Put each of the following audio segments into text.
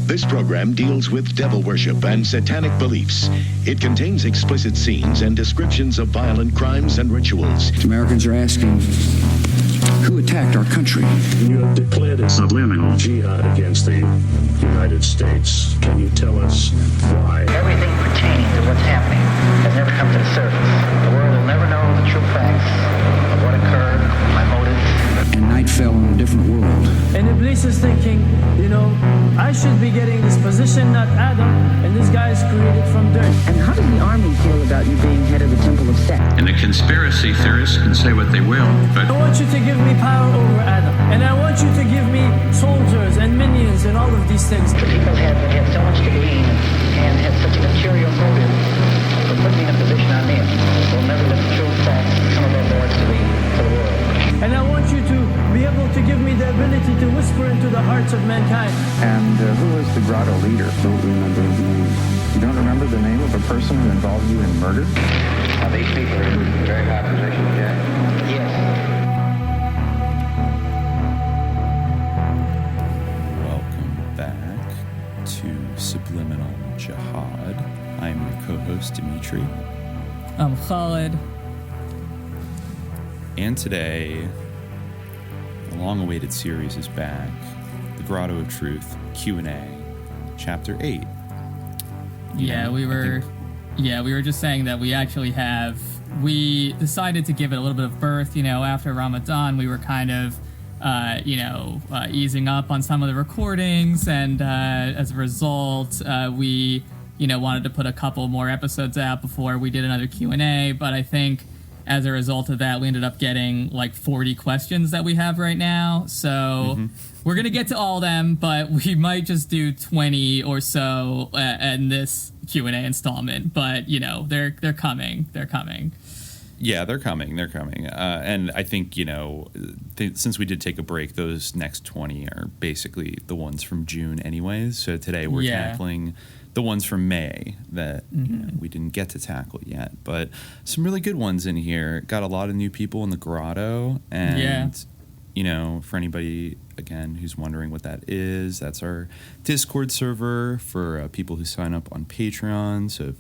This program deals with devil worship and satanic beliefs. It contains explicit scenes and descriptions of violent crimes and rituals. Americans are asking, who attacked our country? You have declared a subliminal jihad against the United States. Can you tell us why? Everything pertaining to what's happening has never come to the surface. The world will never know the true facts of what occurred, my motives. And night fell on a different world. And Iblis is thinking, I should be getting this position, not Adam, and this guy is created from dirt. And how does the army feel about you being head of the temple of Set? And the conspiracy theorists can say what they will, but I want you to give me power over Adam, and I want you to give me soldiers and minions and all of these things. The people had so much to gain and had such a material motive for putting me in a position I'm in. They'll never let the true facts come above board to the world. And I want you to be able to give me the ability to whisper into the hearts of mankind. And who was the grotto leader? Don't remember his name. You don't remember the name of a person who involved you in murder? Now these people are in very high positions, yeah? Yes. Welcome back to Subliminal Jihad. I'm your co-host, Dimitri. I'm Khalid. And today, the long-awaited series is back. The Grotto of Truth, Q&A, Chapter 8. We were just saying that we decided to give it a little bit of birth, after Ramadan. We were kind of, easing up on some of the recordings, and as a result, we, wanted to put a couple more episodes out before we did another Q&A, but I think as a result of that, we ended up getting like 40 questions that we have right now. So we're going to get to all of them, but we might just do 20 or so in this Q&A installment. But, they're coming. They're coming. Yeah, they're coming. And I think, since we did take a break, those next 20 are basically the ones from June anyways. So today we're tackling the ones from May that we didn't get to tackle yet, but some really good ones in here. Got a lot of new people in the Grotto, and for anybody again who's wondering what that is, that's our Discord server for people who sign up on Patreon. So if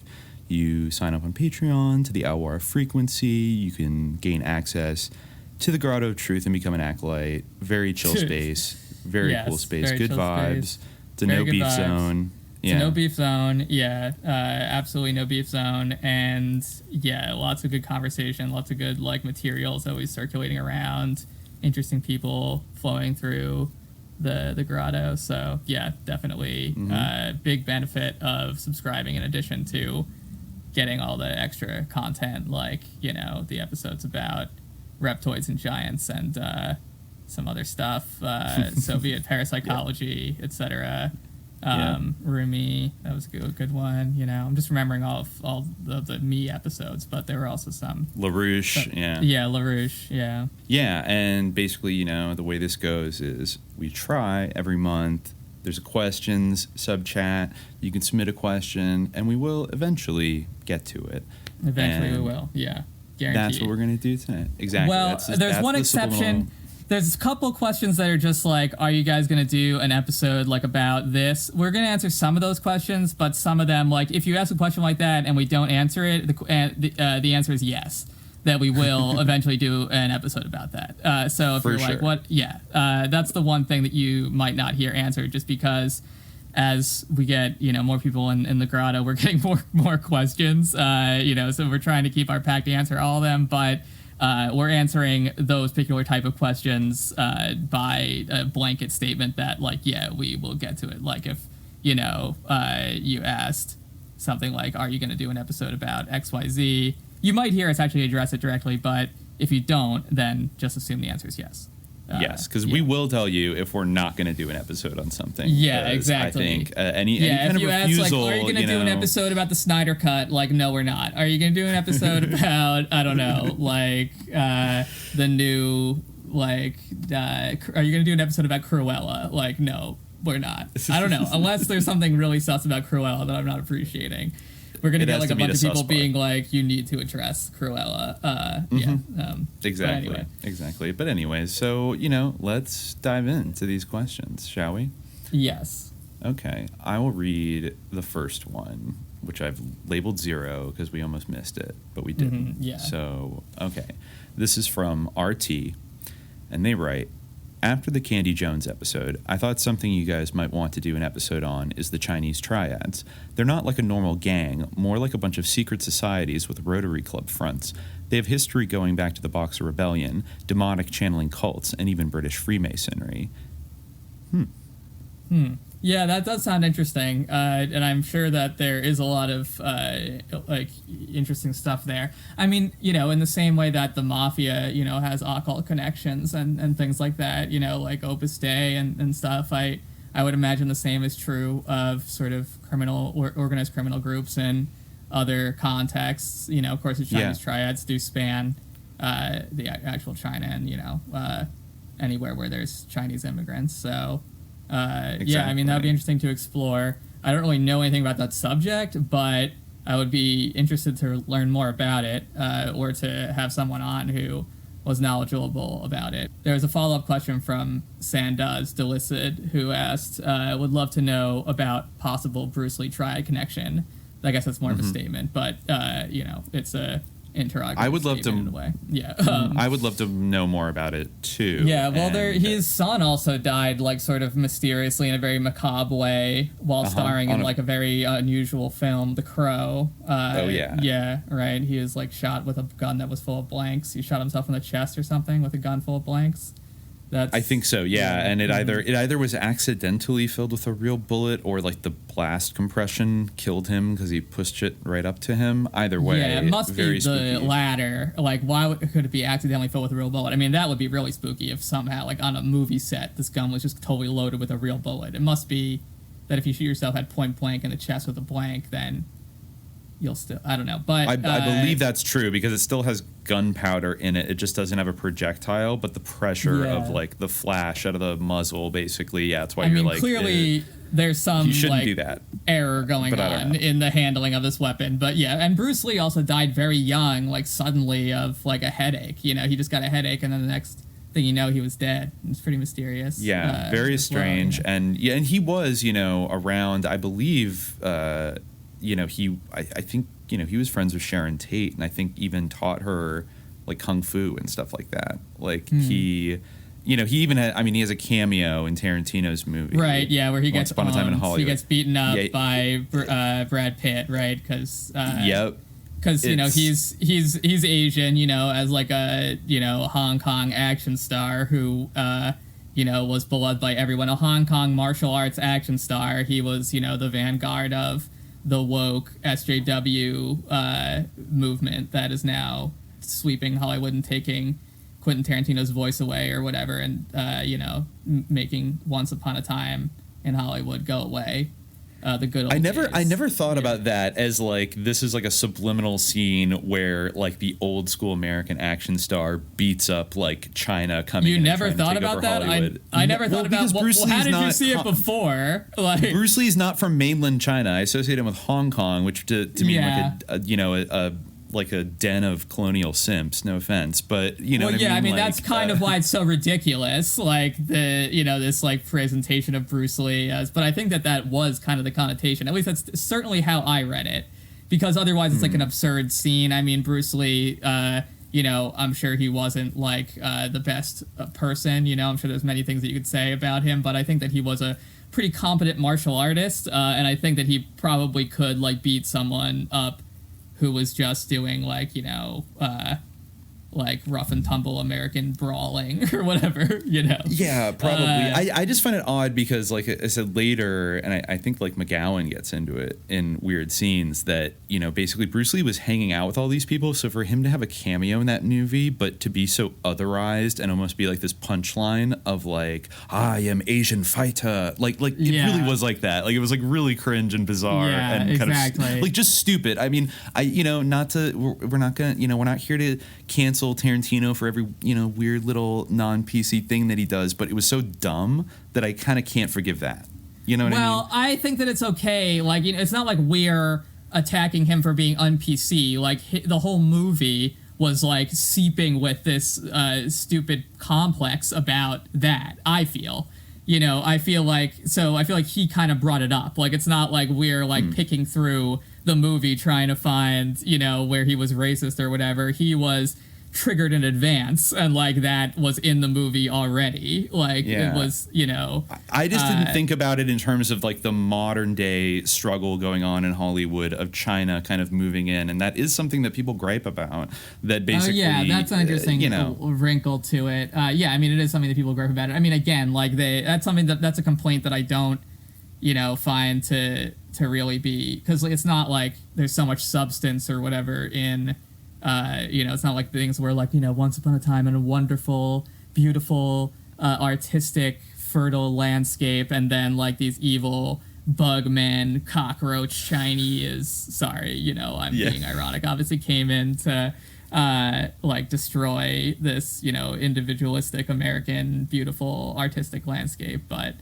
you sign up on Patreon to the Hour Frequency, you can gain access to the Grotto of Truth and become an acolyte. Very chill space, very cool space, good vibes. It's a no beef zone. It's a no beef zone, absolutely no beef zone, and lots of good conversation, lots of good materials always circulating around, interesting people flowing through the Grotto. So definitely big benefit of subscribing in addition to getting all the extra content, the episodes about reptoids and giants and some other stuff, Soviet parapsychology, etc. Rumi, that was a good one. I'm just remembering all of the me episodes, but there were also some LaRouche, LaRouche, and basically, the way this goes is we try every month. There's a questions sub chat. You can submit a question, and we will eventually get to it. Eventually, we will. Yeah, guaranteed. That's what we're gonna do tonight. Exactly. Well, there's one exception. There's a couple questions that are just are you guys going to do an episode about this? We're going to answer some of those questions, but some of them, if you ask a question like that and we don't answer it, the answer is yes, that we will eventually do an episode about that. So if you're like, what? Yeah, that's the one thing that you might not hear answered, just because as we get, more people in the Grotto, we're getting more questions, so we're trying to keep our pack to answer all of them, but we're answering those particular type of questions by a blanket statement that, we will get to it. If, you asked something are you going to do an episode about XYZ? You might hear us actually address it directly, but if you don't, then just assume the answer is yes. Yes, because we will tell you if we're not going to do an episode on something. Yeah, exactly. I think any kind of refusal. Ask, are you going to do an episode about the Snyder Cut? No, we're not. Are you going to do an episode about, I don't know, the new, are you going to do an episode about Cruella? No, we're not. I don't know, unless there's something really sus about Cruella that I'm not appreciating. We're going to get a bunch of people being you need to address Cruella. Exactly. But anyways, so, let's dive into these questions, shall we? Yes. Okay, I will read the first one, which I've labeled 0 because we almost missed it, but we didn't. Yeah. So, okay. This is from RT, and they write, after the Candy Jones episode, I thought something you guys might want to do an episode on is the Chinese triads. They're not like a normal gang, more like a bunch of secret societies with Rotary Club fronts. They have history going back to the Boxer Rebellion, demonic channeling cults, and even British Freemasonry. Yeah, that does sound interesting, and I'm sure that there is a lot of like interesting stuff there. I mean, you know, in the same way that the mafia, you know, has occult connections and things like that, you know, like Opus Dei and stuff. I would imagine the same is true of sort of criminal or organized criminal groups in other contexts. You know, of course, the Chinese triads do span the actual China and, you know, anywhere where there's Chinese immigrants. So. Exactly. Yeah, I mean, that would be interesting to explore. I don't really know anything about that subject, but I would be interested to learn more about it, or to have someone on who was knowledgeable about it. There was a follow-up question from Sanduz Delicid, who asked, would love to know about possible Bruce Lee triad connection. I guess that's more of a statement, but, you know, it's a interrogative. I would love to. In a way. Yeah. I would love to know more about it too. Yeah. Well, his son also died, like, sort of mysteriously in a very macabre way, while starring in like a very unusual film, The Crow. Oh yeah. Yeah. Right. He was like shot with a gun that was full of blanks. He shot himself in the chest or something with a gun full of blanks. I think so, yeah. And it either was accidentally filled with a real bullet, or like the blast compression killed him because he pushed it right up to him. Either way, yeah, it must be the spooky. latter. Like, why could it be accidentally filled with a real bullet? I mean, that would be really spooky if somehow, like on a movie set, this gun was just totally loaded with a real bullet. It must be that if you shoot yourself at point blank in the chest with a blank, then you'll still, I don't know, but I believe that's true because it still has gunpowder in it. It just doesn't have a projectile, but the pressure of like the flash out of the muzzle, basically, that's why you're like, clearly there's some you shouldn't like do that. error going on in the handling of this weapon. But yeah, and Bruce Lee also died very young, like suddenly of like a headache. You know, he just got a headache, and then the next thing you know, he was dead. It's pretty mysterious. Yeah, very strange. Well, yeah. And he was, you know, around, I believe. You know, I think, you know, he was friends with Sharon Tate, and I think even taught her like kung fu and stuff like that. Like he, you know, he even had, I mean, he has a cameo in Tarantino's movie, right? Yeah, where he gets Once Upon a Time in Hollywood. He gets beaten up by Brad Pitt, right? Because because you know he's Asian, you know, as like a, you know, Hong Kong action star who you know, was beloved by everyone. A Hong Kong martial arts action star. He was, you know, the vanguard of the woke SJW movement that is now sweeping Hollywood and taking Quentin Tarantino's voice away or whatever, and you know, making Once Upon a Time in Hollywood go away. The good old days. I never thought about that as like, this is like a subliminal scene where like the old school American action star beats up like China coming. You never thought about that? I never thought about. Well, how did you see it before? Like, Bruce Lee's not from mainland China. I associate him with Hong Kong, which to me like a den of colonial simps. No offense, but you know. Well, what yeah, I mean, that's kind of why it's so ridiculous. Like the, you know, this like presentation of Bruce Lee as, but I think that was kind of the connotation. At least that's certainly how I read it, because otherwise it's like an absurd scene. I mean, Bruce Lee, you know, I'm sure he wasn't like the best person. You know, I'm sure there's many things that you could say about him, but I think that he was a pretty competent martial artist, and I think that he probably could like beat someone up who was just doing like, you know, like rough and tumble American brawling or whatever, you know. Yeah, probably. I just find it odd because, like I said later, and I think like McGowan gets into it in weird scenes, that, you know, basically Bruce Lee was hanging out with all these people, so for him to have a cameo in that movie, but to be so otherized and almost be like this punchline of like, I am Asian fighter, like it really was like that. Like it was like really cringe and bizarre and kind of like just stupid. I mean, you know, we're not gonna, you know, we're not here to cancel Tarantino for every, you know, weird little non-PC thing that he does, but it was so dumb that I kind of can't forgive that. You know what I mean? Well, I think that it's okay. Like, you know, it's not like we're attacking him for being un-PC. Like, the whole movie was like seeping with this stupid complex about that, I feel. I feel like he kind of brought it up. Like, it's not like we're like picking through the movie trying to find, where he was racist or whatever. He was triggered in advance, and like that was in the movie already. Like, it was, I just didn't think about it in terms of like the modern day struggle going on in Hollywood of China kind of moving in, and that is something that people gripe about. That basically, that's an interesting wrinkle to it. It is something that people gripe about it. I mean, again, like that's a complaint that I don't, find to really be, because it's not like there's so much substance or whatever in. It's not like things where like, once upon a time in a wonderful, beautiful, artistic, fertile landscape, and then like these evil bugmen, cockroach Chinese, I'm being ironic, obviously came in to like destroy this, individualistic American, beautiful, artistic landscape. But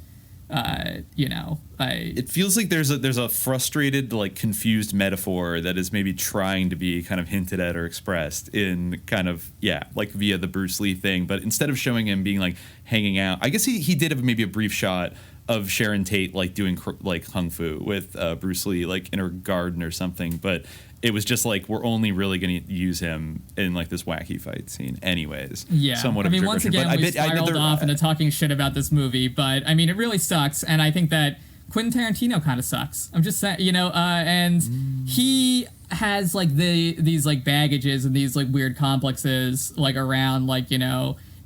it feels like there's a frustrated, like confused metaphor that is maybe trying to be kind of hinted at or expressed in kind of like via the Bruce Lee thing, but instead of showing him being like hanging out, I guess he did have maybe a brief shot of Sharon Tate like doing like kung fu with Bruce Lee like in her garden or something, but it was just like, we're only really going to use him in like this wacky fight scene anyways. Somewhat once again, we spiraled off into talking shit about this movie, but I mean, it really sucks, and I think that Quentin Tarantino kind of sucks. I'm just saying, and he has like these like baggages and these like weird complexes like around like,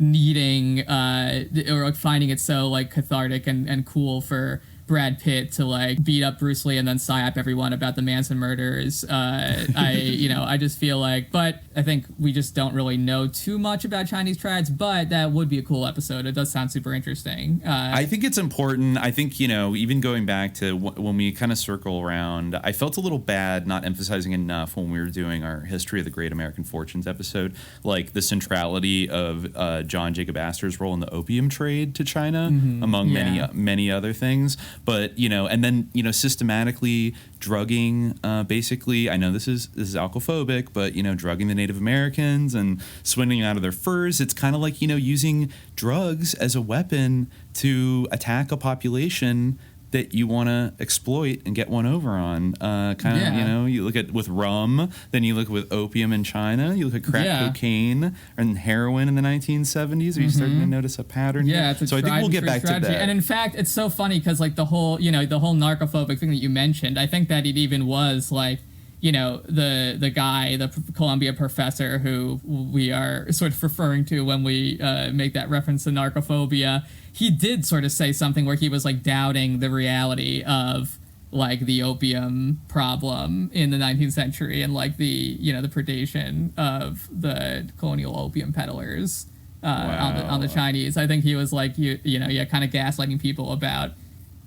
needing or like finding it so like cathartic and cool for Brad Pitt to like beat up Bruce Lee and then psyop everyone about the Manson murders. I just feel like, but I think we just don't really know too much about Chinese triads, but that would be a cool episode. It does sound super interesting. I think it's important. I think, even going back to when we kind of circle around, I felt a little bad not emphasizing enough when we were doing our History of the Great American Fortunes episode, like the centrality of John Jacob Astor's role in the opium trade to China, among many other things. But, and then, systematically drugging, basically, I know this is alcophobic, but, drugging the Native Americans and swindling out of their furs. It's kind of like, using drugs as a weapon to attack a population that you want to exploit and get one over on. You look at with rum, then you look with opium in China, you look at crack cocaine and heroin in the 1970s. Are you starting to notice a pattern here? It's so I think we'll get back strategy. to that. And in fact, it's so funny because like the whole narcophobic thing that you mentioned, I think that it even was like, the guy, the Columbia professor who we are sort of referring to when we make that reference to narcophobia, he did sort of say something where he was like doubting the reality of like the opium problem in the 19th century and like the the predation of the colonial opium peddlers on the Chinese. I think he was like kind of gaslighting people about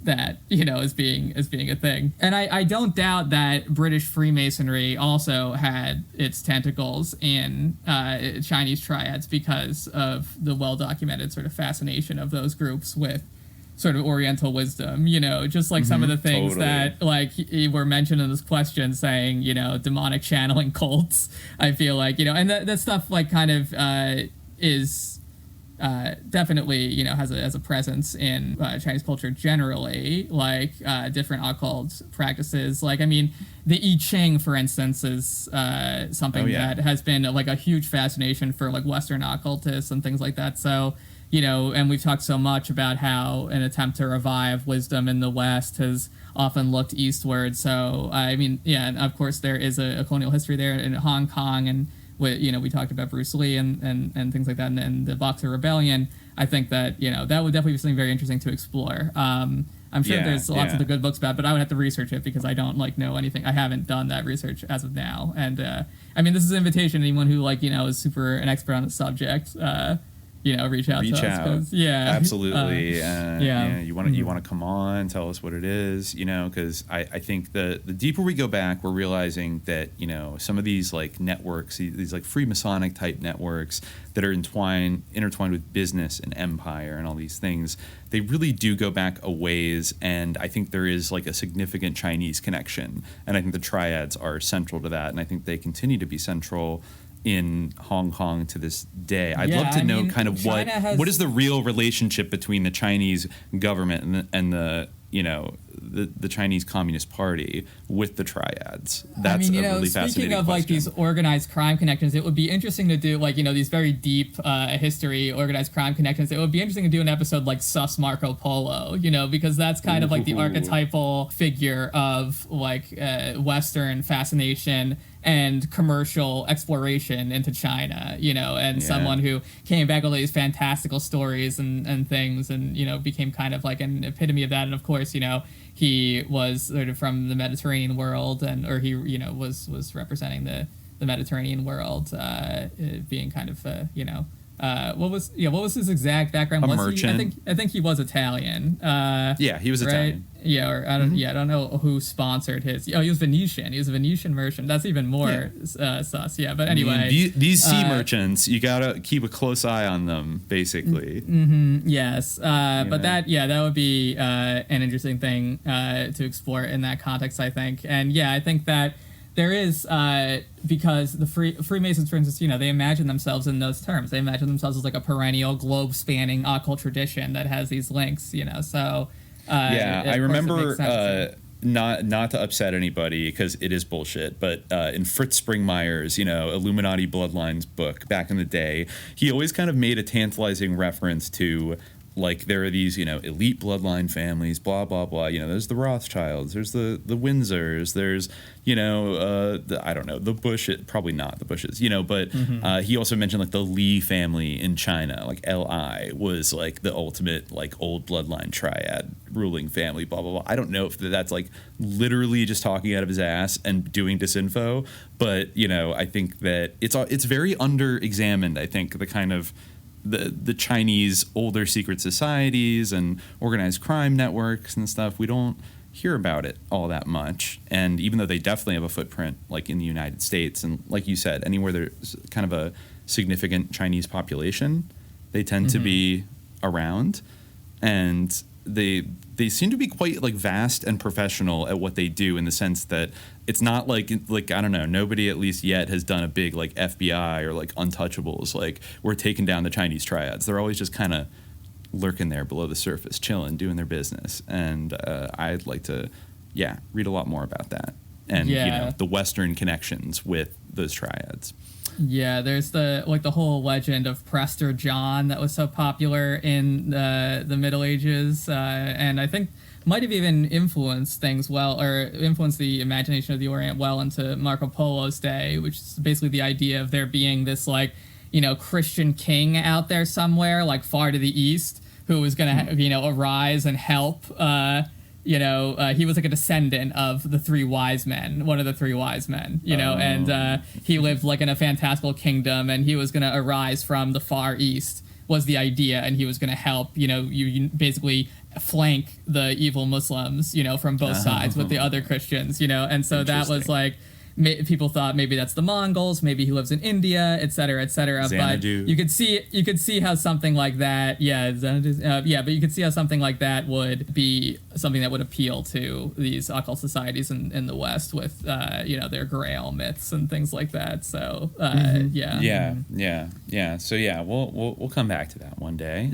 that as being a thing. And I don't doubt that British Freemasonry also had its tentacles in Chinese triads because of the well-documented sort of fascination of those groups with sort of Oriental wisdom, just like some of the things that like were mentioned in this question saying, demonic channeling cults. I feel like, and that stuff like kind of is definitely, has a presence in Chinese culture generally, like different occult practices. Like, I mean, the I Ching, for instance, is something that has been like a huge fascination for like Western occultists and things like that. So, and we've talked so much about how an attempt to revive wisdom in the West has often looked eastward. So, I mean, and of course there is a colonial history there in Hong Kong, and we talked about Bruce Lee and things like that, and the Boxer Rebellion. I think that, that would definitely be something very interesting to explore. I'm sure there's lots of the good books about it, but I would have to research it because I don't know anything. I haven't done that research as of now. And I mean, this is an invitation to anyone who is super an expert on the subject. Reach out to us. Absolutely. You want to come on, tell us what it is, because I think the deeper we go back, we're realizing that, some of these like networks, these like Freemasonic type networks that are intertwined with business and empire and all these things, they really do go back a ways. And I think there is like a significant Chinese connection. And I think the triads are central to that. And I think they continue to be central in Hong Kong to this day. I'd love to know kind of what is the real relationship between the Chinese government and the the Chinese Communist Party with the triads. That's a really fascinating question. Speaking of like these organized crime connections, it would be interesting to do like, these very deep history, organized crime connections. It would be interesting to do an episode like Sus Marco Polo, because that's kind of like the archetypal figure of like Western fascination and commercial exploration into China, and someone who came back with all these fantastical stories and things and, became kind of like an epitome of that. And of course, he was sort of from the Mediterranean world was representing the Mediterranean world, being kind of, what was his exact background? A merchant. I think he was Italian. He was right? Italian. Yeah, or I don't know who sponsored his. Oh, he was Venetian. He was a Venetian merchant. That's even more sus. Yeah, but anyway, these sea merchants, you gotta keep a close eye on them, basically. Yes, but that would be an interesting thing to explore in that context, I think. And I think that there is because the Freemasons, for instance, they imagine themselves in those terms. They imagine themselves as like a perennial, globe-spanning occult tradition that has these links. So. I remember not to upset anybody because it is bullshit, but in Fritz Springmeier's Illuminati Bloodlines book back in the day, he always kind of made a tantalizing reference to like there are these elite bloodline families, blah blah blah. There's the Rothschilds, there's the Windsors, there's I don't know, the Bush, probably not the Bushes, but he also mentioned like the Li family in China, like Li was like the ultimate like old bloodline triad ruling family, blah blah blah. I don't know if that's like literally just talking out of his ass and doing disinfo, but I think that it's very under examined. I think the kind of the Chinese older secret societies and organized crime networks and stuff, we don't hear about it all that much. And even though they definitely have a footprint like in the United States, and like you said, anywhere there's kind of a significant Chinese population, they tend to be around, and they seem to be quite like vast and professional at what they do, in the sense that it's not like I don't know, nobody at least yet has done a big like FBI or like Untouchables, like we're taking down the Chinese triads. They're always just kind of lurking there below the surface, chilling, doing their business. And I'd like to read a lot more about that, and the Western connections with those triads. Yeah, there's the whole legend of Prester John that was so popular in the Middle Ages, and I think might have even influenced things or influenced the imagination of the Orient well into Marco Polo's day, which is basically the idea of there being this like Christian king out there somewhere like far to the east who was gonna arise and help. He was like a descendant of the three wise men, one of the three wise men, and he lived like in a fantastical kingdom, and he was going to arise from the far east was the idea, and he was going to help, you basically flank the evil Muslims, from both sides with the other Christians, and so that was like, people thought maybe that's the Mongols, maybe he lives in India, et cetera, but you could see how something like that, but you could see how something like that would be something that would appeal to these occult societies in the West with their Grail myths and things like that. So So we'll come back to that one day.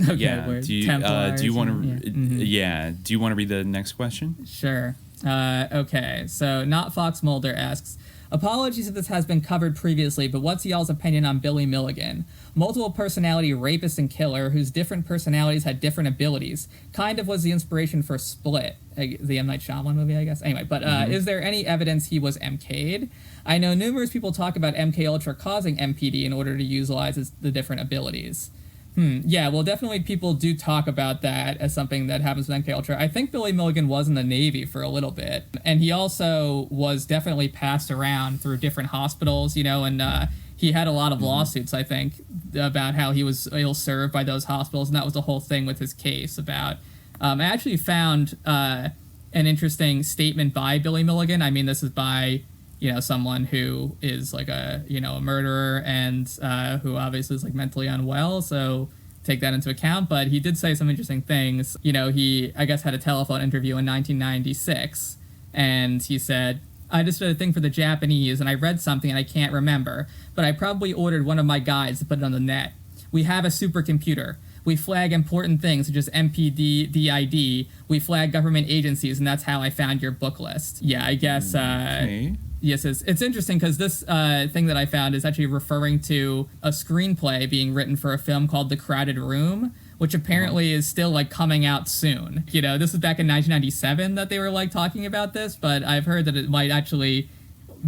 Okay. Do you want to read the next question? Sure. Okay, so Not Fox Mulder asks, apologies if this has been covered previously, but what's y'all's opinion on Billy Milligan? Multiple personality rapist and killer whose different personalities had different abilities. Kind of was the inspiration for Split, the M. Night Shyamalan movie, I guess. Anyway, but is there any evidence he was MK'd? I know numerous people talk about MKUltra causing MPD in order to utilize the different abilities. Yeah, well, definitely people do talk about that as something that happens with MKUltra. I think Billy Milligan was in the Navy for a little bit, and he also was definitely passed around through different hospitals, and he had a lot of lawsuits, I think, about how he was ill-served by those hospitals, and that was the whole thing with his case about... I actually found an interesting statement by Billy Milligan. I mean, this is by... someone who is like a murderer and who obviously is like mentally unwell. So take that into account. But he did say some interesting things. He, I guess, had a telephone interview in 1996. And he said, I just did a thing for the Japanese, and I read something and I can't remember, but I probably ordered one of my guides to put it on the net. We have a supercomputer. We flag important things such as MPD, DID. We flag government agencies, and that's how I found your book list. Yeah, I guess. Okay. Yes, it's interesting because this thing that I found is actually referring to a screenplay being written for a film called The Crowded Room, which apparently is still like coming out soon. You know, this was back in 1997 that they were like talking about this, but I've heard that it might actually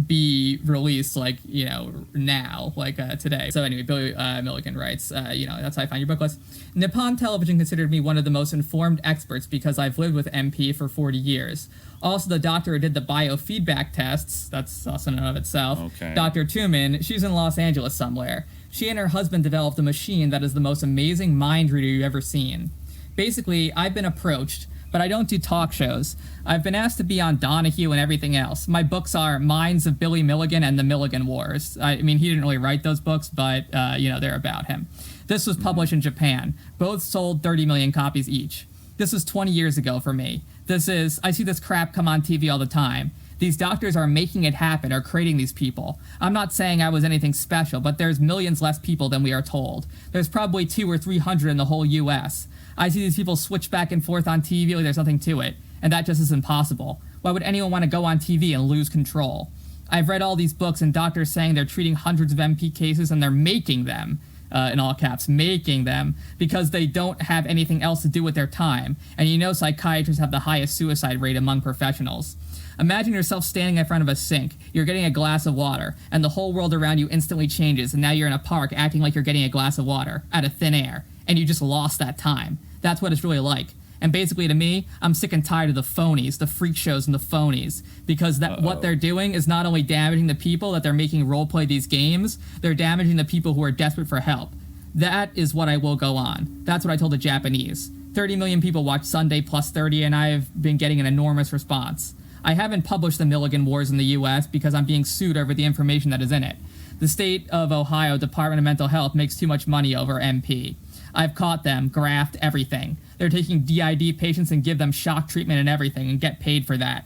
be released like, you know, now, like today. So anyway, Billy Milligan writes, you know, that's how I found your book list. Nippon Television considered me one of the most informed experts because I've lived with MP for 40 years. Also, the doctor who did the biofeedback tests, that's also in and of itself, okay. Dr. Tuman, she's in Los Angeles somewhere. She and her husband developed a machine that is the most amazing mind reader you've ever seen. Basically, I've been approached, but I don't do talk shows. I've been asked to be on Donahue and everything else. My books are Minds of Billy Milligan and The Milligan Wars. I mean, he didn't really write those books, but, you know, they're about him. This was published in Japan. Both sold 30 million copies each. This was 20 years ago for me. I see this crap come on TV all the time. These doctors are making it happen or creating these people. I'm not saying I was anything special, but there's millions less people than we are told. There's probably 200 or 300 in the whole U.S. I see these people switch back and forth on TV like there's nothing to it, and that just isn't possible. Why would anyone want to go on TV and lose control? I've read all these books and doctors saying they're treating hundreds of MP cases and they're making them, in all caps, making them, because they don't have anything else to do with their time. And you know psychiatrists have the highest suicide rate among professionals. Imagine yourself standing in front of a sink, you're getting a glass of water, and the whole world around you instantly changes, and now you're in a park acting like you're getting a glass of water, out of thin air, and you just lost that time. That's what it's really like. And basically to me, I'm sick and tired of the phonies, the freak shows and the phonies, because what they're doing is not only damaging the people that they're making roleplay these games, they're damaging the people who are desperate for help. That is what I will go on. That's what I told the Japanese. 30 million people watch Sunday Plus 30, and I've been getting an enormous response. I haven't published the Milligan Wars in the U.S. because I'm being sued over the information that is in it. The state of Ohio Department of Mental Health makes too much money over MP. I've caught them, graphed everything. They're taking DID patients and give them shock treatment and everything and get paid for that.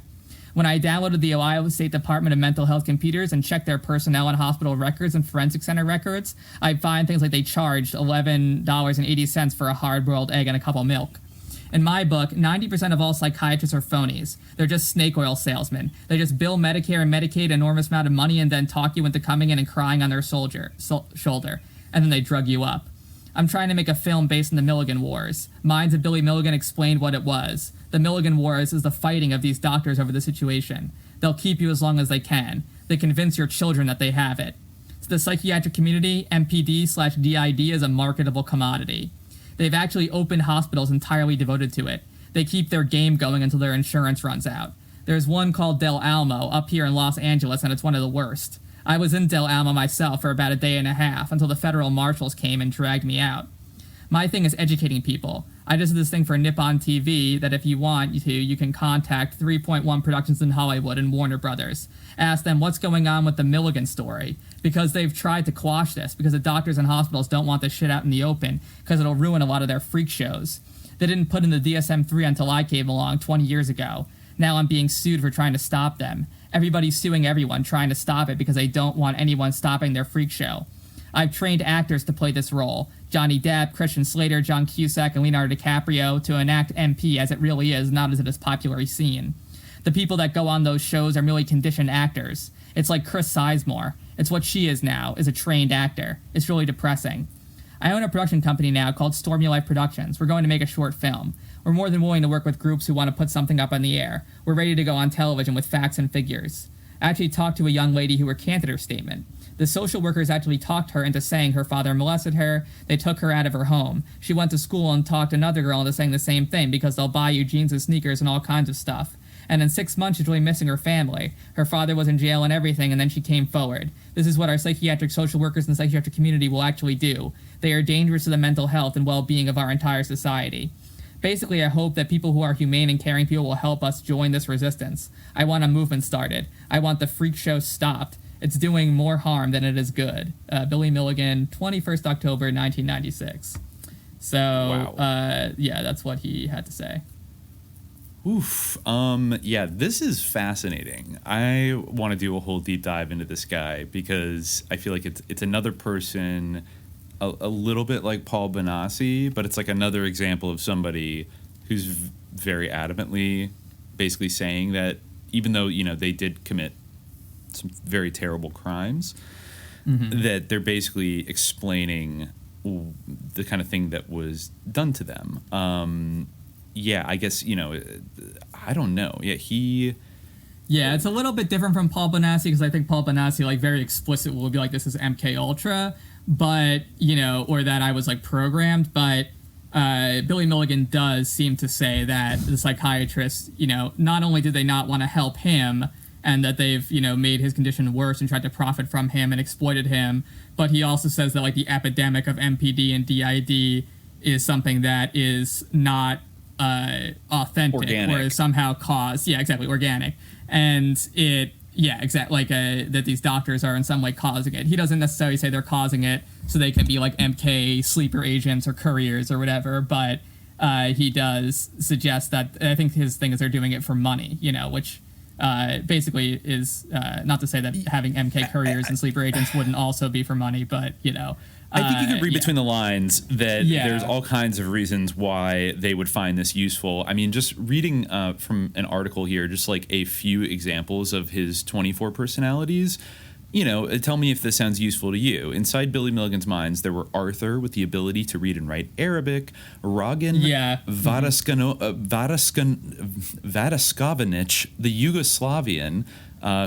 When I downloaded the Ohio State Department of Mental Health computers and checked their personnel and hospital records and forensic center records, I'd find things like they charged $11.80 for a hard-boiled egg and a cup of milk. In my book, 90% of all psychiatrists are phonies. They're just snake oil salesmen. They just bill Medicare and Medicaid an enormous amount of money and then talk you into coming in and crying on their shoulder, and then they drug you up. I'm trying to make a film based on the Milligan Wars. Minds of Billy Milligan explained what it was. The Milligan Wars is the fighting of these doctors over the situation. They'll keep you as long as they can. They convince your children that they have it. To the psychiatric community, MPD/DID is a marketable commodity. They've actually opened hospitals entirely devoted to it. They keep their game going until their insurance runs out. There's one called Del Almo up here in Los Angeles, and it's one of the worst. I was in Del Almo myself for about a day and a half until the federal marshals came and dragged me out. My thing is educating people. I just did this thing for Nippon TV that if you want to, you can contact 3.1 Productions in Hollywood and Warner Brothers. Ask them what's going on with the Milligan story, because they've tried to quash this, because the doctors and hospitals don't want this shit out in the open, because it'll ruin a lot of their freak shows. They didn't put in the DSM-3 until I came along 20 years ago. Now I'm being sued for trying to stop them. Everybody's suing everyone trying to stop it because they don't want anyone stopping their freak show. I've trained actors to play this role. Johnny Depp, Christian Slater, John Cusack, and Leonardo DiCaprio to enact MP as it really is, not as it is popularly seen. The people that go on those shows are merely conditioned actors. It's like Chris Sizemore. It's what she is now, is a trained actor. It's really depressing. I own a production company now called Stormy Life Productions. We're going to make a short film. We're more than willing to work with groups who want to put something up on the air. We're ready to go on television with facts and figures. I actually talked to a young lady who recanted her statement. The social workers actually talked her into saying her father molested her. They took her out of her home. She went to school and talked another girl into saying the same thing because they'll buy you jeans and sneakers and all kinds of stuff. And in 6 months, she's really missing her family. Her father was in jail and everything, and then she came forward. This is what our psychiatric social workers in the psychiatric community will actually do. They are dangerous to the mental health and well-being of our entire society. Basically, I hope that people who are humane and caring people will help us join this resistance. I want a movement started. I want the freak show stopped. It's doing more harm than it is good. Billy Milligan, 21st October, 1996. So, wow. Yeah, that's what he had to say. Yeah, this is fascinating. I want to do a whole deep dive into this guy because I feel like it's another person a little bit like Paul Benassi, but it's like another example of somebody who's very adamantly basically saying that even though, they did commit some very terrible crimes, that they're basically explaining the kind of thing that was done to them. Yeah, I guess, I don't know. Yeah, it's a little bit different from Paul Benassi because I think Paul Benassi, like, very explicit will be like, this is MK Ultra, but, or that I was, like, programmed. But Billy Milligan does seem to say that the psychiatrists, not only did they not want to help him and that they've, made his condition worse and tried to profit from him and exploited him, but he also says that, like, the epidemic of MPD and DID is something that is not authentic organic. or is somehow caused. Yeah, exactly, organic. And that these doctors are in some way causing it. He doesn't necessarily say they're causing it so they can be like MK sleeper agents or couriers or whatever, but he does suggest that, I think his thing is they're doing it for money, which basically is not to say that having MK couriers and sleeper agents wouldn't also be for money, but, I think you can read between the lines that there's all kinds of reasons why they would find this useful. I mean, just reading from an article here, just like a few examples of his 24 personalities, tell me if this sounds useful to you. Inside Billy Milligan's minds, there were Arthur with the ability to read and write Arabic, Rogin Vadaskovanich, the Yugoslavian,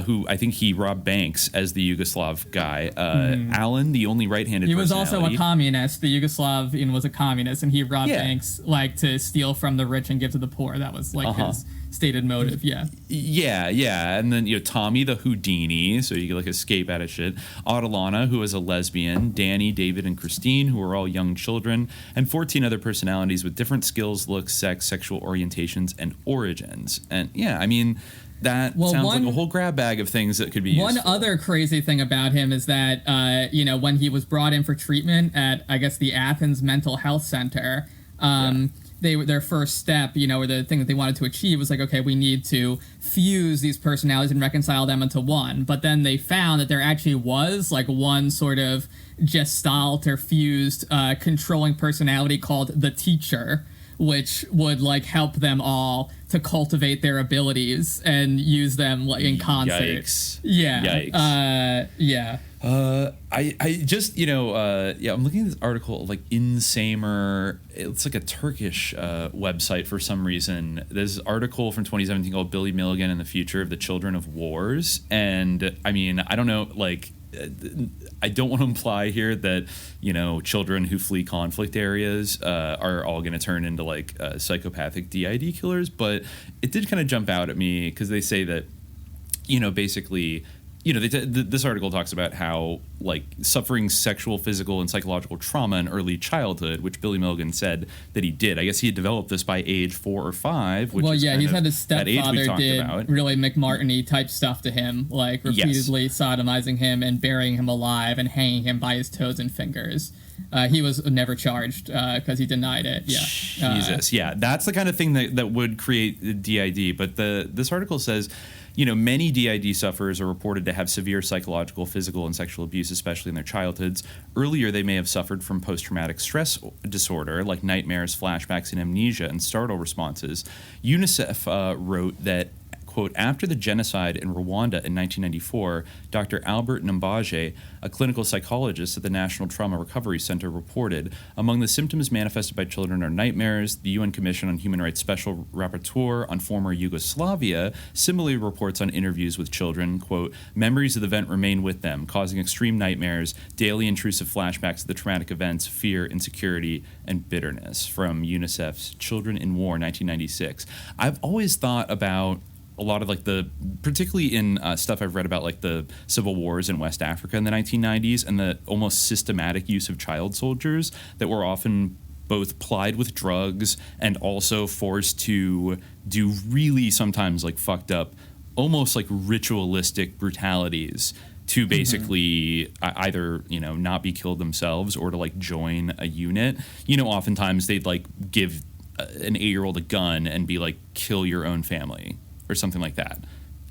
who I think he robbed banks as the Yugoslav guy. Alan, the only right-handed He was personality. also a communist. The Yugoslavian was a communist, and he robbed banks, like, to steal from the rich and give to the poor. That was, like, his stated motive, Yeah. And then, Tommy, the Houdini, so you could, like, escape out of shit. Adelana, who was a lesbian. Danny, David, and Christine, who were all young children. And 14 other personalities with different skills, looks, sex, sexual orientations, and origins. And, yeah, I mean... That sounds like a whole grab bag of things that could be useful. One other crazy thing about him is that, when he was brought in for treatment at, I guess, the Athens Mental Health Center, their first step, or the thing that they wanted to achieve was like, okay, we need to fuse these personalities and reconcile them into one. But then they found that there actually was, like, one sort of gestalt or fused controlling personality called the teacher, which would, like, help them all to cultivate their abilities and use them, like, in concert. Yikes. Yeah. I just, I'm looking at this article, like, Insamer. It's like a Turkish website for some reason. There's an article from 2017 called Billy Milligan and the Future of the Children of Wars. And, I mean, I don't know, like... I don't want to imply here that, children who flee conflict areas are all going to turn into, like, psychopathic DID killers, but it did kind of jump out at me because they say that, basically... this article talks about how, like, suffering sexual, physical, and psychological trauma in early childhood, which Billy Milligan said that he did. I guess he had developed this by age 4 or 5. Which he's had his stepfather did really McMartin-y type stuff to him, like repeatedly sodomizing him and burying him alive and hanging him by his toes and fingers. He was never charged because he denied it. Yeah, Jesus, that's the kind of thing that would create DID. But this article says, many DID sufferers are reported to have severe psychological, physical, and sexual abuse, especially in their childhoods. Earlier, they may have suffered from post-traumatic stress disorder, like nightmares, flashbacks, and amnesia, and startle responses. UNICEF wrote that, quote, after the genocide in Rwanda in 1994, Dr. Albert Nambaje, a clinical psychologist at the National Trauma Recovery Center, reported, among the symptoms manifested by children are nightmares. The UN Commission on Human Rights Special Rapporteur on former Yugoslavia similarly reports on interviews with children, quote, memories of the event remain with them, causing extreme nightmares, daily intrusive flashbacks of the traumatic events, fear, insecurity, and bitterness, from UNICEF's Children in War, 1996. I've always thought about a lot of, like, particularly in stuff I've read about, like, the civil wars in West Africa in the 1990s and the almost systematic use of child soldiers that were often both plied with drugs and also forced to do really sometimes, like, fucked up, almost like ritualistic brutalities to basically either, not be killed themselves or to, like, join a unit. Oftentimes they'd, like, give an 8-year-old a gun and be like, kill your own family or something like that.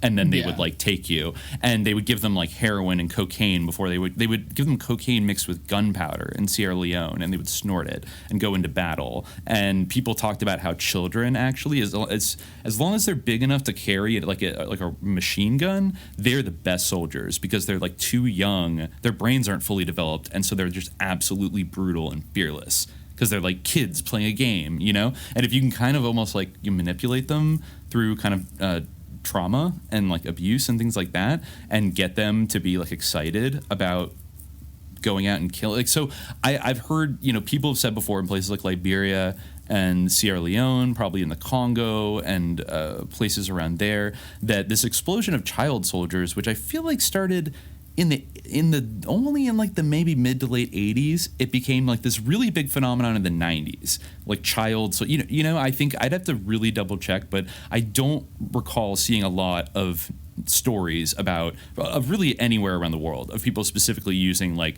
And then they would like take you, and they would give them like heroin and cocaine before they would give them cocaine mixed with gunpowder in Sierra Leone, and they would snort it and go into battle. And people talked about how children actually, as long as they're big enough to carry it like a machine gun, they're the best soldiers because they're like too young, their brains aren't fully developed, and so they're just absolutely brutal and fearless because they're like kids playing a game, you know. And if you can kind of almost like you manipulate them through kind of trauma and like abuse and things like that, and get them to be like excited about going out and killing. Like, so I've heard, you know, people have said before in places like Liberia and Sierra Leone, probably in the Congo and places around there, that this explosion of child soldiers, which I feel like started in the maybe mid to late 80s, it became like this really big phenomenon in the 90s, like child. So you know, I think I'd have to really double check, but I don't recall seeing a lot of stories of really anywhere around the world of people specifically using like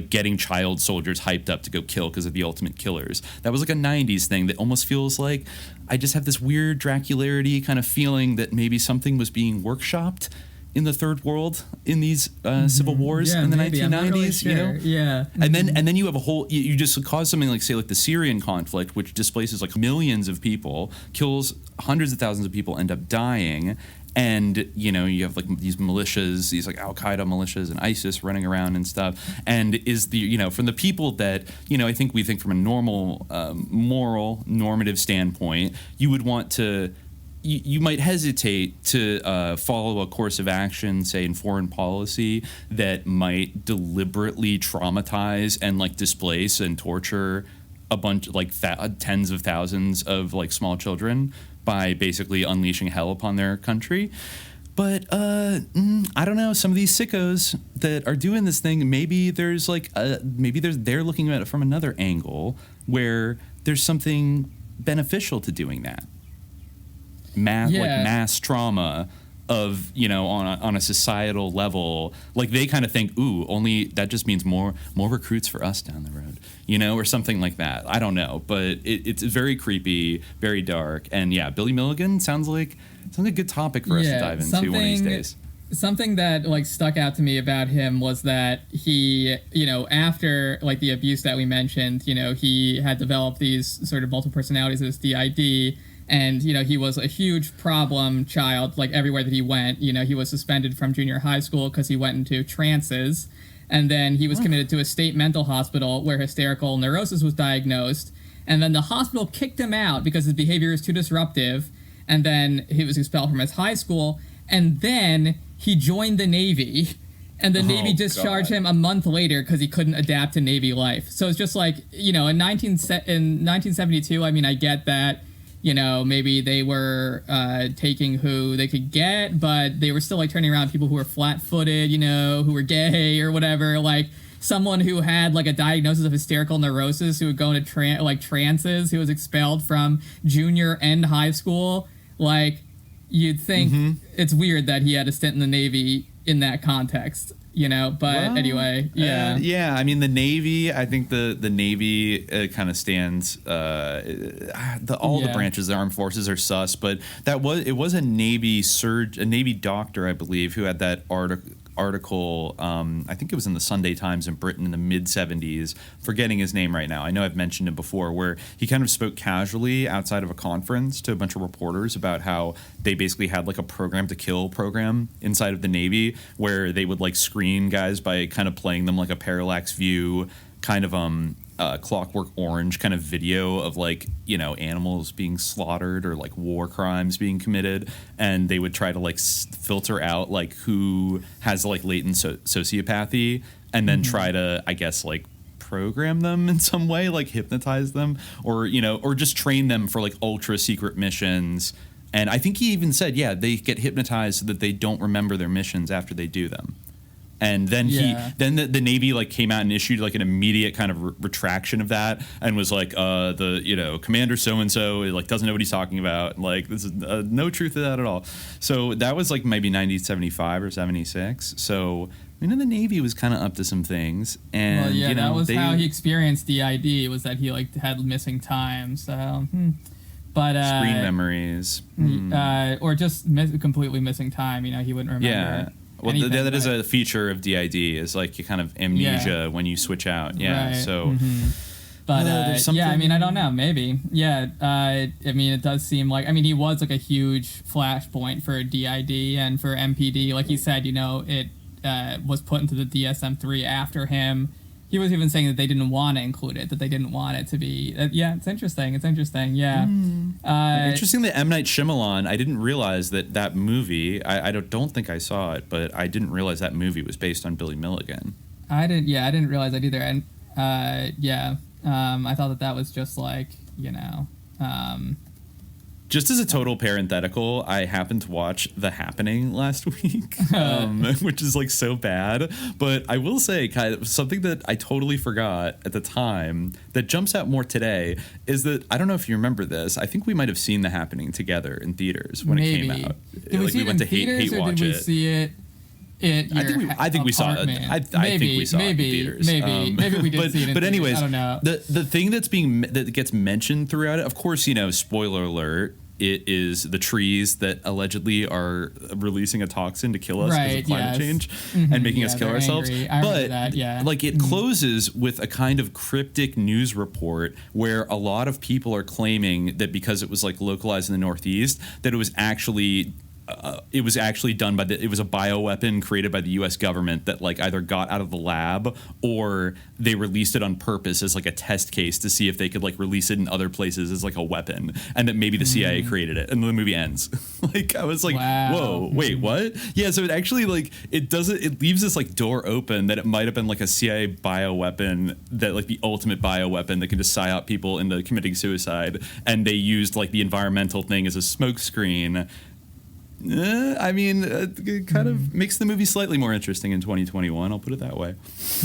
getting child soldiers hyped up to go kill because of the ultimate killers. That was like a 90s thing that almost feels like I just have this weird Dracularity kind of feeling that maybe something was being workshopped in the third world in these civil wars in the 1990s, really sure. You know? Yeah. And then you have a whole, you just cause something like, say, like the Syrian conflict, which displaces like millions of people, kills hundreds of thousands of people, end up dying. And, you know, you have like these militias, these like Al-Qaeda militias and ISIS running around and stuff. And is the, you know, from the people that, you know, I think we think from a normal, moral, normative standpoint, you would want to, you might hesitate to follow a course of action, say in foreign policy, that might deliberately traumatize and like displace and torture a bunch, like tens of thousands of like small children by basically unleashing hell upon their country. But I don't know. Some of these sickos that are doing this thing, maybe there's like they're looking at it from another angle where there's something beneficial to doing that. Mass trauma of, you know, on a societal level, like they kind of think, ooh, only that just means more recruits for us down the road, you know, or something like that. I don't know, but it's very creepy, very dark, and yeah, Billy Milligan sounds like a good topic for us to dive into one of these days. Something that like stuck out to me about him was that he, you know, after like the abuse that we mentioned, you know, he had developed these sort of multiple personalities, this DID. And, you know, he was a huge problem child, like everywhere that he went. You know, he was suspended from junior high school because he went into trances. And then he was committed to a state mental hospital where hysterical neurosis was diagnosed. And then the hospital kicked him out because his behavior was too disruptive. And then he was expelled from his high school. And then he joined the Navy. And the Navy discharged him a month later because he couldn't adapt to Navy life. So it's just like, you know, in 1972, I mean, I get that. You know, maybe they were taking who they could get, but they were still like turning around people who were flat-footed, you know, who were gay or whatever. Like someone who had like a diagnosis of hysterical neurosis, who would go into trances, who was expelled from junior and high school. Like you'd think it's weird that he had a stint in the Navy in that context. You know, but anyway, yeah. Yeah, I mean, the Navy, I think the Navy kind of stands, the branches of the armed forces are sus, but it was a Navy doctor, I believe, who had that article, I think it was in the Sunday Times in Britain in the mid-70s, forgetting his name right now. I know I've mentioned it before, where he kind of spoke casually outside of a conference to a bunch of reporters about how they basically had like a program to kill program inside of the Navy, where they would like screen guys by kind of playing them like a parallax view, kind of Clockwork Orange kind of video of like, you know, animals being slaughtered or like war crimes being committed, and they would try to like filter out like who has like latent sociopathy, and then try to, I guess, like program them in some way, like hypnotize them, or, you know, or just train them for like ultra secret missions. And I think he even said, yeah, they get hypnotized so that they don't remember their missions after they do them. And then the Navy like came out and issued like an immediate kind of retraction of that, and was like, Commander so and so like doesn't know what he's talking about. Like this is no truth to that at all. So that was like maybe 1975 or 76. So the Navy was kind of up to some things, and that was how he experienced DID, was that he like had missing time. So, but screen memories, or just completely missing time. He wouldn't remember. Yeah. Well, that is a feature of DID, is like you kind of amnesia when you switch out. Yeah. Right. So, but I don't know. Maybe. Yeah. It does seem like. He was like a huge flashpoint for DID and for MPD. Like you said, it was put into the DSM-3 after him. He was even saying that they didn't want to include it, that they didn't want it to be. It's interesting. It's interesting. Yeah. Interesting that M. Night Shyamalan, I didn't realize that movie, I don't think I saw it, but I didn't realize that movie was based on Billy Milligan. I didn't realize that either. And I thought that was just like, just as a total parenthetical, I happened to watch The Happening last week, which is like so bad. But I will say, kind of something that I totally forgot at the time that jumps out more today is that, I don't know if you remember this, I think we might have seen The Happening together in theaters when it came out. Did we see it in theaters, or did we see it? I think we saw it. I think we saw it in theaters. Maybe we did see it in but anyways, theaters. I don't know. The thing that gets mentioned throughout it, of course, spoiler alert, it is the trees that allegedly are releasing a toxin to kill us because of climate change and making us kill ourselves. But it closes with a kind of cryptic news report where a lot of people are claiming that because it was like localized in the Northeast, that it was actually done by it was a bioweapon created by the U.S. government that like either got out of the lab or they released it on purpose as like a test case to see if they could like release it in other places as like a weapon, and that maybe the CIA created it, and the movie ends. Like I was like, whoa, wait, what? Yeah, so it actually like it leaves this like door open that it might have been like a CIA bioweapon, that like the ultimate bioweapon that can just psyop people into committing suicide, and they used like the environmental thing as a smokescreen. It kind of makes the movie slightly more interesting in 2021. I'll put it that way.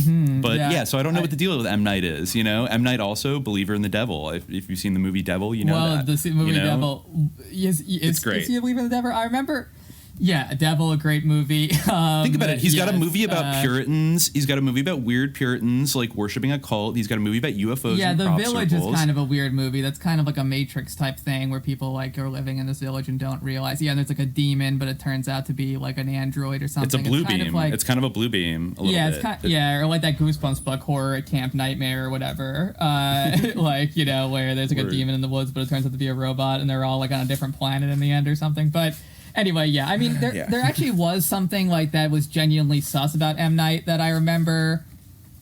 But so I don't know what the deal with M. Night is. M. Night also believer in the devil. If you've seen the movie Devil, that. The movie Devil, it's great. Is he a believer in the devil? I remember. Yeah, Devil, a great movie. Think about it. He's got a movie about Puritans. He's got a movie about weird Puritans, like worshiping a cult. He's got a movie about UFOs. Yeah, and The crop Village circles. is kind of a weird movie. That's kind of like a Matrix type thing where people like are living in this village and don't realize. Yeah, there's like a demon, but it turns out to be like an android or something. It's a blue beam. It's kind of a blue beam. Or like that Goosebumps book, Horror at Camp Nightmare or whatever. Where there's like a demon in the woods, but it turns out to be a robot, and they're all like on a different planet in the end or something. But anyway, there actually was something like that was genuinely sus about M. Night that I remember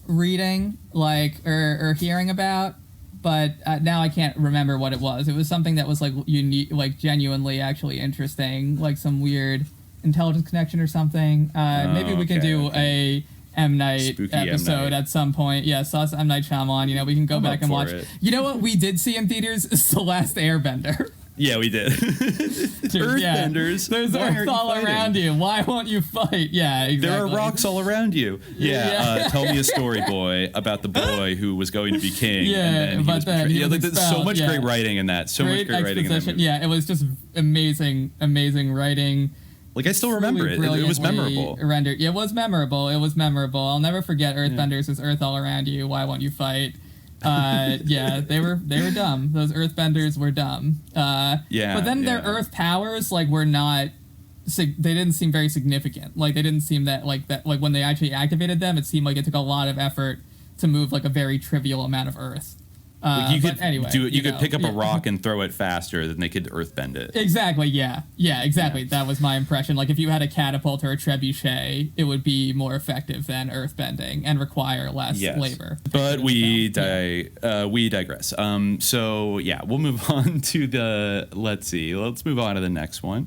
reading, or hearing about, but now I can't remember what it was. It was something that was like unique, like genuinely actually interesting, like some weird intelligence connection or something. Maybe we can do a M. Night Spooky episode M. Night. At some point. Yeah, sus M. Night Shyamalan. We can go back and watch. It. You know what we did see in theaters is The Last Airbender. Yeah, we did. Earthbenders. There's earth all around you. Why won't you fight? Yeah, exactly. There are rocks all around you. Yeah. Tell me a story, boy, about the boy who was going to be king. Yeah, but then he was there's so much great writing in that. So much great writing in that movie. Yeah, it was just amazing writing. Like, I still remember it. It was memorable. Rendered. Yeah, it was memorable. I'll never forget Earthbenders is earth all around you. Why won't you fight? They were dumb. Those Earthbenders were dumb. But then their Earth powers were not. They didn't seem very significant. Like they didn't seem that like when they actually activated them, it seemed like it took a lot of effort to move like a very trivial amount of Earth. You could do it. You could pick up a rock and throw it faster than they could earthbend it. Exactly. Yeah. Exactly. Yeah. That was my impression. Like if you had a catapult or a trebuchet, it would be more effective than earthbending and require less labor. But we digress. So yeah, we'll move on to the. Let's move on to the next one.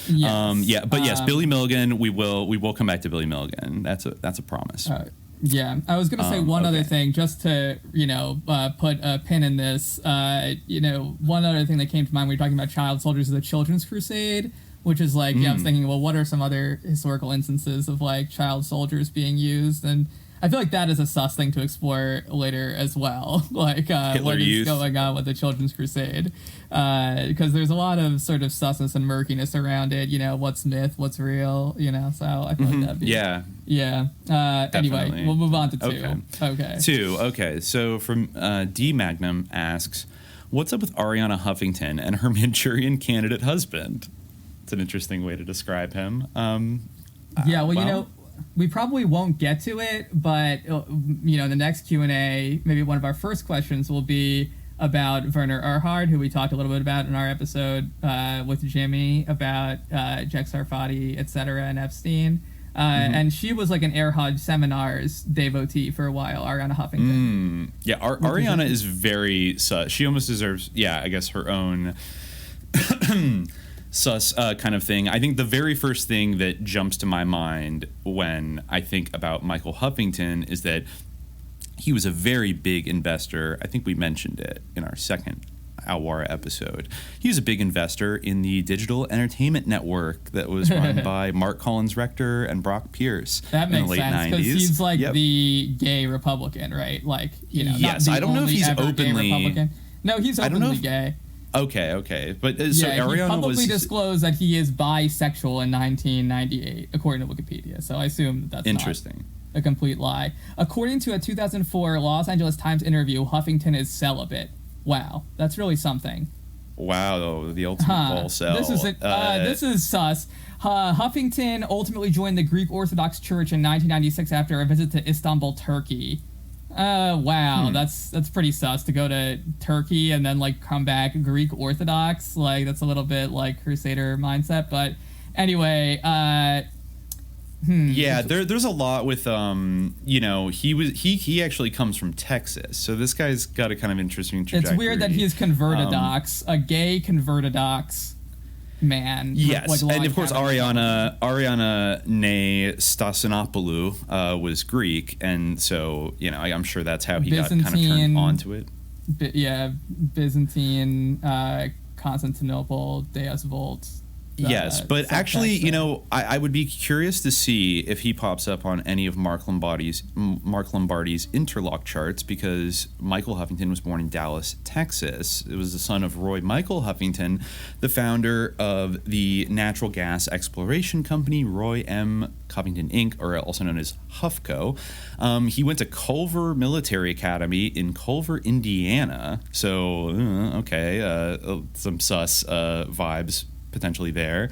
Yes. Billy Milligan. We will come back to Billy Milligan. That's a promise. Yeah, I was going to say one other thing, just to, put a pin in this. One other thing that came to mind when we were talking about child soldiers of the Children's Crusade which is like, I was thinking, well, what are some other historical instances of like child soldiers being used? And I feel like that is a sus thing to explore later as well. Like, what is going on with the Children's Crusade? Because there's a lot of sort of susness and murkiness around it. What's myth, what's real, so I feel like that'd be... Yeah. Anyway, we'll move on to 2. Okay. 2. Okay. So from D Magnum asks, what's up with Ariana Huffington and her Manchurian candidate husband? It's an interesting way to describe him. We probably won't get to it, but the next Q&A, maybe one of our first questions will be about Werner Erhard, who we talked a little bit about in our episode with Jimmy about Jack Sarfati, etc., and Epstein. And she was like an Erhard seminars devotee for a while, Ariana Huffington. Ariana is very sus. She almost deserves, I guess, her own sus kind of thing. I think the very first thing that jumps to my mind when I think about Michael Huffington is that he was a very big investor. I think we mentioned it in our second Alwara episode. He was a big investor in the digital entertainment network that was run by Mark Collins Rector and Brock Pierce in the late 90s. Because he's like the gay Republican, right? Like, yes, I don't know if he's openly... No, he's openly gay. Okay. But so Ariana he publicly disclosed that he is bisexual in 1998, according to Wikipedia. So I assume that's interesting. Not a complete lie. According to a 2004 Los Angeles Times interview, Huffington is celibate. Wow, that's really something. Wow, the ultimate ball sell. This is sus. Huffington ultimately joined the Greek Orthodox Church in 1996 after a visit to Istanbul, Turkey. Wow, that's pretty sus to go to Turkey and then like come back Greek Orthodox. Like that's a little bit like Crusader mindset. But anyway, there's a lot with he actually comes from Texas, so this guy's got a kind of interesting trajectory. It's weird that he's convertodox, a gay convertodox man. Yes, and of course Ariana ne Stasinopoulou was Greek, and so I'm sure that's how he got kind of turned onto it. Byzantine, Constantinople, Deus Vult. Yes, but actually, I would be curious to see if he pops up on any of Mark Lombardi's interlock charts, because Michael Huffington was born in Dallas, Texas. It was the son of Roy Michael Huffington, the founder of the natural gas exploration company Roy M. Huffington Inc., or also known as Huffco. He went to Culver Military Academy in Culver, Indiana. So, some sus vibes potentially there,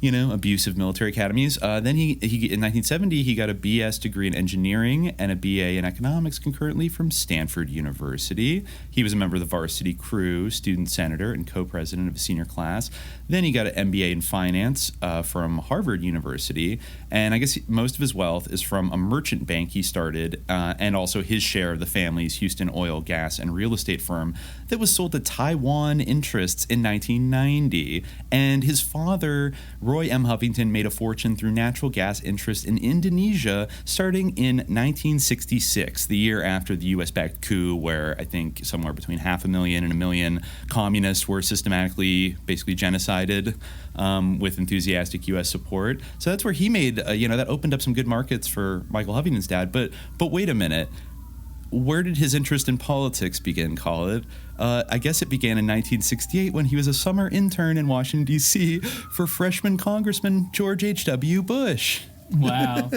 abusive military academies. Then he in 1970 he got a BS degree in engineering and a BA in economics concurrently from Stanford University. He was a member of the varsity crew, student senator, and co-president of a senior class. Then he got an MBA in finance from Harvard University, and I guess most of his wealth is from a merchant bank he started, and also his share of the family's Houston oil, gas, and real estate firm that was sold to Taiwan interests in 1990. And his father, Roy M. Huffington, made a fortune through natural gas interests in Indonesia starting in 1966, the year after the U.S.-backed coup, where I think somewhere between 500,000 and 1 million communists were systematically basically genocided with enthusiastic U.S. support. So that's where he made, that opened up some good markets for Michael Huffington's dad. But wait a minute. Where did his interest in politics begin, Khalid? I guess it began in 1968 when he was a summer intern in Washington, D.C. for freshman Congressman George H.W. Bush. Wow.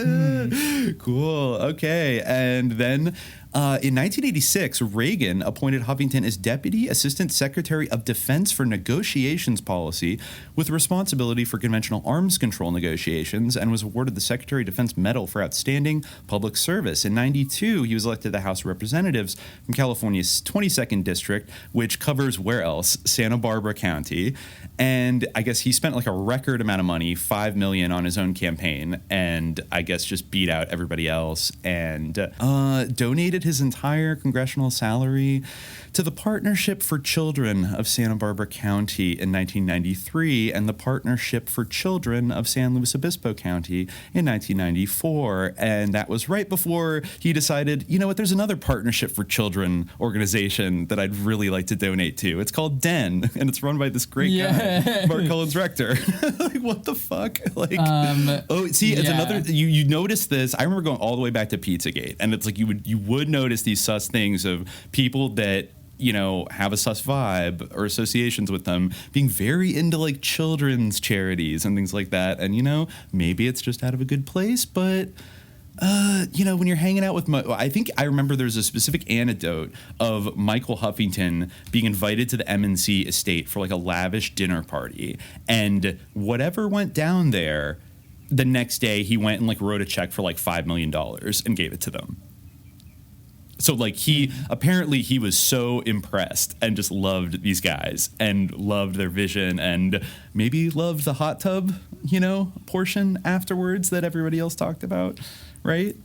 Cool. Okay. And then in 1986, Reagan appointed Huffington as Deputy Assistant Secretary of Defense for Negotiations Policy, with responsibility for conventional arms control negotiations, and was awarded the Secretary of Defense Medal for Outstanding Public Service. In 92, he was elected to the House of Representatives from California's 22nd District, which covers where else? Santa Barbara County. And I guess he spent like a record amount of money, $5 million, on his own campaign, and I guess just beat out everybody else, and donated his entire congressional salary to the Partnership for Children of Santa Barbara County in 1993 and the Partnership for Children of San Luis Obispo County in 1994. And that was right before he decided, you know what, there's another Partnership for Children organization that I'd really like to donate to. It's called DEN, and it's run by this great guy, Mark Cullen's rector. Like, what the fuck? Like, it's another, you notice this. I remember going all the way back to Pizzagate, and it's like you would notice these sus things of people that, you know, have a sus vibe or associations with them being very into like children's charities and things like that. And, you know, maybe it's just out of a good place, but you know, when you're hanging out with, I think I remember there's a specific anecdote of Michael Huffington being invited to the MNC estate for like a lavish dinner party, and whatever went down there, the next day he went and like wrote a check for like $5 million and gave it to them. So like he was so impressed and just loved these guys and loved their vision and maybe loved the hot tub, you know, portion afterwards that everybody else talked about, right?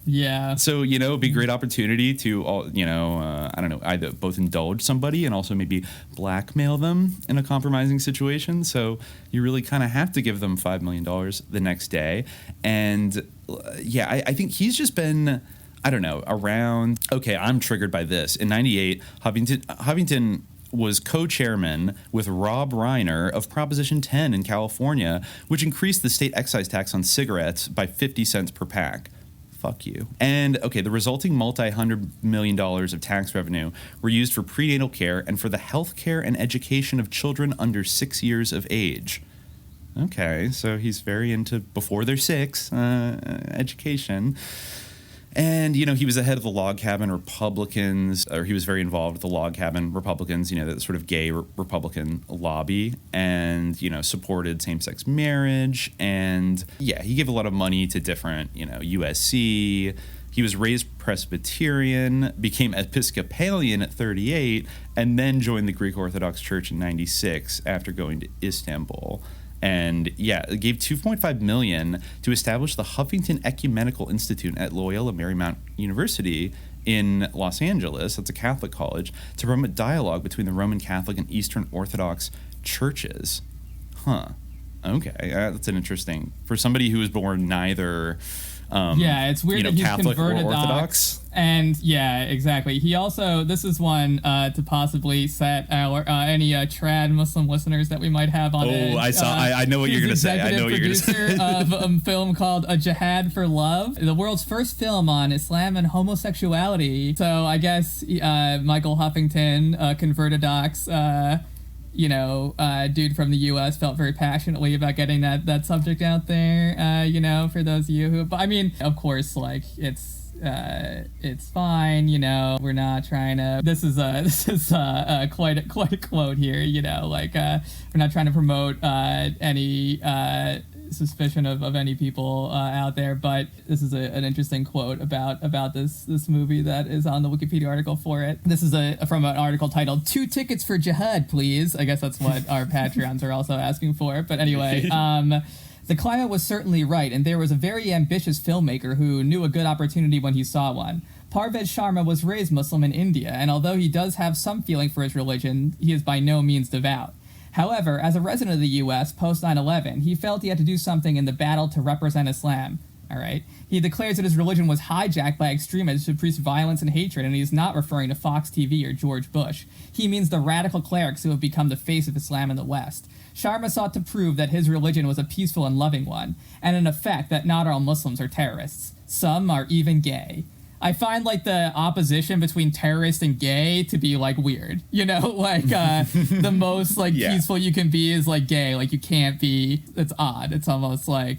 Yeah. So, you know, it'd be a great opportunity to, you know, I don't know, either both indulge somebody and also maybe blackmail them in a compromising situation. So you really kind of have to give them $5 million the next day. And I think he's just been, I don't know, around. Okay, I'm triggered by this. In 98, Huffington was co-chairman with Rob Reiner of Proposition 10 in California, which increased the state excise tax on cigarettes by 50 cents per pack. Fuck you. And, okay, the resulting multi-$100 million of tax revenue were used for prenatal care and for the health care and education of children under 6 years of age. Okay, so he's very into before they're 6, education. And, you know, he was the head of the Log Cabin Republicans, or he was very involved with the Log Cabin Republicans, you know, that sort of gay Republican lobby, and, you know, supported same-sex marriage. And, yeah, he gave a lot of money to different, you know, USC. He was raised Presbyterian, became Episcopalian at 38, and then joined the Greek Orthodox Church in 96 after going to Istanbul. And yeah, it gave $2.5 million to establish the Huffington Ecumenical Institute at Loyola Marymount University in Los Angeles. That's a Catholic college, to promote dialogue between the Roman Catholic and Eastern Orthodox churches. Huh. Okay, that's an interesting, for somebody who was born neither. It's weird, you know, that he's Catholic converted or Orthodox. And yeah, exactly. He also, this is one to possibly set our any trad Muslim listeners that we might have on edge. I know what you're going to say. I know what you're going to say. Producer of a film called A Jihad for Love, the world's first film on Islam and homosexuality. So I guess Michael Huffington, converted docs, you know, dude from the U.S. felt very passionately about getting that subject out there, you know, for those of you who, but I mean, of course, like, it's fine, you know, we're not trying to, this is quite a quote here, you know, like, we're not trying to promote any suspicion of any people out there, but this is an interesting quote about this movie that is on the Wikipedia article for it. This is from an article titled 2 tickets for Jihad, please. I guess that's what our Patreons are also asking for, but anyway, the climate was certainly right, and there was a very ambitious filmmaker who knew a good opportunity when he saw one. Parvez Sharma was raised Muslim in India, and although he does have some feeling for his religion, he is by no means devout. However, as a resident of the U.S. post 9/11, he felt he had to do something in the battle to represent Islam. All right. He declares that his religion was hijacked by extremists who preach violence and hatred, and he is not referring to Fox TV or George Bush. He means the radical clerics who have become the face of Islam in the West. Sharma sought to prove that his religion was a peaceful and loving one, and in effect that not all Muslims are terrorists. Some are even gay. I find, like, the opposition between terrorist and gay to be, like, weird. You know, like, the most, like, peaceful you can be is, like, gay. Like, you can't be, it's odd. It's almost like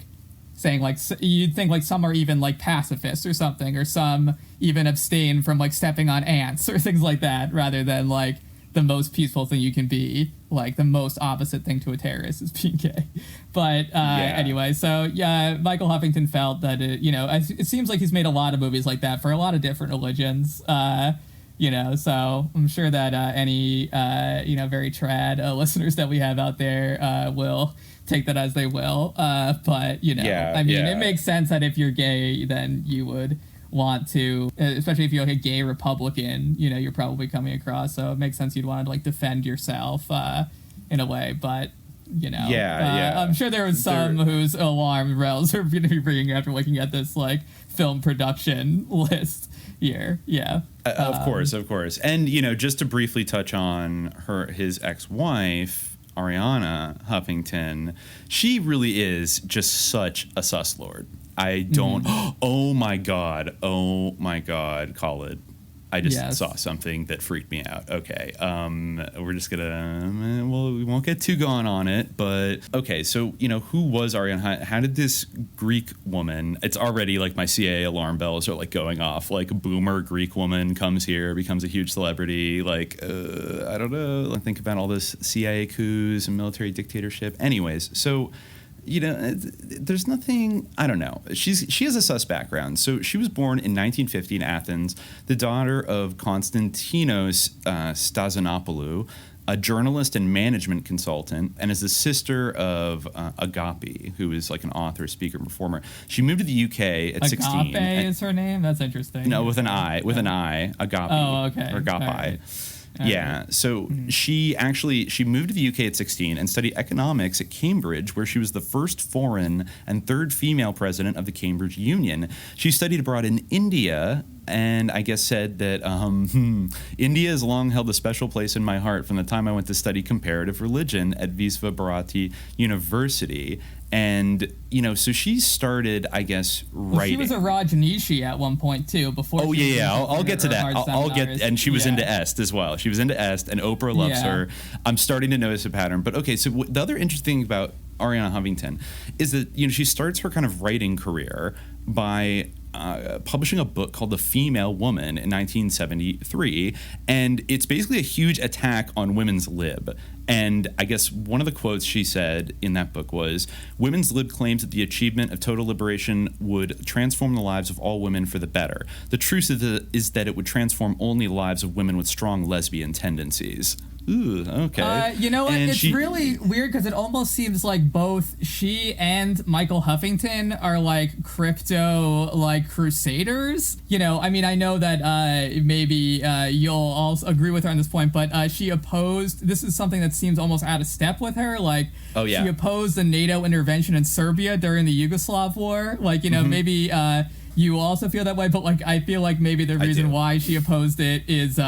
saying, like, you'd think, like, some are even, like, pacifists or something, or some even abstain from, like, stepping on ants or things like that, rather than, like, the most peaceful thing you can be. Like, the most opposite thing to a terrorist is being gay. But anyway, so yeah, Michael Huffington felt that, you know, it seems like he's made a lot of movies like that for a lot of different religions, you know, so I'm sure that any, you know, very trad listeners that we have out there will take that as they will. But, you know, I mean, it makes sense that if you're gay, then you would want to, especially if you're like a gay Republican, you know, you're probably coming across. So it makes sense you'd want to like defend yourself in a way, but. You know, I'm sure there was some whose alarm bells are going to be ringing after looking at this like film production list here. Yeah, of course, and you know, just to briefly touch on his ex-wife Arianna Huffington, she really is just such a sus lord. I don't. Oh my god, Khalid. I just saw something that freaked me out. Okay, we're just gonna, we won't get too gone on it, but okay, so, you know, who was Arianna? How did this Greek woman, it's already like my CIA alarm bells are like going off, like a boomer Greek woman comes here, becomes a huge celebrity, like, I don't know, I think about all this CIA coups and military dictatorship. Anyways, so, you know, there's nothing, I don't know. She has a sus background. So she was born in 1950 in Athens, the daughter of Konstantinos Stazanopoulou, a journalist and management consultant, and is the sister of Agapi, who is like an author, speaker, performer. She moved to the UK at 16. Agape is her name? That's interesting. No, with an I, Agapi. Oh, okay. Or Agapi. Right. Yeah, so she moved to the UK at 16 and studied economics at Cambridge, where she was the first foreign and third female president of the Cambridge Union. She studied abroad in India and I guess said that India has long held a special place in my heart from the time I went to study comparative religion at Visva Bharati University. And, you know, so she started, I guess, writing. Well, she was a Rajneeshi at one point, too, before. Oh, yeah. I'll get to that. I'll get, and she was into Est as well. She was into Est, and Oprah loves her. I'm starting to notice a pattern. But, okay, so the other interesting thing about Arianna Huffington is that, you know, she starts her kind of writing career by publishing a book called The Female Woman in 1973, and it's basically a huge attack on women's lib. And I guess one of the quotes she said in that book was, "Women's lib claims that the achievement of total liberation would transform the lives of all women for the better. The truth is that it would transform only the lives of women with strong lesbian tendencies." Ooh, okay. You know what? It's really weird because it almost seems like both she and Michael Huffington are like crypto like crusaders. You know, I mean, I know that maybe you'll all agree with her on this point, but she opposed. This is something that seems almost out of step with her. Like, she opposed the NATO intervention in Serbia during the Yugoslav war. Like, you know, maybe you also feel that way, but like I feel like maybe the reason why she opposed it is.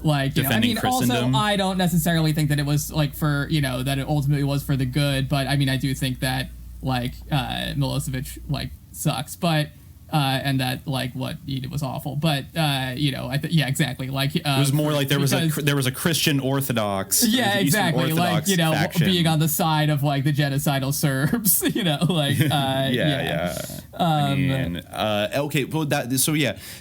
Like, you know, I mean, also, I don't necessarily think that it was like for, you know, that it ultimately was for the good, but I mean, I do think that like Milosevic like sucks, but and that like what he did was awful, but you know, exactly, like it was more like there was a Christian Orthodox, exactly, Orthodox like, you know, faction. Being on the side of like the genocidal Serbs, you know, like I mean, okay, well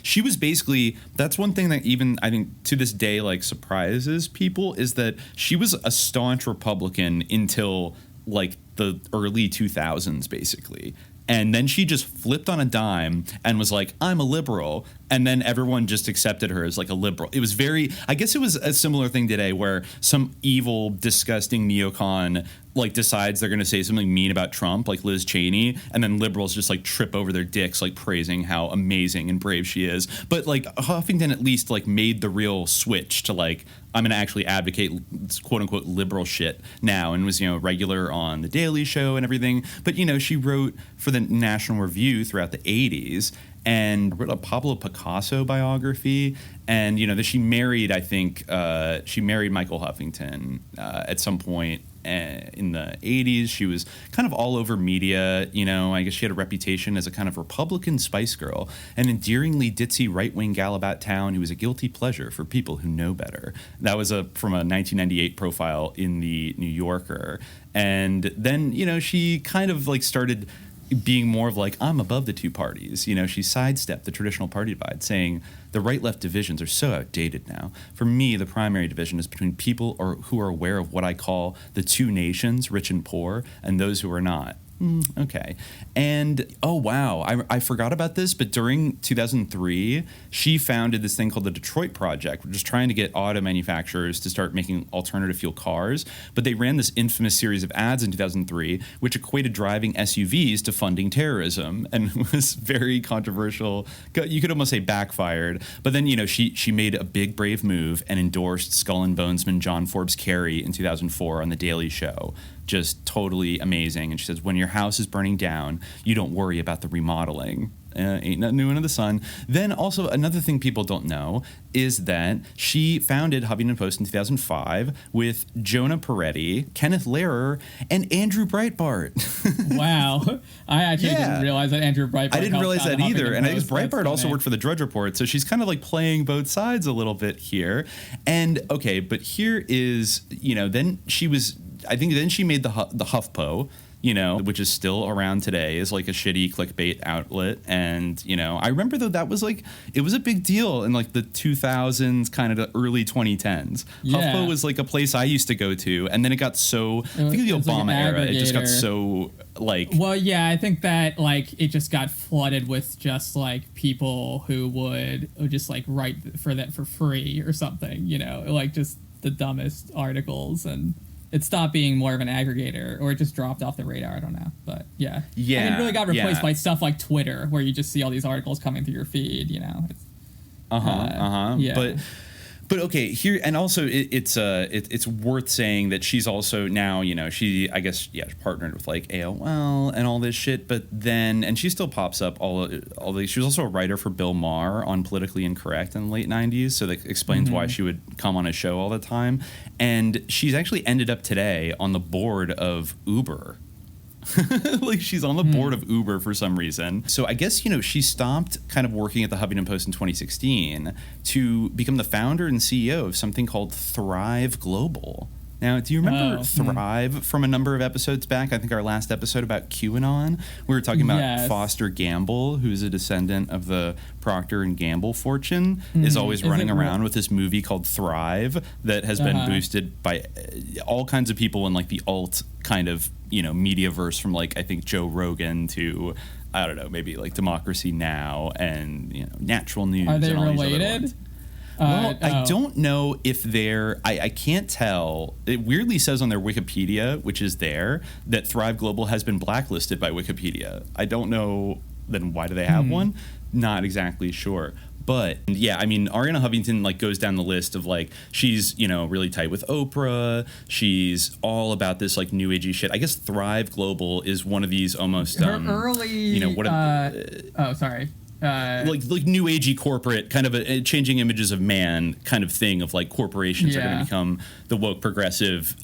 she was basically, that's one thing that even I think to this day like surprises people, is that she was a staunch Republican until like the early 2000s basically. And then she just flipped on a dime and was like, I'm a liberal. And then everyone just accepted her as like a liberal. It was very, I guess it was a similar thing today where some evil, disgusting neocon like decides they're going to say something mean about Trump, like Liz Cheney, and then liberals just like trip over their dicks, like praising how amazing and brave she is. But like Huffington at least like made the real switch to like, I'm going to actually advocate quote unquote liberal shit now, and was, you know, regular on The Daily Show and everything. But, you know, she wrote for the National Review throughout the 80s and wrote a Pablo Picasso biography. And, you know, that she married, I think she married Michael Huffington at some point in the 80s. She was kind of all over media. You know, I guess she had a reputation as a kind of Republican Spice Girl, an endearingly ditzy right-wing gal about town who was a guilty pleasure for people who know better. That was from a 1998 profile in the New Yorker. And then, you know, she kind of like started being more of like, I'm above the two parties. You know, she sidestepped the traditional party divide, saying the right-left divisions are so outdated now. For me, the primary division is between people who are aware of what I call the two nations, rich and poor, and those who are not. Okay. And, oh, wow, I forgot about this, but during 2003, she founded this thing called the Detroit Project, which is trying to get auto manufacturers to start making alternative fuel cars. But they ran this infamous series of ads in 2003, which equated driving SUVs to funding terrorism, and was very controversial. You could almost say backfired. But then, she made a big, brave move and endorsed Skull and Bonesman John Forbes Carey in 2004 on The Daily Show. Just totally amazing. And she says, when your house is burning down, you don't worry about the remodeling. Ain't nothing new under the sun. Then also another thing people don't know is that she founded Huffington Post in 2005 with Jonah Peretti, Kenneth Lehrer, and Andrew Breitbart. Wow. I actually didn't realize that Andrew Breitbart. I didn't realize that either. And I guess Breitbart That's also funny. worked for the Drudge Report. So she's kind of like playing both sides a little bit here. And okay, but here is, then she was, I think then she made the HuffPo, which is still around today, is like a shitty clickbait outlet. And, I remember though that was like, it was a big deal in like the 2000s, kind of the early 2010s. Yeah. HuffPo was like a place I used to go to. And then it got so, I think the Obama era, it just got so like. Well, yeah, I think that like it just got flooded with just like people who would just like write for that for free or something, like just the dumbest articles, and it stopped being more of an aggregator, or it just dropped off the radar. I don't know. But yeah. I mean, it really got replaced by stuff like Twitter, where you just see all these articles coming through your feed, It's, Yeah. But okay, here, and also it's worth saying that she's also now, she, I guess, partnered with like AOL and all this shit, but then, and she still pops up all these, she was also a writer for Bill Maher on Politically Incorrect in the late 90s, so that explains why she would come on a show all the time, and she's actually ended up today on the board of Uber. Like she's on the board of Uber for some reason. So I guess, she stopped kind of working at the Huffington Post in 2016 to become the founder and CEO of something called Thrive Global. Now, do you remember Thrive from a number of episodes back? I think our last episode about QAnon, we were talking about Foster Gamble, who's a descendant of the Procter and Gamble fortune, is always running around with this movie called Thrive that has been boosted by all kinds of people in like the alt kind of, mediaverse, from like, I think Joe Rogan to, I don't know, maybe like Democracy Now! And, Natural News. Are they and all related? These other ones. Well, I don't know if they're, I can't tell. It weirdly says on their Wikipedia, which is there, that Thrive Global has been blacklisted by Wikipedia. I don't know, then why do they have one? Not exactly sure. But yeah, I mean, Arianna Huffington like goes down the list of like, she's, really tight with Oprah. She's all about this like new agey shit. I guess Thrive Global is one of these almost her early, sorry. Like new agey corporate kind of a changing images of man kind of thing of like corporations are going to become the woke progressive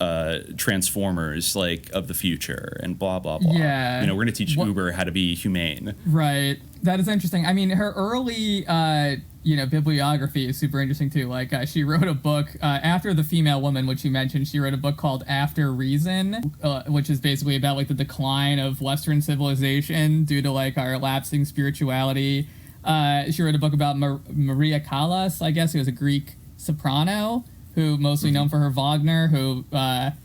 transformers like of the future and blah blah blah. Yeah, we're going to teach Uber how to be humane. Right. That is interesting. I mean, her early bibliography is super interesting too. Like she wrote a book after The Female Woman, which you mentioned. She wrote a book called After Reason, which is basically about like the decline of Western civilization due to like our lapsing spirituality. She wrote a book about Maria Callas, I guess, who was a Greek soprano who mostly known for her Wagner, who her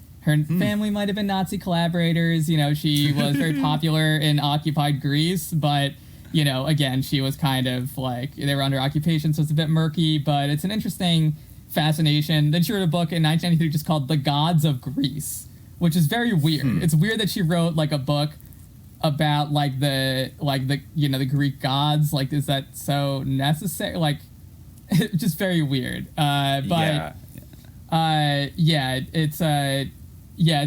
family might have been Nazi collaborators. She was very popular in occupied Greece, but again, she was kind of like, they were under occupation, so it's a bit murky, but it's an interesting fascination. Then she wrote a book in 1993 just called The Gods of Greece, which is very weird. It's weird that she wrote like a book about like the Greek gods. Like, is that so necessary? Like, just very weird. It's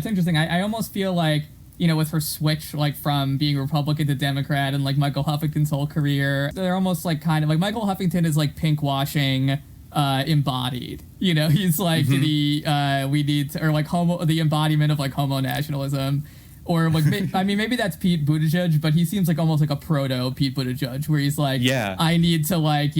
interesting. I almost feel like, with her switch, like, from being Republican to Democrat and, like, Michael Huffington's whole career, they're almost, like, kind of, like, Michael Huffington is, like, pink-washing embodied. He's, like, we need to, or, like, the embodiment of, like, homo nationalism. Or, like, maybe that's Pete Buttigieg, but he seems, like, almost like a proto-Pete Buttigieg, where he's, like, I need to, like,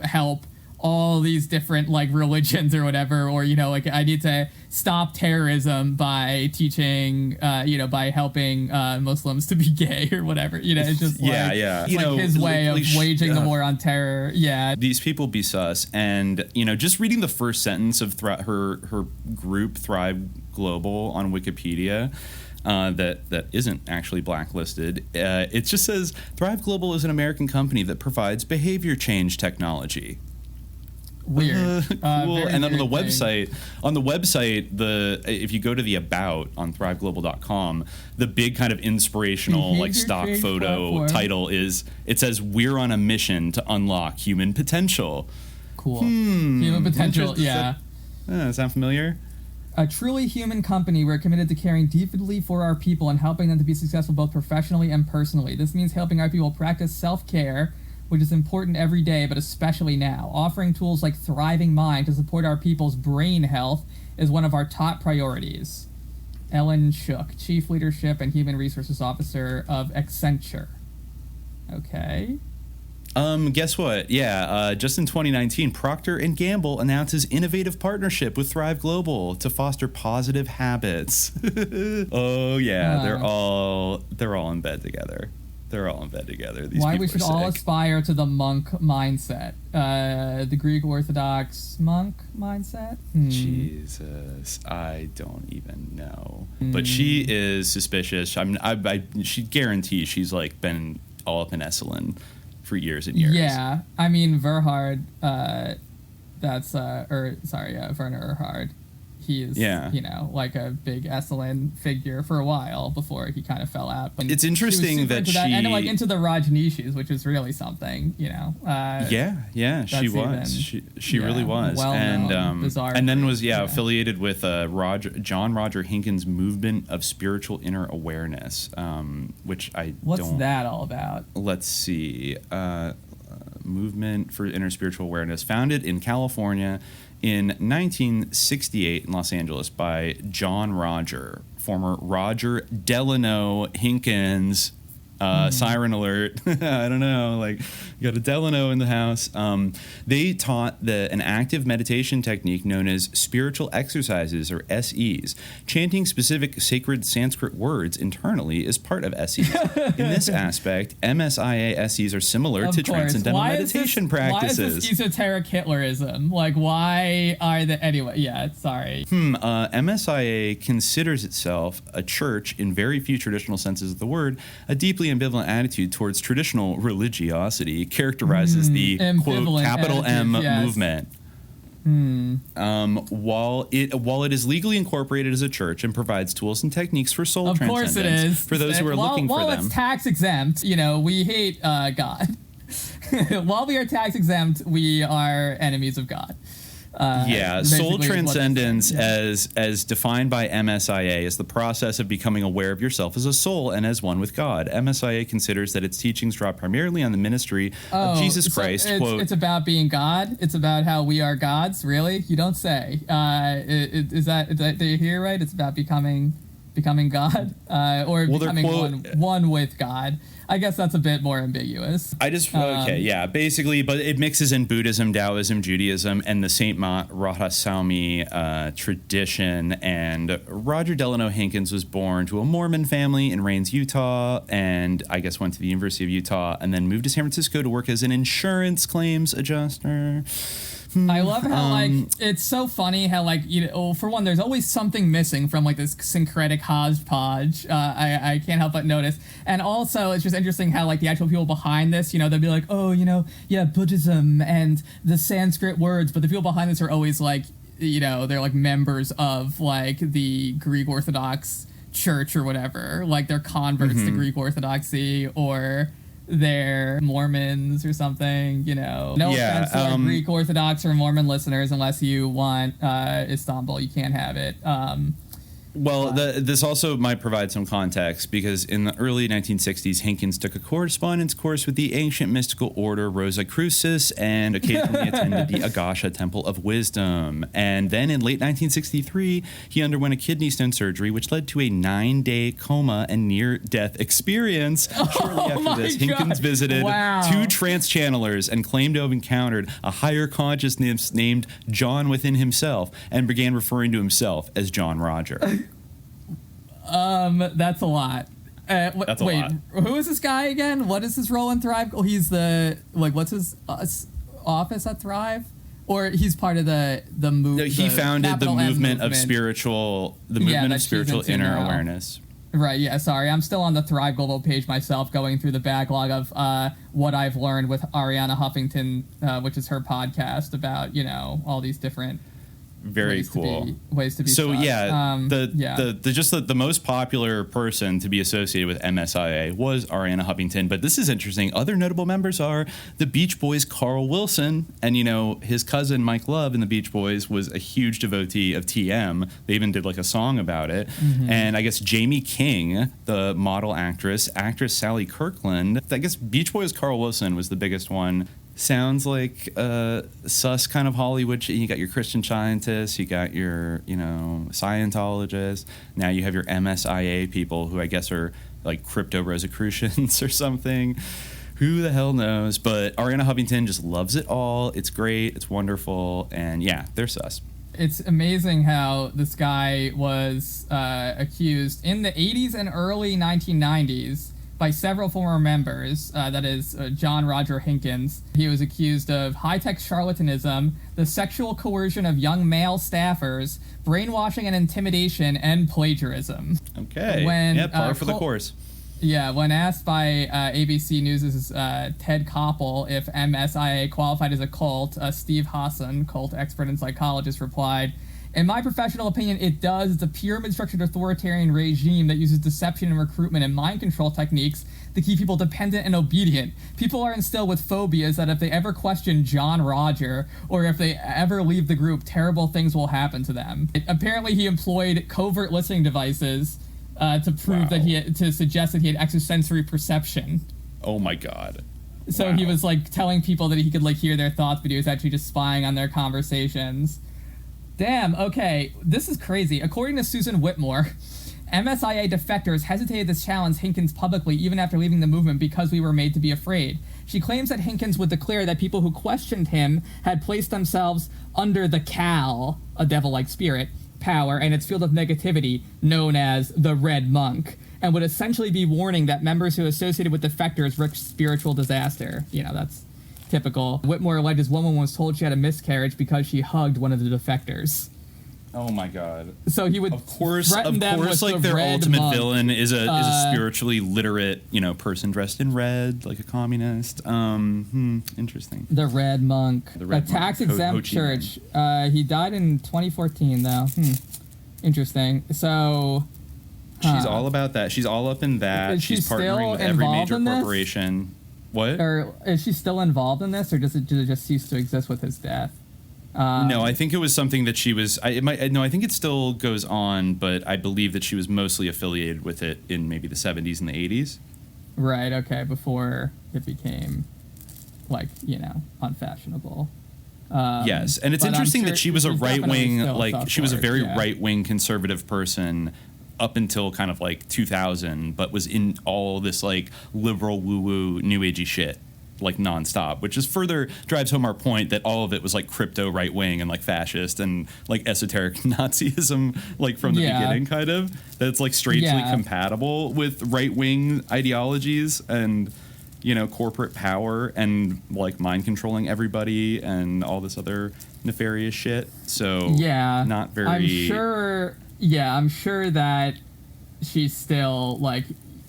help all these different like religions or whatever, or like I need to stop terrorism by teaching by helping Muslims to be gay or whatever. It's just like his way of waging the war on terror. These people be sus, and just reading the first sentence of her group Thrive Global on Wikipedia, that isn't actually blacklisted. It just says Thrive Global is an American company that provides behavior change technology. Weird. Cool. And then on the website, thing. If you go to the About on thriveglobal.com, the big kind of inspirational Behavior stock change photo platform. title it says "We're on a mission to unlock human potential." Cool. Human potential. Yeah. Sound familiar? A truly human company, we're committed to caring deeply for our people and helping them to be successful both professionally and personally. This means helping our people practice self-care, which is important every day, but especially now. Offering tools like Thriving Mind to support our people's brain health is one of our top priorities. Ellen Shook, Chief Leadership and Human Resources Officer of Accenture. Okay. Guess what? Yeah, just in 2019, Procter & Gamble announces innovative partnership with Thrive Global to foster positive habits. Oh yeah, they're all in bed together. They're all in bed together. These Why people we should are all sick. aspire to the monk mindset. The Greek Orthodox monk mindset? Jesus, I don't even know. But she is suspicious. She guarantees she's like been all up in Esalen for years and years. Yeah, I mean Werner Erhard. He is, like a big Esalen figure for a while before he kind of fell out. But it's interesting that she and like into the Rajneeshis, which is really something, she was. She really was, and then was affiliated with John Roger Hinkin's movement of spiritual inner awareness, which What's that all about? Let's see, movement for inner spiritual awareness, founded in California in 1968 in Los Angeles by John Roger, former Roger Delano Hinkins. Siren alert. I don't know. Like, you got a Delano in the house. They taught an active meditation technique known as spiritual exercises, or SEs. Chanting specific sacred Sanskrit words internally is part of SEs. In this aspect, MSIA SEs are similar to transcendental meditation practices. Why is this esoteric Hitlerism? Like, why are the... Anyway, yeah, sorry. MSIA considers itself a church in very few traditional senses of the word. A deeply ambivalent attitude towards traditional religiosity characterizes the quote capital M movement. While it is legally incorporated as a church and provides tools and techniques for soul transcendence, of course it is. For those who are looking for them. While it's tax exempt, we hate God. While we are tax exempt, we are enemies of God. Soul transcendence as defined by MSIA is the process of becoming aware of yourself as a soul and as one with God. MSIA considers that its teachings draw primarily on the ministry of Jesus Christ. It's about being God. It's about how we are gods. Really? You don't say. Is that do you hear right? It's about becoming God, or becoming one with God. I guess that's a bit more ambiguous. Basically, but it mixes in Buddhism, Taoism, Judaism, and the Saint Radhasoami tradition. And Roger Delano Hinkins was born to a Mormon family in Rains, Utah, and I guess went to the University of Utah, and then moved to San Francisco to work as an insurance claims adjuster. I love how it's so funny how for one, there's always something missing from this syncretic hodgepodge. I can't help but notice, and also it's just interesting how the actual people behind this, they'll be like, Buddhism and the Sanskrit words, but the people behind this are always they're members of the Greek Orthodox Church or whatever, they're converts to Greek Orthodoxy or they're Mormons or something, No offense to our Greek Orthodox or Mormon listeners, unless you want Istanbul, you can't have it. This also might provide some context because in the early 1960s, Hinkins took a correspondence course with the ancient mystical order Rosicrucis and occasionally attended the Agasha Temple of Wisdom. And then in late 1963, he underwent a kidney stone surgery, which led to a 9-day coma and near-death experience. Shortly after this, Hinkins visited 2 trance channelers and claimed to have encountered a higher consciousness named John within himself and began referring to himself as John Roger. That's a lot. That's a lot. Who is this guy again? What is his role in Thrive? Oh, he's the what's his office at Thrive? Or he's part of the movement. He founded the movement of spiritual inner awareness. Right, yeah, sorry. I'm still on the Thrive Global page myself, going through the backlog of what I've learned with Ariana Huffington, which is her podcast about, all these different Very cool. Ways to be so sus. The most popular person to be associated with MSIA was Ariana Huffington, but this is interesting. Other notable members are the Beach Boys' Carl Wilson, and his cousin Mike Love in the Beach Boys was a huge devotee of TM. They even did like a song about it. Mm-hmm. And I guess Jamie King, the model actress Sally Kirkland. I guess Beach Boys' Carl Wilson was the biggest one. Sounds like sus kind of Hollywood. You got your Christian Scientists, you got your, Scientologists. Now you have your MSIA people who I guess are like crypto Rosicrucians or something. Who the hell knows? But Ariana Huffington just loves it all. It's great. It's wonderful. And yeah, they're sus. It's amazing how this guy was accused in the 80s and early 1990s by several former members, that is, John Roger Hinkins. He was accused of high-tech charlatanism, the sexual coercion of young male staffers, brainwashing and intimidation, and plagiarism. Okay. Par for the course. Yeah, when asked by ABC News' Ted Koppel if MSIA qualified as a cult, Steve Hassan, cult expert and psychologist, replied, "In my professional opinion, it does. It's a pyramid-structured authoritarian regime that uses deception and recruitment and mind control techniques to keep people dependent and obedient. People are instilled with phobias that if they ever question John Roger or if they ever leave the group, terrible things will happen to them." Apparently, he employed covert listening devices to prove to suggest that he had extrasensory perception. Oh my God. So he was like telling people that he could like hear their thoughts, but he was actually just spying on their conversations. Damn, okay, this is crazy. According to Susan Whitmore, MSIA defectors hesitated to challenge Hinkins publicly even after leaving the movement because we were made to be afraid. She claims that Hinkins would declare that people who questioned him had placed themselves under the Cal, a devil-like spirit, power, and its field of negativity, known as the Red Monk, and would essentially be warning that members who associated with defectors risked spiritual disaster. That's typical. Whitmore alleges one woman was told she had a miscarriage because she hugged one of the defectors. Oh my God. So he would threaten them with like the their red ultimate monk. villain is a spiritually literate, person dressed in red, like a communist. Interesting. The Red Monk. The Red a tax-exempt Monk. church. He died in 2014, though. Interesting. So she's all about that. She's all up in that. She's partnering with every major corporation. What? Or is she still involved in this, or did it just cease to exist with his death? No, I think it was something that she was. I think it still goes on, but I believe that she was mostly affiliated with it in maybe the 70s and the 80s. Right. Okay. Before it became, unfashionable. Yes, and it's interesting that she was a right-wing, she was a very right-wing conservative person up until kind of 2000, but was in all this liberal woo-woo new agey shit nonstop, which is further drives home our point that all of it was crypto right-wing and fascist and esoteric Nazism from the beginning, kind of, that's strangely compatible with right-wing ideologies and corporate power and mind controlling everybody and all this other nefarious shit. So not very. I'm sure that she's still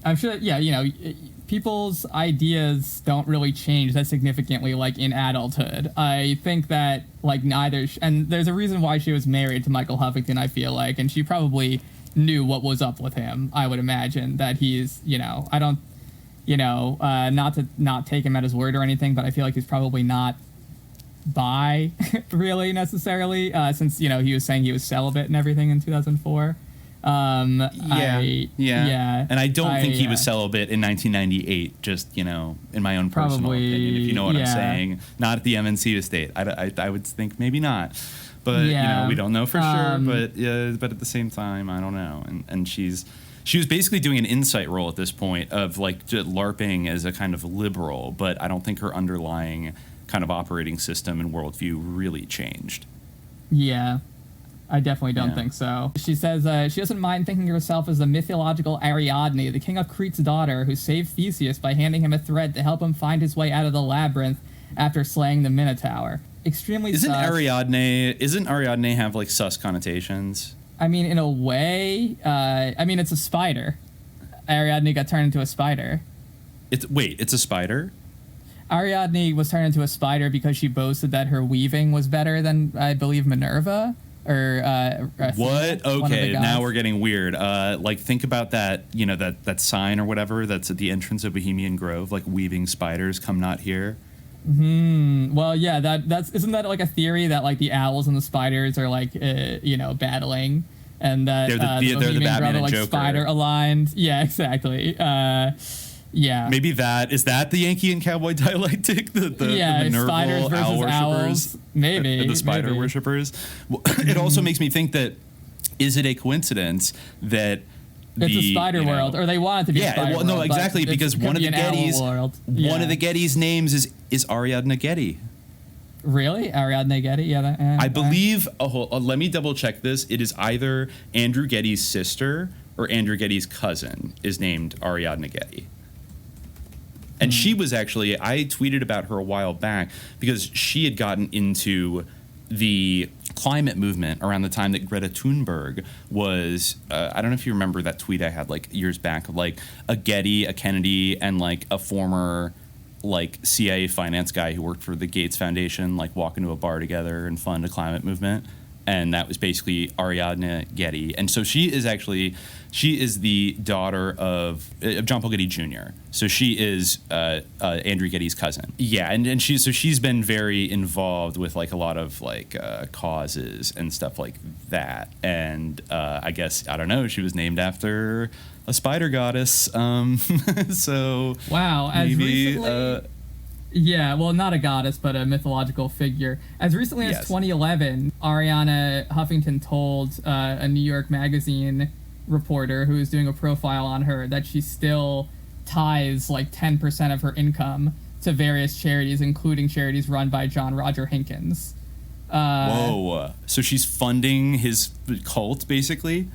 I'm sure that, people's ideas don't really change that significantly in adulthood. I think that neither, and there's a reason why she was married to Michael Huffington, I feel and she probably knew what was up with him. I would imagine that he's, I don't, not to not take him at his word or anything, but I feel he's probably not bi really necessarily, since he was saying he was celibate and everything in 2004. And I don't think he was celibate in 1998, just in my own personal opinion, if you know what I'm saying. Not at the MNC estate. I would think maybe not, but we don't know for sure. But at the same time, I don't know. And she was basically doing an insight role at this point of LARPing as a kind of liberal, but I don't think her underlying kind of operating system and worldview really changed. Yeah, I definitely don't think so. She says she doesn't mind thinking of herself as the mythological Ariadne, the king of Crete's daughter, who saved Theseus by handing him a thread to help him find his way out of the labyrinth after slaying the Minotaur. Extremely Isn't sus. Ariadne have sus connotations? I mean, in a way, it's a spider. Ariadne got turned into a spider. It's a spider? Ariadne was turned into a spider because she boasted that her weaving was better than, I believe, Minerva. Or what? Okay, now we're getting weird. Like, think about that, you know, that sign or whatever that's at the entrance of Bohemian Grove, like weaving spiders come not here. Well, yeah, that's isn't that like a theory that like the owls and the spiders are like battling, and that they're the Batman Grove are, and like Joker spider aligned. Yeah, exactly. Yeah. Maybe is that the Yankee and cowboy dialectic? The Minerval spiders versus owl owls. worshippers? Maybe. The spider worshippers. Well, it also makes me think that, is it a coincidence that it's a spider world, or they want it to be a spider world? No, exactly, because one of the Gettys' names is Ariadne Getty. Really? Ariadne Getty? Yeah. I believe, let me double check this. It is either Andrew Getty's sister or Andrew Getty's cousin is named Ariadne Getty. And she was actually, I tweeted about her a while back because she had gotten into the climate movement around the time that Greta Thunberg was, I don't know if you remember that tweet I had like years back of like a Getty, a Kennedy, and like a former like CIA finance guy who worked for the Gates Foundation, like walk into a bar together and fund a climate movement. And that was basically Ariadne Getty. And so she is the daughter of John Paul Getty Jr. So she is Andrew Getty's cousin. Yeah, and she's been very involved with like a lot of like causes and stuff like that. And I guess, I don't know, she was named after a spider goddess. So wow, as recently. Yeah, well, not a goddess, but a mythological figure. As recently as 2011, Ariana Huffington told a New York Magazine reporter who was doing a profile on her that she still tithes like 10% of her income to various charities, including charities run by John Roger Hinkins. Whoa. So she's funding his cult, basically?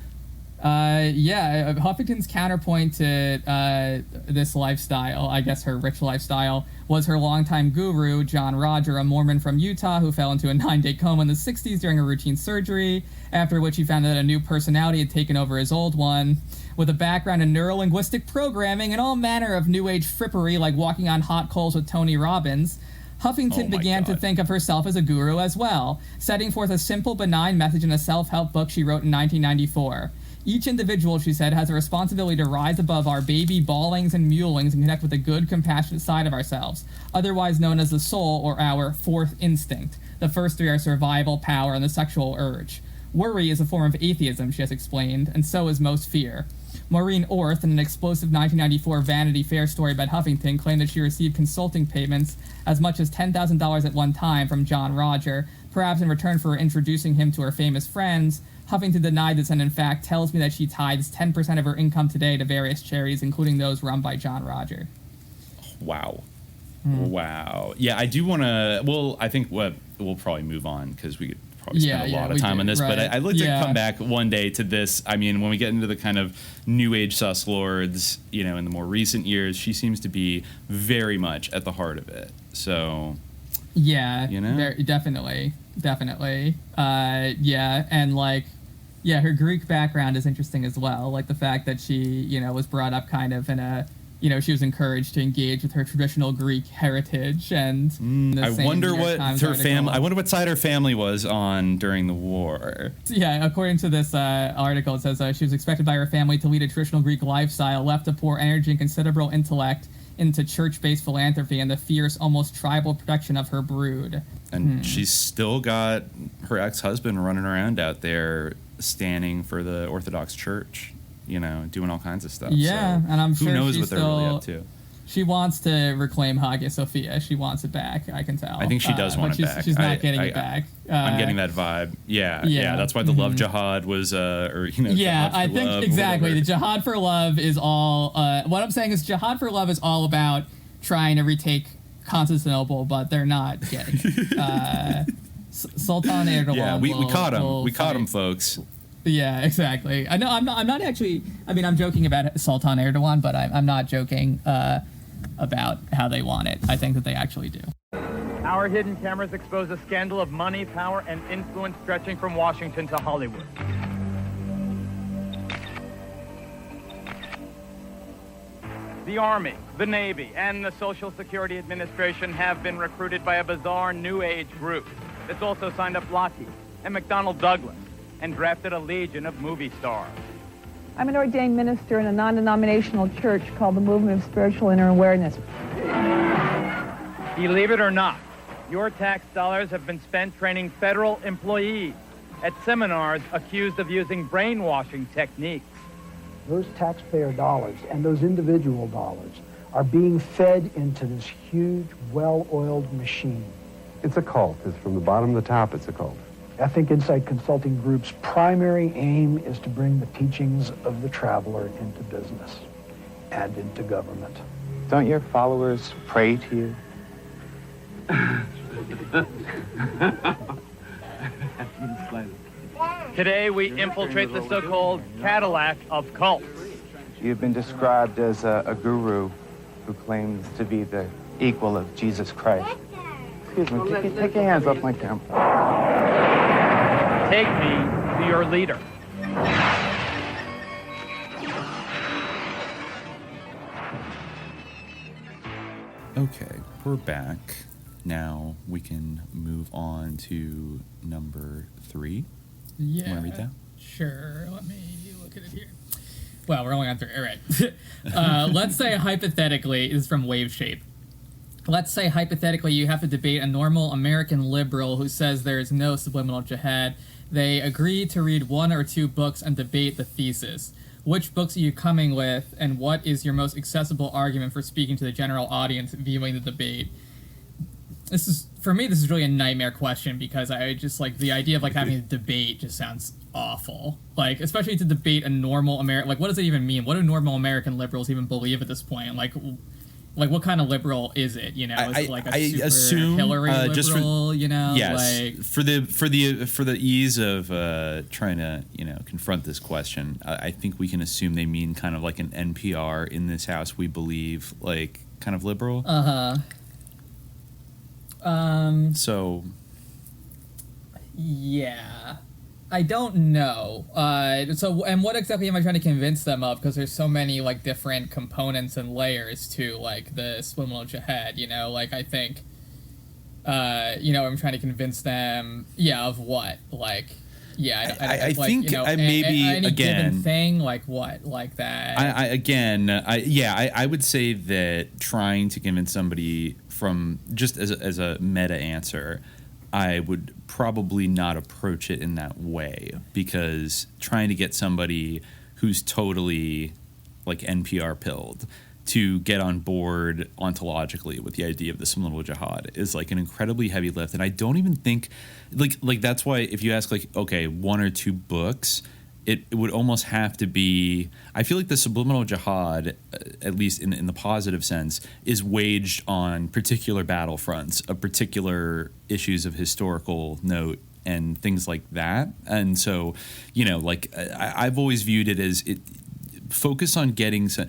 Yeah, Huffington's counterpoint to this lifestyle, I guess her rich lifestyle, was her longtime guru, John Roger, a Mormon from Utah who fell into a 9-day coma in the 60s during a routine surgery, after which he found that a new personality had taken over his old one. With a background in neurolinguistic programming and all manner of new age frippery like walking on hot coals with Tony Robbins, Huffington began to think of herself as a guru as well, setting forth a simple, benign message in a self-help book she wrote in 1994. Each individual, she said, has a responsibility to rise above our baby bawlings and mewlings and connect with the good, compassionate side of ourselves, otherwise known as the soul or our fourth instinct. The first three are survival, power, and the sexual urge. Worry is a form of atheism, she has explained, and so is most fear. Maureen Orth, in an explosive 1994 Vanity Fair story about Huffington, claimed that she received consulting payments as much as $10,000 at one time from John Roger, perhaps in return for introducing him to her famous friends. Huffington denied this and, in fact, tells me that she tithes 10% of her income today to various charities, including those run by John Roger. Wow. Wow. Yeah, I do want to... Well, I think we'll probably move on because we could probably spend a lot of time on this. Right. But I'd like to come back one day to this. I mean, when we get into the kind of New Age sus lords, you know, in the more recent years, she seems to be very much at the heart of it. So... Yeah, you know? Definitely. Yeah, and like... Yeah, her Greek background is interesting as well. Like the fact that she, you know, was brought up kind of in a, you know, she was encouraged to engage with her traditional Greek heritage. And I wonder what her family, I wonder what side her family was on during the war. Yeah, according to this article, it says she was expected by her family to lead a traditional Greek lifestyle, left to pour energy and considerable intellect into church-based philanthropy and the fierce, almost tribal protection of her brood. And she's still got her ex-husband running around out there standing for the Orthodox Church, you know, doing all kinds of stuff. Yeah, so and I'm sure who knows what they're really up to. She wants to reclaim Hagia Sophia. She wants it back, I can tell. I think she does want it back. She's not getting it back. I'm getting that vibe. Yeah. That's why the love jihad was, I think exactly. The jihad for love is all, what I'm saying is jihad for love is all about trying to retake Constantinople, but they're not getting it. Sultan Erdogan. Yeah, we caught him. We caught him, folks. Yeah, exactly. I know. I'm not actually. I mean, I'm joking about Sultan Erdogan, but I'm not joking about how they want it. I think that they actually do. Our hidden cameras expose a scandal of money, power, and influence stretching from Washington to Hollywood. The Army, the Navy, and the Social Security Administration have been recruited by a bizarre New Age group that's also signed up Lockheed and McDonnell Douglas and drafted a legion of movie stars. I'm an ordained minister in a non-denominational church called the Movement of Spiritual Inner Awareness. Believe it or not, your tax dollars have been spent training federal employees at seminars accused of using brainwashing techniques. Those taxpayer dollars and those individual dollars are being fed into this huge, well-oiled machine. It's a cult. It's from the bottom to the top, it's a cult. Ethnic Insight Consulting Group's primary aim is to bring the teachings of the traveler into business and into government. Don't your followers pray to you? Today, we infiltrate the so-called Cadillac of cults. You've been described as a guru who claims to be the equal of Jesus Christ. Excuse me, take your hands off my camera. Take me to your leader. Okay, we're back. Now we can move on to number 3. Yeah. Want to read that? Sure. Let me look at it here. Well, we're only on 3. All right. Let's say hypothetically, this is from Wave Shape. Let's say hypothetically you have to debate a normal American liberal who says there is no subliminal jihad. They agree to read 1 or 2 books and debate the thesis. Which books are you coming with, and what is your most accessible argument for speaking to the general audience viewing the debate? This is, for me, this is really a nightmare question because I just, like, the idea of, like, having a debate just sounds awful. Like, especially to debate a normal American, like, what does it even mean? What do normal American liberals even believe at this point? Like what kind of liberal is it? You know, is it like a super assume, Hillary liberal? Just for, you know, yes, like for the ease of trying to confront this question, I think we can assume they mean kind of like an NPR in this house we believe, like kind of liberal. So yeah. I don't know. And what exactly am I trying to convince them of? Because there's so many, like, different components and layers to, like, the subliminal jihad, you know? Like, I think, I'm trying to convince them, of what? Like, I like, think I maybe, any again... given thing, like what? Like that? I would say that trying to convince somebody from, just as a meta answer, I would probably not approach it in that way, because trying to get somebody who's totally like NPR pilled to get on board ontologically with the idea of the subliminal jihad is like an incredibly heavy lift. And I don't even think like that's why if you ask like, okay, 1 or 2 books, it would almost have to be, I feel like the subliminal jihad, at least in the positive sense, is waged on particular battlefronts of particular issues of historical note and things like that. And so, like I've always viewed it as focus on getting some,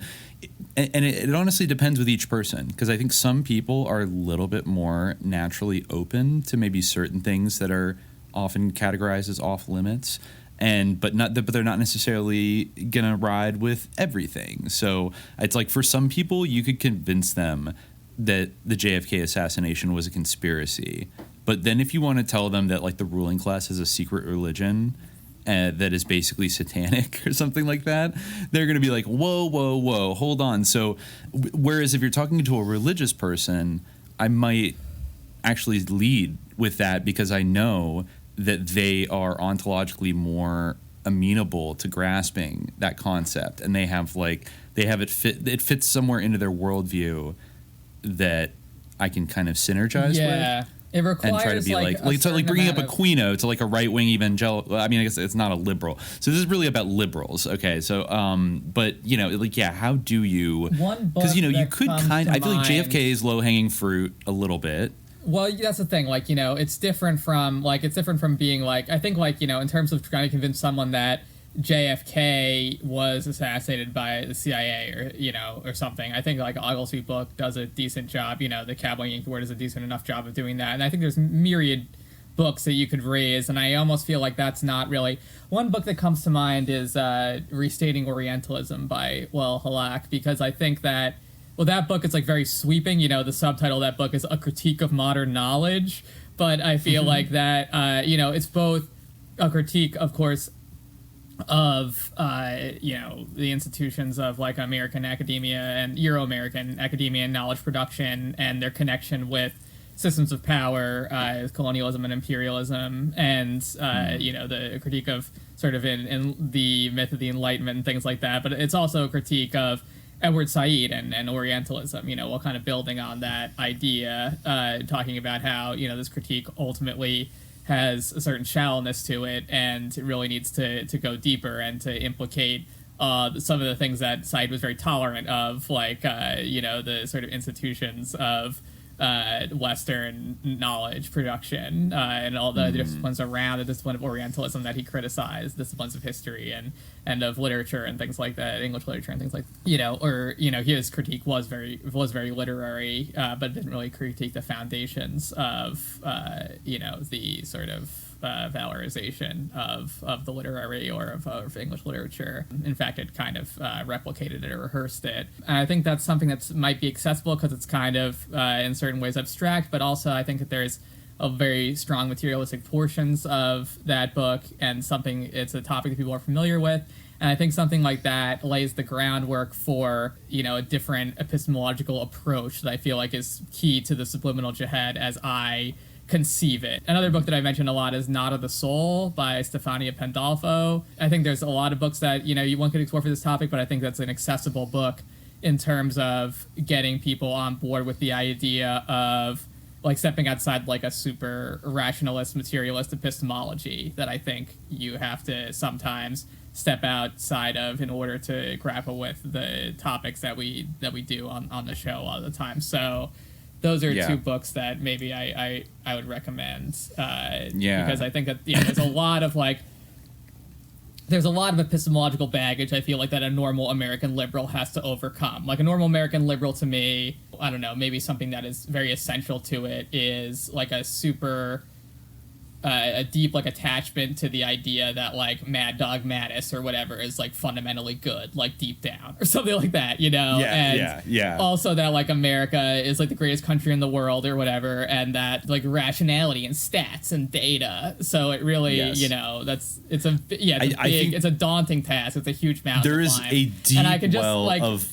and it honestly depends with each person, because I think some people are a little bit more naturally open to maybe certain things that are often categorized as off limits. But they're not necessarily gonna ride with everything. So it's like for some people, you could convince them that the JFK assassination was a conspiracy. But then if you want to tell them that like the ruling class has a secret religion that is basically satanic or something like that, they're gonna be like, whoa, hold on. So whereas if you're talking to a religious person, I might actually lead with that because I know that they are ontologically more amenable to grasping that concept, and they have it fits somewhere into their worldview that I can kind of synergize with. It requires and try to be like bringing up Aquino to like a right wing evangelical. I mean, I guess it's not a liberal. So this is really about liberals. Okay, so but how do you? Because you could kind. I feel like JFK is low hanging fruit a little bit. Well, that's the thing. Like, it's different from being like, I think like, in terms of trying to convince someone that JFK was assassinated by the CIA or something. I think like Oglesby book does a decent job. The Cowboy Yankee War does a decent enough job of doing that. And I think there's myriad books that you could raise. And I almost feel like that's not really. One book that comes to mind is Restating Orientalism by Halak, because I think that well, that book is like very sweeping. You know, the subtitle of that book is A Critique of Modern Knowledge. But I feel like that, you know, it's both a critique, of course, of, you know, the institutions of like American academia and Euro-American academia and knowledge production and their connection with systems of power, colonialism and imperialism, and, you know, the critique of sort of in the myth of the Enlightenment and things like that. But it's also a critique of Edward Said and Orientalism, you know, while kind of building on that idea, talking about how, you know, this critique ultimately has a certain shallowness to it and it really needs to go deeper and to implicate some of the things that Said was very tolerant of, like, you know, the sort of institutions of Western knowledge production and all the disciplines around the discipline of Orientalism that he criticized, disciplines of history and of literature and things like that, English literature and things like, you know, or, you know, his critique was very literary, but didn't really critique the foundations of, you know, the sort of valorization of the literary or of English literature. In fact, it kind of replicated it or rehearsed it. And I think that's something that might be accessible because it's kind of, in certain ways, abstract, but also I think that there's a very strong materialistic portions of that book and it's a topic that people are familiar with. And I think something like that lays the groundwork for, you know, a different epistemological approach that I feel like is key to the subliminal jihad as I conceive it. Another book that I mentioned a lot is Not of the Soul by Stefania Pandolfo. I think there's a lot of books that, you know, one could explore for this topic, but I think that's an accessible book in terms of getting people on board with the idea of like stepping outside like a super rationalist, materialist epistemology that I think you have to sometimes step outside of in order to grapple with the topics that we do on the show all the time. So those are two books that maybe I would recommend. Because I think that there's a lot of epistemological baggage I feel like that a normal American liberal has to overcome. Like a normal American liberal to me, I don't know, maybe something that is very essential to it is like a super a deep like attachment to the idea that like Mad Dog Mattis or whatever is like fundamentally good, like deep down or something like that, you know? Also that like America is like the greatest country in the world or whatever, and that like rationality and stats and data. So it really, you know, it's a daunting task. It's a huge mountain. There is a deep well of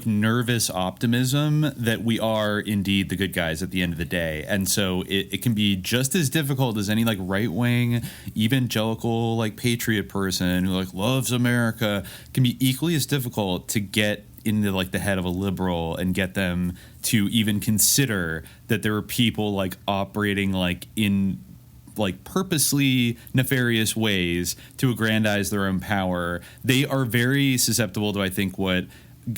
nervous optimism that we are indeed the good guys at the end of the day. And so it can be just as difficult as any like right-wing evangelical like patriot person who like loves America. It can be equally as difficult to get into like the head of a liberal and get them to even consider that there are people like operating like in like purposely nefarious ways to aggrandize their own power. They are very susceptible to, I think, what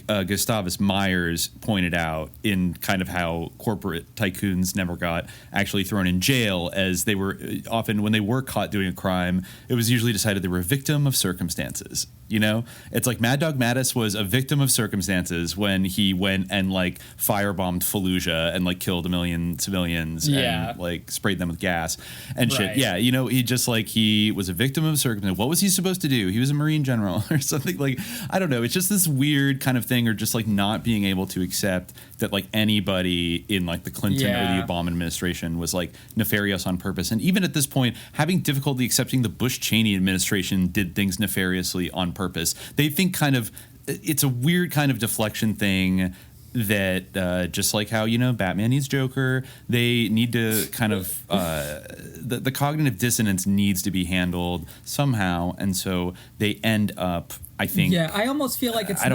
Gustavus Myers pointed out in kind of how corporate tycoons never got actually thrown in jail, as they were often, when they were caught doing a crime, it was usually decided they were a victim of circumstances. You know, it's like Mad Dog Mattis was a victim of circumstances when he went and like firebombed Fallujah and like killed 1 million civilians and like sprayed them with gas and shit. Yeah, you know, he was a victim of circumstances. What was he supposed to do? He was a Marine general or something. Like, I don't know. It's just this weird kind of thing, or just like not being able to accept that like anybody in like the Clinton or the Obama administration was like nefarious on purpose. And even at this point, having difficulty accepting the Bush-Cheney administration did things nefariously on purpose. They think kind of it's a weird kind of deflection thing that just like how, you know, Batman needs Joker, they need to kind of the cognitive dissonance needs to be handled somehow, and so they end up, I think. Yeah, I almost feel like I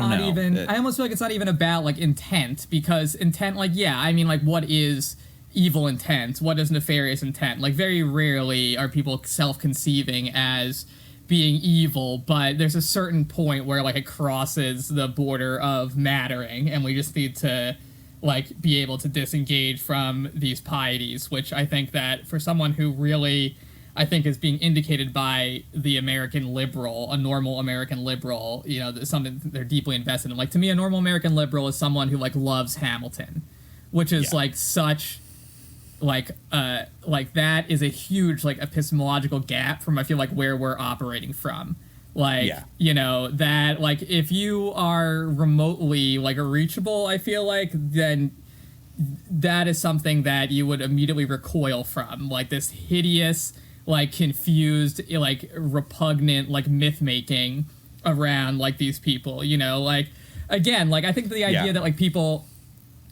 almost feel like it's not even about like intent, because intent, like, I mean, like, what is evil intent? What is nefarious intent? Like, very rarely are people self-conceiving as being evil, but there's a certain point where like it crosses the border of mattering, and we just need to like be able to disengage from these pieties, which I think that for someone who really, I think, is being indicated by the American liberal, a normal American liberal, you know, something they're deeply invested in. Like, to me, a normal American liberal is someone who like loves Hamilton, which is like such like that is a huge like epistemological gap from, I feel like, where we're operating from. Like, you know, that, like, if you are remotely, like, reachable, I feel like, then that is something that you would immediately recoil from. Like, this hideous, like, confused, like, repugnant, like, myth-making around, like, these people, you know? Like, again, like, I think the idea that, like, people,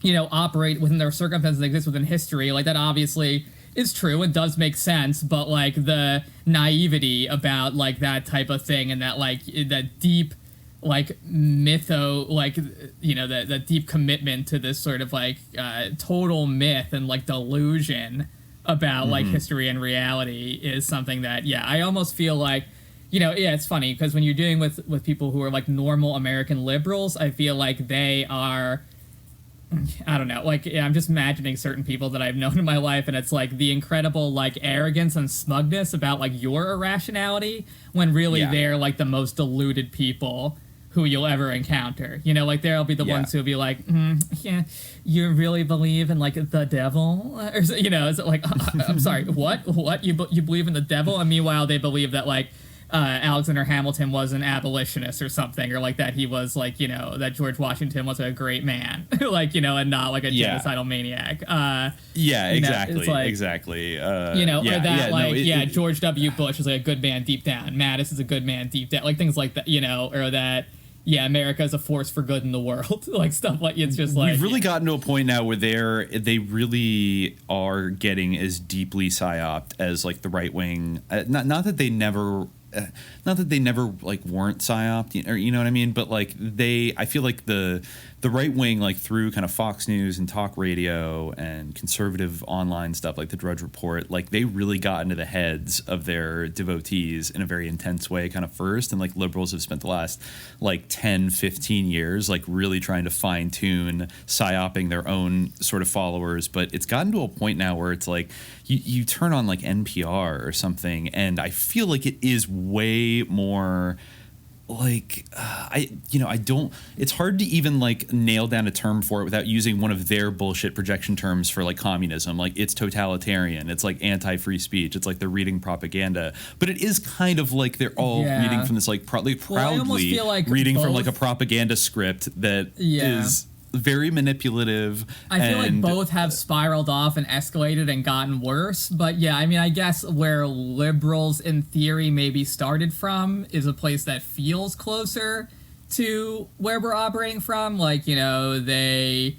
you know, operate within their circumstances that exist within history, like, that obviously is true and does make sense, but, like, the naivety about, like, that type of thing and that, like, that deep, like, like, you know, that deep commitment to this sort of, like, total myth and, like, delusion about, like, history and reality is something that, I almost feel like, you know, it's funny, because when you're dealing with people who are, like, normal American liberals, I feel like they are, I don't know, like, I'm just imagining certain people that I've known in my life, and it's like the incredible, like, arrogance and smugness about, like, your irrationality, when really they're, like, the most deluded people who you'll ever encounter. You know, like, there'll be the ones who'll be like, you really believe in, like, the devil? Or, you know, is it like, I'm sorry, what? You believe in the devil? And meanwhile, they believe that, like, Alexander Hamilton was an abolitionist or something, or like that he was, like, you know, that George Washington was a great man, like, you know, and not like a genocidal maniac. Exactly, like, exactly. You know, or that, George W. Bush is like a good man deep down. Mattis is a good man deep down. Like things like that, you know, or that, America is a force for good in the world. Like stuff like, it's just like... We've really gotten to a point now where they really are getting as deeply psyoped as, like, the right wing. Not that they never... like weren't psyoped, or you know what I mean, but like I feel like the right wing, like through kind of Fox News and talk radio and conservative online stuff like the Drudge Report, like they really got into the heads of their devotees in a very intense way kind of first, and like liberals have spent the last like 10-15 years like really trying to fine tune psyoping their own sort of followers. But it's gotten to a point now where it's like you turn on like NPR or something, and I feel like it is way more like it's hard to even like nail down a term for it without using one of their bullshit projection terms for like communism. Like it's totalitarian, it's like anti-free speech, it's like they're reading propaganda, but it is kind of like they're all reading from this like proudly like reading from like a propaganda script that is very manipulative. I feel like both have spiraled off and escalated and gotten worse. But I mean, I guess where liberals in theory maybe started from is a place that feels closer to where we're operating from. Like, you know, they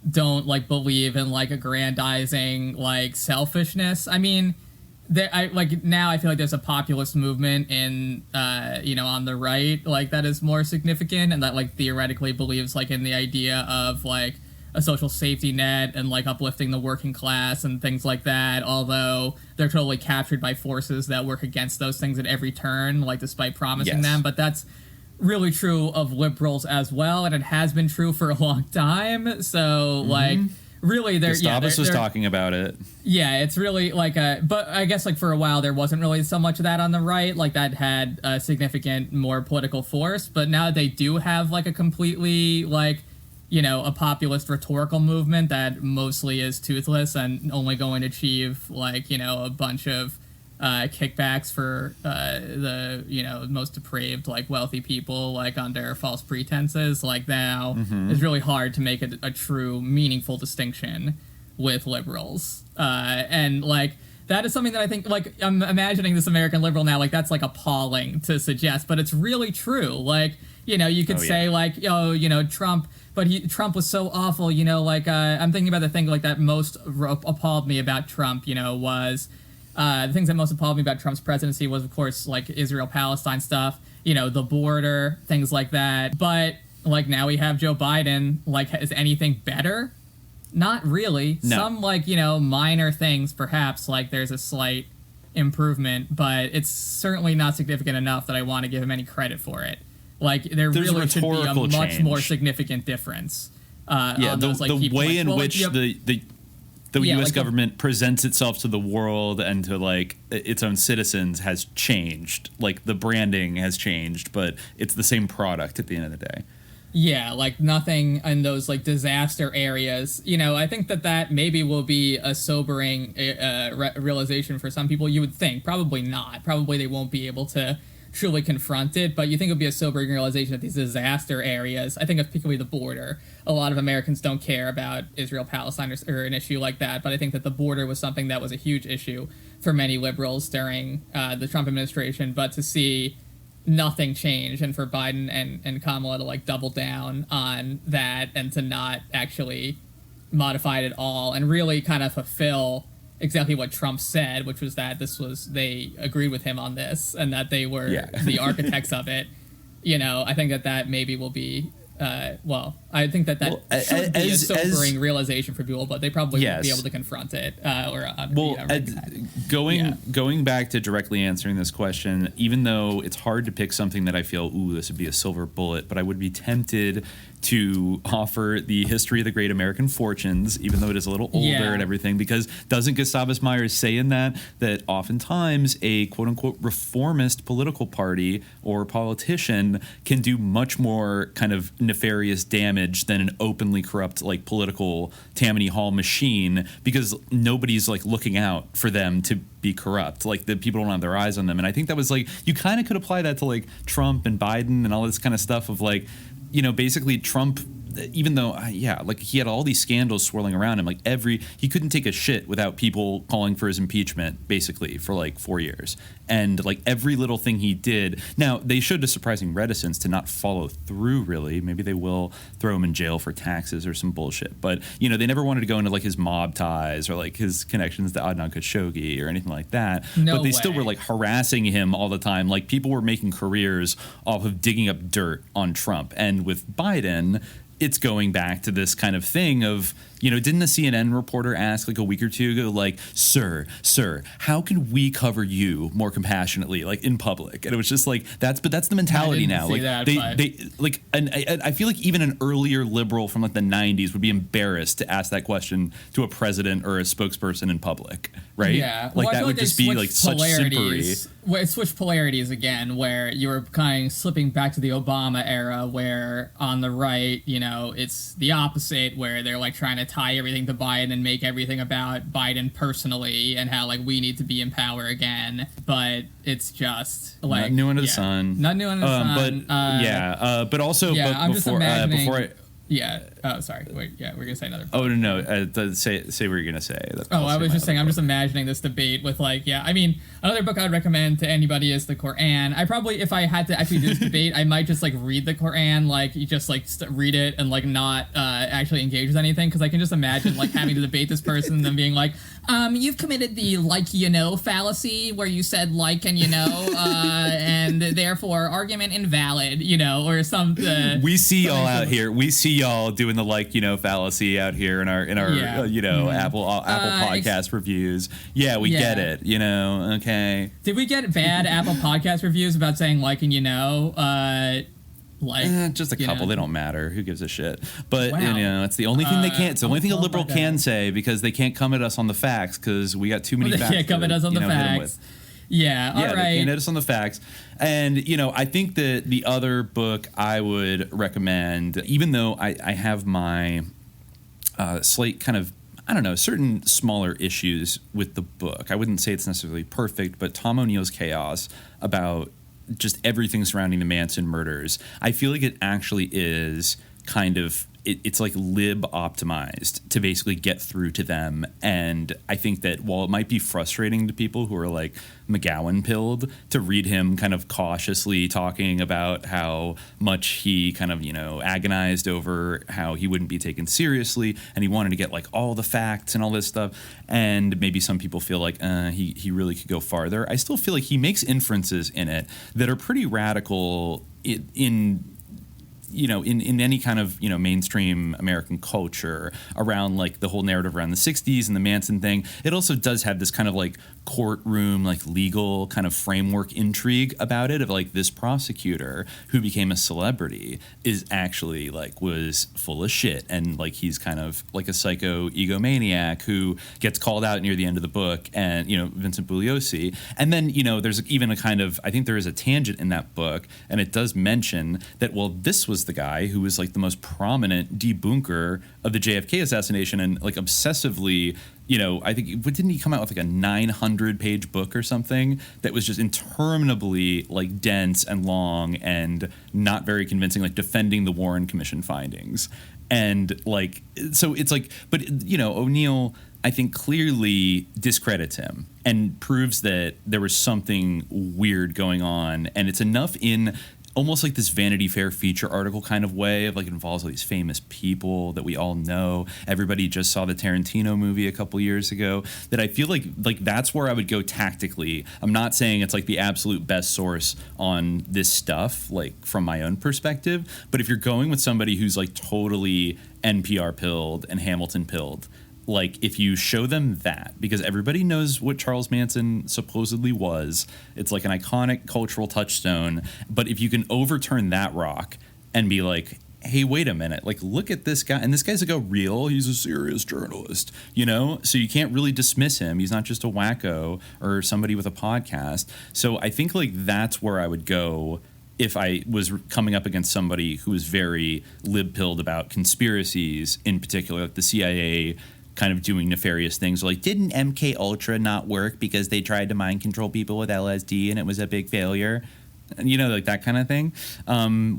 don't like believe in like aggrandizing like selfishness. I mean, now I feel like there's a populist movement in on the right, like that is more significant, and that like theoretically believes like in the idea of like a social safety net and like uplifting the working class and things like that, although they're totally captured by forces that work against those things at every turn, like despite promising them. But that's really true of liberals as well, and it has been true for a long time. So like really, Gustavus was talking about it. Yeah, it's really like but I guess like for a while there wasn't really so much of that on the right, like that had a significant more political force. But now they do have like a completely like, you know, a populist rhetorical movement that mostly is toothless and only going to achieve like, you know, a bunch of kickbacks for the, you know, most depraved like wealthy people like under false pretenses. Like now it's really hard to make a true meaningful distinction with liberals, and like that is something that I think, like, I'm imagining this American liberal now, like that's like appalling to suggest, but it's really true. Like, you know, you could say like, oh, you know, Trump was so awful, you know, like I'm thinking about the thing like that most appalled me about Trump, you know, was the things that most appalled me about Trump's presidency was, of course, like Israel-Palestine stuff, you know, the border, things like that. But, like, now we have Joe Biden. Like, is anything better? Not really. No. Some, like, you know, minor things, perhaps, like, there's a slight improvement, but it's certainly not significant enough that I want to give him any credit for it. Like, there's really should be a much more significant difference. The way in which the U.S. government presents itself to the world and to like its own citizens has changed. Like the branding has changed, but it's the same product at the end of the day. Yeah, like nothing in those like disaster areas. You know, I think that maybe will be a sobering realization for some people. You would think, probably not. Probably they won't be able to truly confront it. But you think it would be a sobering realization that these disaster areas, I think of particularly the border, a lot of Americans don't care about Israel-Palestine or an issue like that. But I think that the border was something that was a huge issue for many liberals during the Trump administration. But to see nothing change, and for Biden and Kamala to like double down on that and to not actually modify it at all and really kind of fulfill exactly what Trump said, which was that they agreed with him on this and that they were the architects of it. You know, I think that maybe will be I think that should be a sobering realization for people, but they probably won't be able to confront it. Going back to directly answering this question, even though it's hard to pick something that I feel, this would be a silver bullet, but I would be tempted to offer the history of the great American fortunes, even though it is a little older and everything, because doesn't Gustavus Myers say in that oftentimes a quote-unquote reformist political party or politician can do much more kind of nefarious damage than an openly corrupt like political Tammany Hall machine, because nobody's like looking out for them to be corrupt. Like the people don't have their eyes on them. And I think that was like, you kind of could apply that to like Trump and Biden and all this kind of stuff of like, you know, basically Trump, even though, like he had all these scandals swirling around him, like he couldn't take a shit without people calling for his impeachment, basically, for like 4 years. And like every little thing he did. Now, they showed a surprising reticence to not follow through, really. Maybe they will throw him in jail for taxes or some bullshit. But, you know, they never wanted to go into like his mob ties or like his connections to Adnan Khashoggi or anything like that. But they still were like harassing him all the time. Like people were making careers off of digging up dirt on Trump. And with Biden, it's going back to this kind of thing of, you know, didn't a CNN reporter ask like a week or two ago, like, sir, how can we cover you more compassionately, like in public? And it was just like, that's the mentality now. Like and I feel like even an earlier liberal from like the 90s would be embarrassed to ask that question to a president or a spokesperson in public, right? Yeah. Like that would just be like such simpery. Well, it switched polarities again, where you were kind of slipping back to the Obama era, where on the right, you know, it's the opposite, where they're like trying to tie everything to Biden and make everything about Biden personally and how like we need to be in power again. But it's just like not new under the sun. Not new under the sun. But but also, yeah, but I'm before just imagining, before I. Yeah. Oh, sorry. Wait. Yeah, we're gonna say another. Oh no! Say what you're gonna say. I was just saying. I'm just imagining this debate with like, I mean, another book I'd recommend to anybody is the Quran. I probably, if I had to actually do this debate, I might just like read the Quran, like you just like read it and like not actually engage with anything, because I can just imagine like having to debate this person and them being like, you've committed the fallacy where you said like and and therefore argument invalid, or something. We see y'all out here. We see y'all doing the fallacy out here in our Apple podcast reviews. Yeah, we get it. Okay. Did we get bad Apple podcast reviews about saying just a couple. They don't matter. Who gives a shit? But it's the only thing they can't. It's the only thing a liberal can say, because they can't come at us on the facts, because we got too many facts. They can't come at us on the facts. Yeah, all right. They can't hit us on the facts. And, I think that the other book I would recommend, even though I have my slight kind of, certain smaller issues with the book. I wouldn't say it's necessarily perfect, but Tom O'Neill's Chaos, about just everything surrounding the Manson murders, I feel like it actually is kind of, it's like lib optimized to basically get through to them. And I think that while it might be frustrating to people who are like McGowan pilled to read him kind of cautiously talking about how much he kind of, agonized over how he wouldn't be taken seriously and he wanted to get like all the facts and all this stuff, and maybe some people feel like he really could go farther, I still feel like he makes inferences in it that are pretty radical in any kind of, mainstream American culture around like the whole narrative around the 60s and the Manson thing. It also does have this kind of like courtroom, like legal kind of framework intrigue about it, of like this prosecutor who became a celebrity is actually like was full of shit. And like he's kind of like a psycho egomaniac who gets called out near the end of the book, and, Vincent Bugliosi. And then, there's even a kind of, I think there is a tangent in that book, and it does mention that, well, this was was the guy who was like the most prominent debunker of the JFK assassination and like obsessively, I think, didn't he come out with like a 900-page book or something that was just interminably like dense and long and not very convincing, like defending the Warren Commission findings. And like, so it's like, but O'Neill, I think, clearly discredits him and proves that there was something weird going on. And it's enough in almost like this Vanity Fair feature article kind of way of like, it involves all these famous people that we all know. Everybody just saw the Tarantino movie a couple years ago, that I feel like that's where I would go tactically. I'm not saying it's like the absolute best source on this stuff, like from my own perspective. But if you're going with somebody who's like totally NPR pilled and Hamilton pilled, like if you show them that, because everybody knows what Charles Manson supposedly was, it's like an iconic cultural touchstone. But if you can overturn that rock and be like, hey, wait a minute, like look at this guy, and this guy's like he's a serious journalist, so you can't really dismiss him. He's not just a wacko or somebody with a podcast. So I think like that's where I would go if I was coming up against somebody who was very lib-pilled about conspiracies, in particular like the CIA kind of doing nefarious things, like didn't MK Ultra not work because they tried to mind control people with LSD and it was a big failure, like that kind of thing,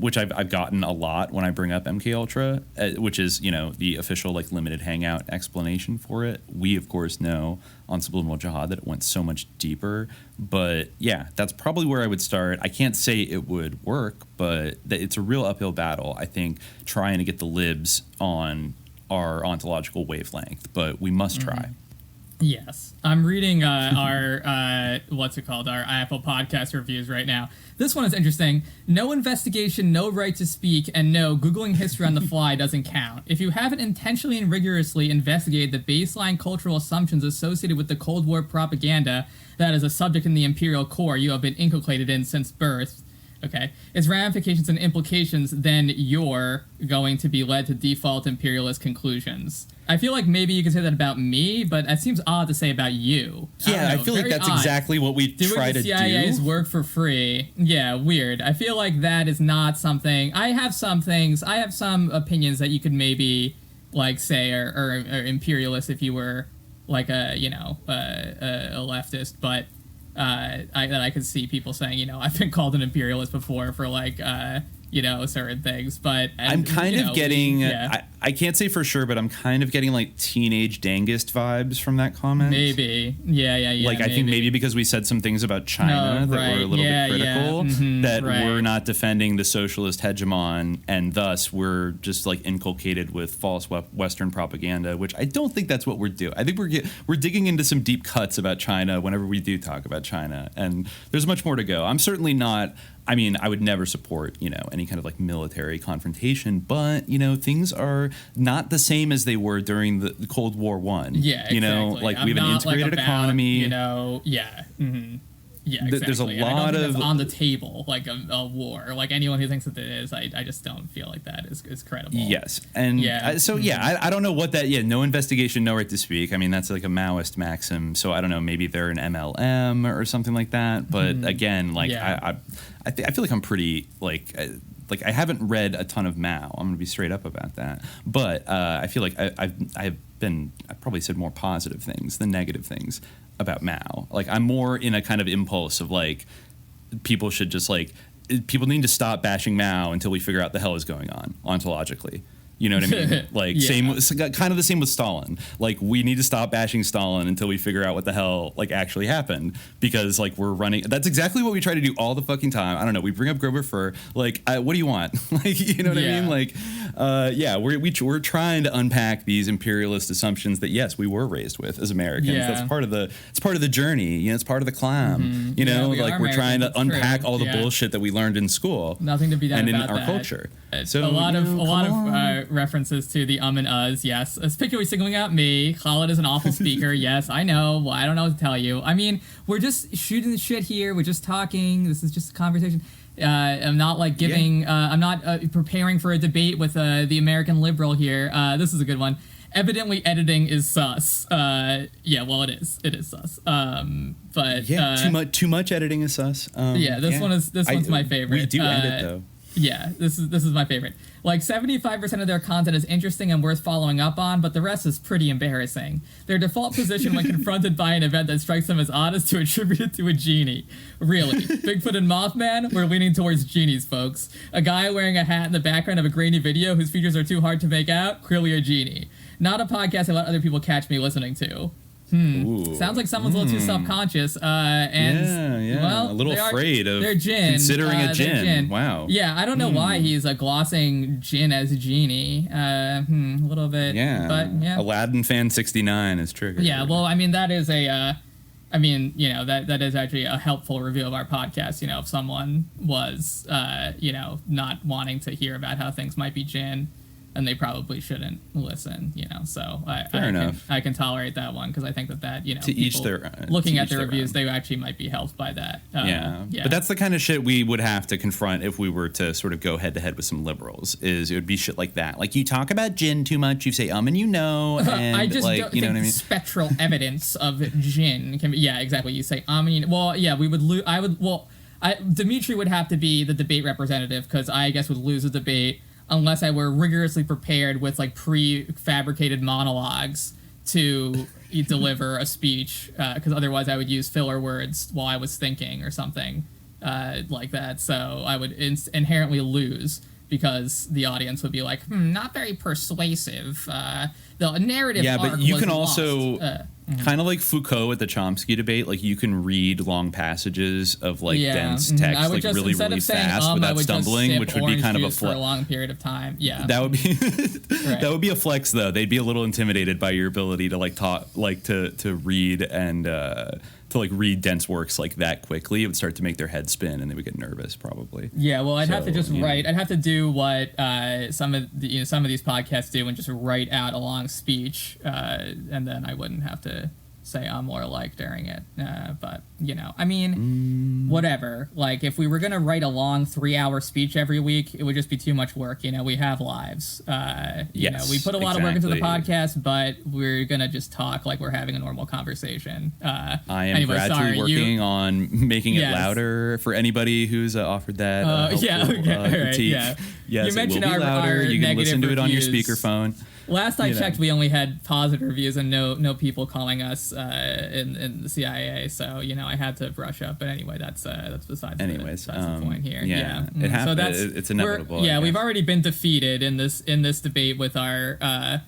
which I've gotten a lot when I bring up MK Ultra, which is the official like limited hangout explanation for it. We of course know on Subliminal Jihad that it went so much deeper, but yeah, that's probably where I would start. I can't say it would work, but it's a real uphill battle, I think, trying to get the libs on our ontological wavelength, but we must try. Yes. I'm reading our Apple Podcast reviews right now. This one is interesting. No investigation, no right to speak, and no, Googling history on the fly doesn't count. If you haven't intentionally and rigorously investigated the baseline cultural assumptions associated with the Cold War propaganda that is a subject in the imperial core you have been inculcated in since birth, its ramifications and implications, then you're going to be led to default imperialist conclusions. I feel like maybe you could say that about me, but it seems odd to say about you. Yeah, I feel like that's odd. Exactly what we try to do. Doing the CIA's work for free. Yeah, weird. I feel like that is not something... I have some opinions that you could maybe like say are imperialist if you were like a leftist, but... I could see people saying, I've been called an imperialist before for like, certain things, but I'm kind of getting, I can't say for sure, but I'm kind of getting like teenage Dangist vibes from that comment. Maybe. Yeah. Like, maybe. I think maybe because we said some things about China that were a little bit critical, that we're not defending the socialist hegemon, and thus we're just like inculcated with false Western propaganda, which I don't think that's what we're doing. I think we're digging into some deep cuts about China whenever we do talk about China, and there's much more to go. I'm certainly not... I mean, I would never support, any kind of like military confrontation, but, things are not the same as they were during the Cold War I. Yeah, exactly. Like we have an integrated economy. Yeah, exactly. There's a lot of on the table, like a war. Like anyone who thinks that it is, I just don't feel like that is credible. Yes, and I don't know what that. Yeah, no investigation, no right to speak. I mean, that's like a Maoist maxim. So I don't know. Maybe they're an MLM or something like that. But again, like I feel like I'm pretty like I haven't read a ton of Mao. I'm gonna be straight up about that. But I feel like I've probably said more positive things than negative things about Mao. Like I'm more in a kind of impulse of like people should just like people need to stop bashing Mao until we figure out the hell is going on ontologically. You know what I mean? Like kind of the same with Stalin. Like we need to stop bashing Stalin until we figure out what the hell like actually happened, because like we're running. That's exactly what we try to do all the fucking time. I don't know. We bring up Grover Fur. Like, what do you want? Like, you know what I mean? Like, we're trying to unpack these imperialist assumptions that yes, we were raised with as Americans. Yeah. That's part of the journey. It's part of the climb. We're trying to unpack all the bullshit that we learned in school. Nothing to be done and about in our culture. So a lot of references to the and uhs, yes. Particularly singling out me. Khalid is an awful speaker. Yes, I know. Well, I don't know what to tell you. I mean, we're just shooting the shit here. We're just talking. This is just a conversation. I'm not like giving. I'm not preparing for a debate with the American liberal here. This is a good one. Evidently, editing is sus. Well, it is. It is sus. But too much editing is sus. This one's my favorite. We do edit though. Yeah, this is my favorite. Like 75% of their content is interesting and worth following up on, but the rest is pretty embarrassing. Their default position when confronted by an event that strikes them as odd is to attribute it to a genie. Really, Bigfoot and Mothman? We're leaning towards genies, folks. A guy wearing a hat in the background of a grainy video whose features are too hard to make out? Clearly a genie. Not a podcast I let other people catch me listening to. Sounds like someone's a little too self-conscious, and well, a little afraid of they're Jinn, considering a Jinn. Jinn. Wow. Yeah, I don't know why he's glossing Jinn as genie. A little bit. Yeah. But yeah. Aladdin fan 69 is triggered. Yeah. Well, I mean that is a. I mean, you know, that is actually a helpful review of our podcast. You know, if someone was, you know, not wanting to hear about how things might be Jinn, and they probably shouldn't listen, you know. So I can tolerate that one because I think that you know, to each their looking at the reviews, they actually might be helped by that. Yeah, but that's the kind of shit we would have to confront if we were to sort of go head to head with some liberals. Is it would be shit like that, like you talk about Jinn too much, you say and you know, and I just don't you know think what I mean? Spectral evidence of Jinn can be. Yeah, exactly. You say well, yeah, we would lose. Dimitri would have to be the debate representative because I guess would lose the debate. Unless I were rigorously prepared with prefabricated monologues to deliver a speech, because otherwise I would use filler words while I was thinking or something like that. So I would inherently lose because the audience would be like, not very persuasive. The narrative. Yeah, but you can also Mm-hmm. kind of like Foucault at the Chomsky debate. Like you can read long passages of dense text really fast without stumbling, which would be kind of a flex for a long period of time. Yeah, that would be that would be a flex though. They'd be a little intimidated by your ability to talk, to read and to read dense works like that quickly. It would start to make their head spin and they would get nervous probably. Yeah, well, I'd have to just write. I'd have to do what some of these podcasts do and just write out a long speech, and then I wouldn't have to say more during it. But you know, I mean, whatever. Like if we were gonna write a long 3-hour speech every week, it would just be too much work. You know, we have lives. You know, we put a lot of work into the podcast, but we're gonna just talk like we're having a normal conversation. I am gradually working on making it louder for anybody who's offered that. Critique. Yeah. Yes, you mentioned it will be louder. You can listen to it on your speakerphone. Last I checked, we only had positive reviews and no people calling us in the CIA. So you know, I had to brush up. But anyway, that's besides. That's the point here. Yeah, it happens. So it's inevitable. We've already been defeated in this debate with our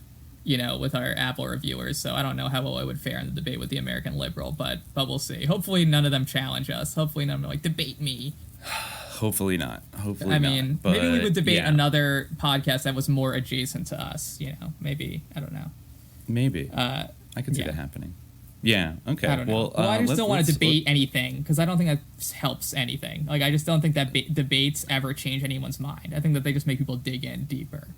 with our Apple reviewers. So I don't know how well I would fare in the debate with the American liberal, but we'll see. Hopefully, none of them challenge us. Hopefully, none of them debate me. Hopefully not. I mean, maybe we would debate another podcast that was more adjacent to us. You know, maybe I don't know. Maybe I could see that happening. Yeah. Okay. I don't know. Well, I just don't want to debate anything because I don't think that helps anything. I just don't think that debates ever change anyone's mind. I think that they just make people dig in deeper.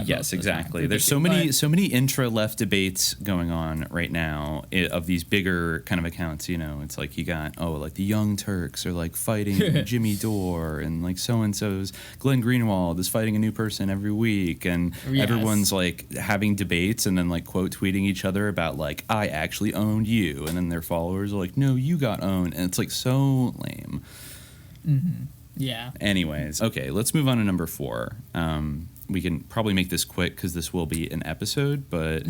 Yes, exactly. There's so many intra-left debates going on right now of these bigger kind of accounts. You know, it's like you got the Young Turks are fighting Jimmy Dore, and so-and-so's Glenn Greenwald is fighting a new person every week, and everyone's having debates and then quote tweeting each other about I actually owned you, and then their followers are like, no, you got owned, and it's so lame. Mm-hmm. Yeah. Anyways, okay, let's move on to number 4. We can probably make this quick because this will be an episode, but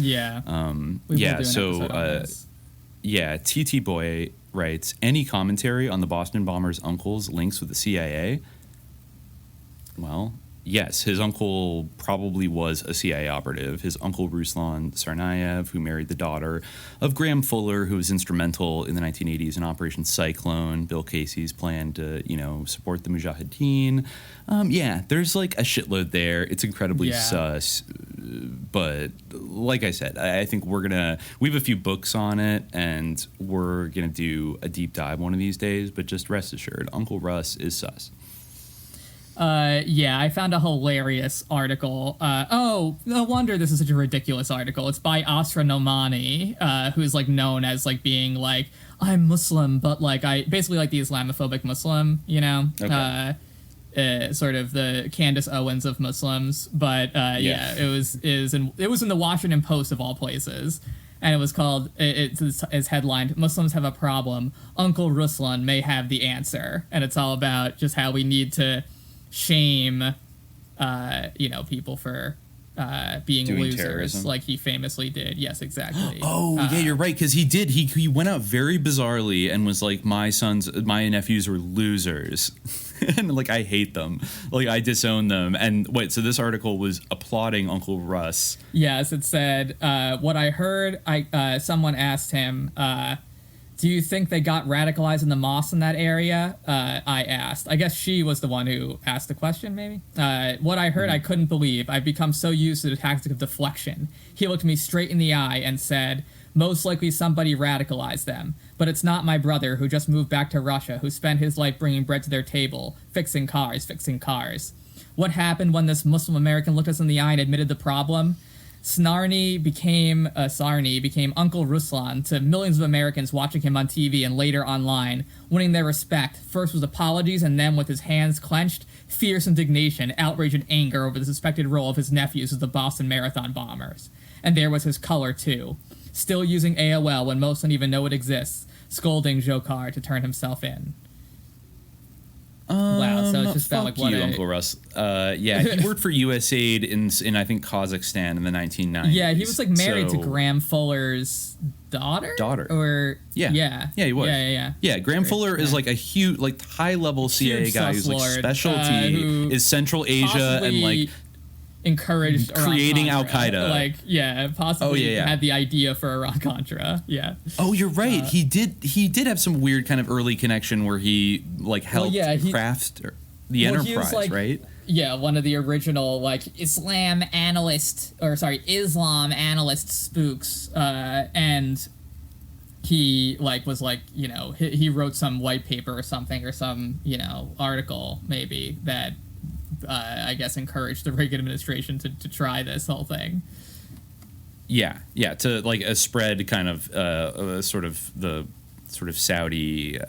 TT Boy writes, any commentary on the Boston bombers' uncle's links with the CIA? Well, yes, his uncle probably was a CIA operative. His uncle Ruslan Tsarnaev, who married the daughter of Graham Fuller, who was instrumental in the 1980s in Operation Cyclone, Bill Casey's plan to, support the Mujahideen. There's a shitload there. It's incredibly sus. But like I said, I think we have a few books on it, and we're going to do a deep dive one of these days. But just rest assured, Uncle Russ is sus. I found a hilarious article. No wonder this is such a ridiculous article. It's by Asra Nomani, who's known as being I'm Muslim, but I basically the Islamophobic Muslim, you know. Okay. Sort of the Candace Owens of Muslims, but it was in the Washington Post of all places, and it was called. It's headlined "Muslims have a problem. Uncle Ruslan may have the answer," and it's all about just how we need to shame, people for being Doing losers, terrorism. like he famously did. Yes, exactly. Yeah, you're right, because he did. He went out very bizarrely and was like, my nephews are losers, and like I hate them, like I disown them. And wait, so this article was applauding Uncle Russ. Yes, it said what I heard. Someone asked him, do you think they got radicalized in the mosque in that area? I asked. I guess she was the one who asked the question, maybe? What I heard, I couldn't believe. I've become so used to the tactic of deflection. He looked me straight in the eye and said, most likely somebody radicalized them. But it's not my brother who just moved back to Russia, who spent his life bringing bread to their table, fixing cars. What happened when this Muslim American looked us in the eye and admitted the problem? Sarny became Uncle Ruslan to millions of Americans watching him on TV and later online, winning their respect, first with apologies and then with his hands clenched, fierce indignation, outrage, and anger over the suspected role of his nephews as the Boston Marathon bombers. And there was his color, too. Still using AOL when most don't even know it exists, scolding Jokar to turn himself in. Wow, so it's just about like what Uncle Russ. Yeah, he worked for USAID in I think Kazakhstan in the 1990s. Yeah, he was like married to Graham Fuller's daughter. Or yeah, he was. Yeah. Graham Fuller is like a huge, like high level CIA guy whose like specialty is Central Asia and like encouraged creating Al Qaeda. Possibly had the idea for Iran-Contra. Yeah. Oh, you're right. He did have some weird kind of early connection where he like helped craft the Enterprise, right? Yeah, one of the original like Islam analyst spooks, and he like was like, he wrote some white paper or something, or some article maybe that I guess encouraged the Reagan administration to try this whole thing. Yeah, to like a spread kind of sort of the sort of Saudi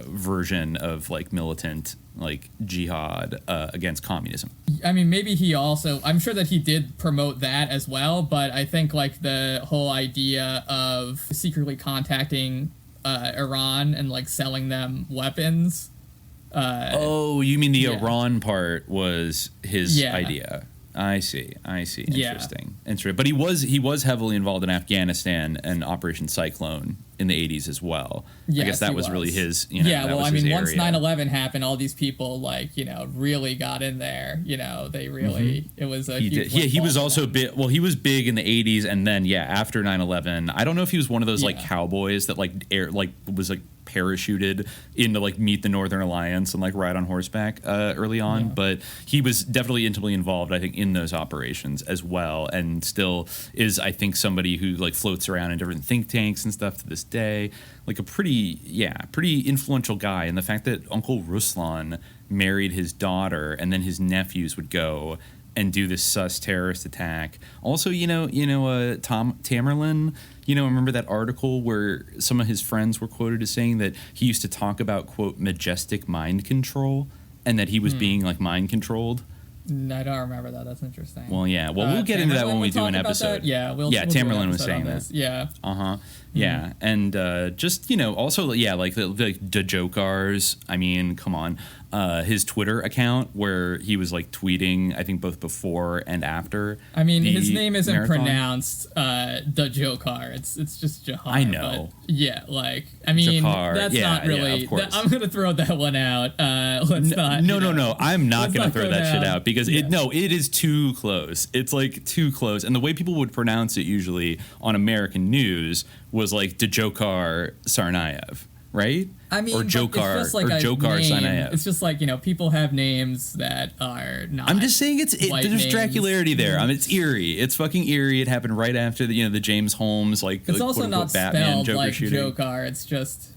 version of like militant like jihad against communism. I mean, maybe he also, I'm sure that he did promote that as well, but I think like the whole idea of secretly contacting Iran and like selling them weapons. You mean the Iran part was his idea? I see. Interesting. But he was heavily involved in Afghanistan and Operation Cyclone in the 80s as well. Yes, I guess that was really his. Once 9/11 happened, all these people really got in there. They really it was a huge he was also big. Well, he was big in the 80s, and then after 9/11, I don't know if he was one of those like cowboys that was parachuted in to like meet the Northern Alliance and like ride on horseback early on, but he was definitely intimately involved, I think, in those operations as well, and still is, I think, somebody who like floats around in different think tanks and stuff to this day, like a pretty influential guy. And the fact that Uncle Ruslan married his daughter and then his nephews would go and do this sus terrorist attack. Also, Tom Tamerlan, remember that article where some of his friends were quoted as saying that he used to talk about, quote, majestic mind control, and that he was being like mind controlled? I don't remember that. That's interesting. Well, yeah. Well, we'll get into that when we do an episode. Yeah, we'll Tamerlan was saying that. Yeah. Yeah, and just also like the Jokars. I mean, come on, his Twitter account where he was like tweeting, I think both before and after. I mean, his name isn't pronounced Jokar. It's just Jahar. I know. I mean, Jokar. That's not really. Of course. I'm gonna throw that one out. Let's not. No. I'm not gonna throw that shit out because it is too close. It's like too close, and the way people would pronounce it usually on American news was like Djokar Tsarnaev, right? I mean, or Jokar, it's just like or Jokar Tsarnaev. It's just like, people have names that are not. I'm just saying there's Dracularity there. I mean, it's eerie. It's fucking eerie. It happened right after the James Holmes It's also not Batman spelled Joker like shooting. Jokar. It's just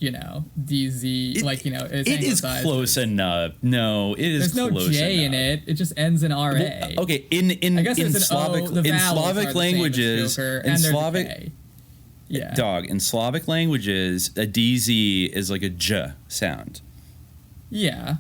DZ. It is close enough. No, it is. There's no close J enough. in it. It just ends in RA. Well, okay, in Slavic languages, in Slavic. Yeah. Dog, in Slavic languages, a DZ is like a J sound. Yeah,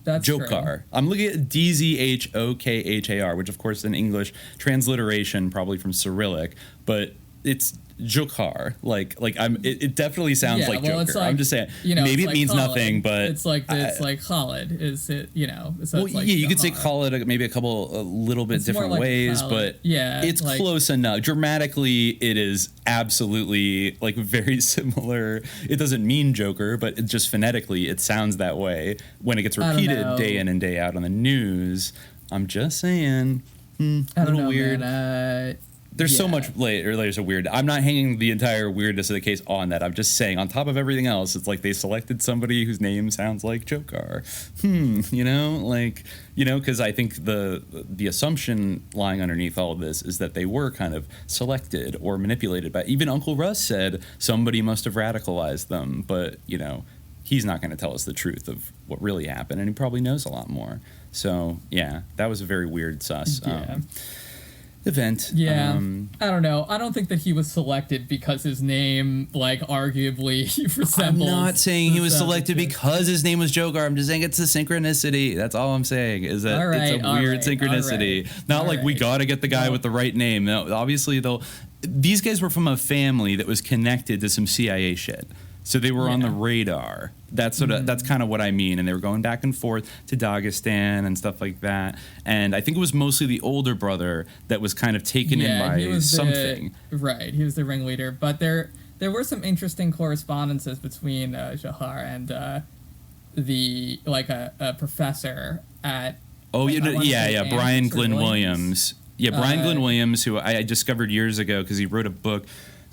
that's Jokar. True. I'm looking at DZHOKHAR, which of course in English transliteration probably from Cyrillic, but it's Joker. It definitely sounds like Joker. It's like, I'm just saying, you know, maybe it like means Khalid. nothing, but it's like Khalid. Is it, you know? So well, it's like you could say Jahar. Khalid maybe a little bit It's more different like ways, Khalid. but Yeah, it's like- close enough. Dramatically, it is absolutely like very similar. It doesn't mean Joker, but it just phonetically, it sounds that way when it gets I don't repeated know. day in and day out on the news. I'm just saying, I don't little know, weird. Man. There's so Yeah. much layers of weird. I'm not hanging the entire weirdness of the case on that. I'm just saying, on top of everything else, it's like they selected somebody whose name sounds like Joker. Because I think the assumption lying underneath all of this is that they were kind of selected or manipulated by. Even Uncle Russ said somebody must have radicalized them, but he's not going to tell us the truth of what really happened, and he probably knows a lot more. So yeah, that was a very weird sus. Event. Yeah, I don't know. I don't think that he was selected because his name, like, arguably resembles. I'm not saying he was selected because his name was Joker. I'm just saying it's a synchronicity. That's all I'm saying. Is that it's a weird synchronicity. Not like we got to get the guy with the right name. No, obviously these guys were from a family that was connected to some CIA shit. So they were on the radar. That's that's kind of what I mean. And they were going back and forth to Dagestan and stuff like that. And I think it was mostly the older brother that was kind of taken in by something. Right, he was the ringleader. But there were some interesting correspondences between Jahar and a professor at. Oh Brian Glynn Williams. Yeah, Brian Glynn Williams, who I discovered years ago because he wrote a book.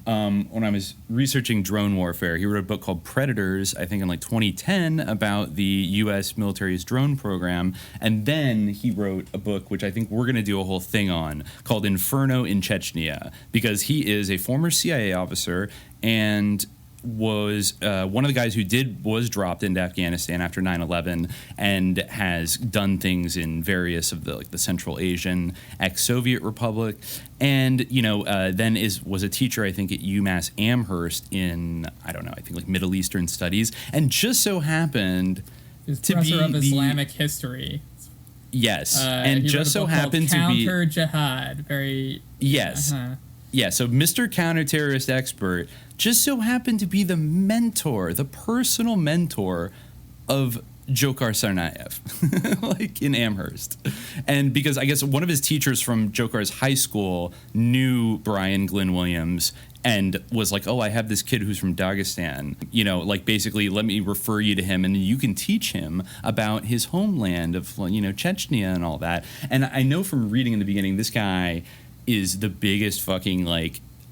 When I was researching drone warfare, he wrote a book called Predators, I think in like 2010, about the U.S. military's drone program. And then he wrote a book, which I think we're going to do a whole thing on, called Inferno in Chechnya, because he is a former CIA officer and was one of the guys who was dropped into Afghanistan after 9/11 and has done things in various of the Central Asian ex-Soviet republic, and then was a teacher, I think, at UMass Amherst in I think like Middle Eastern studies, and just so happened to be of Islamic history. Yes, and just so happened to be counter jihad. Very yes. Yeah, so Mr. Counterterrorist Expert just so happened to be the personal mentor of Dzhokhar Tsarnaev, like in Amherst. And because I guess one of his teachers from Dzhokhar's high school knew Brian Glynn Williams and was like, oh, I have this kid who's from Dagestan, basically let me refer you to him and you can teach him about his homeland of, Chechnya and all that. And I know from reading in the beginning, this guy is the biggest fucking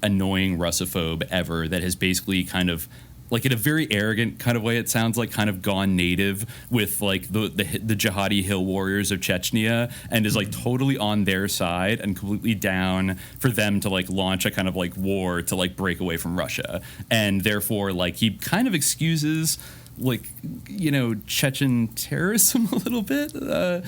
annoying Russophobe ever that has basically kind of in a very arrogant kind of way, it sounds like, kind of gone native with the jihadi hill warriors of Chechnya and is totally on their side and completely down for them to launch a kind of war to break away from Russia, and therefore he kind of excuses Chechen terrorism a little bit, and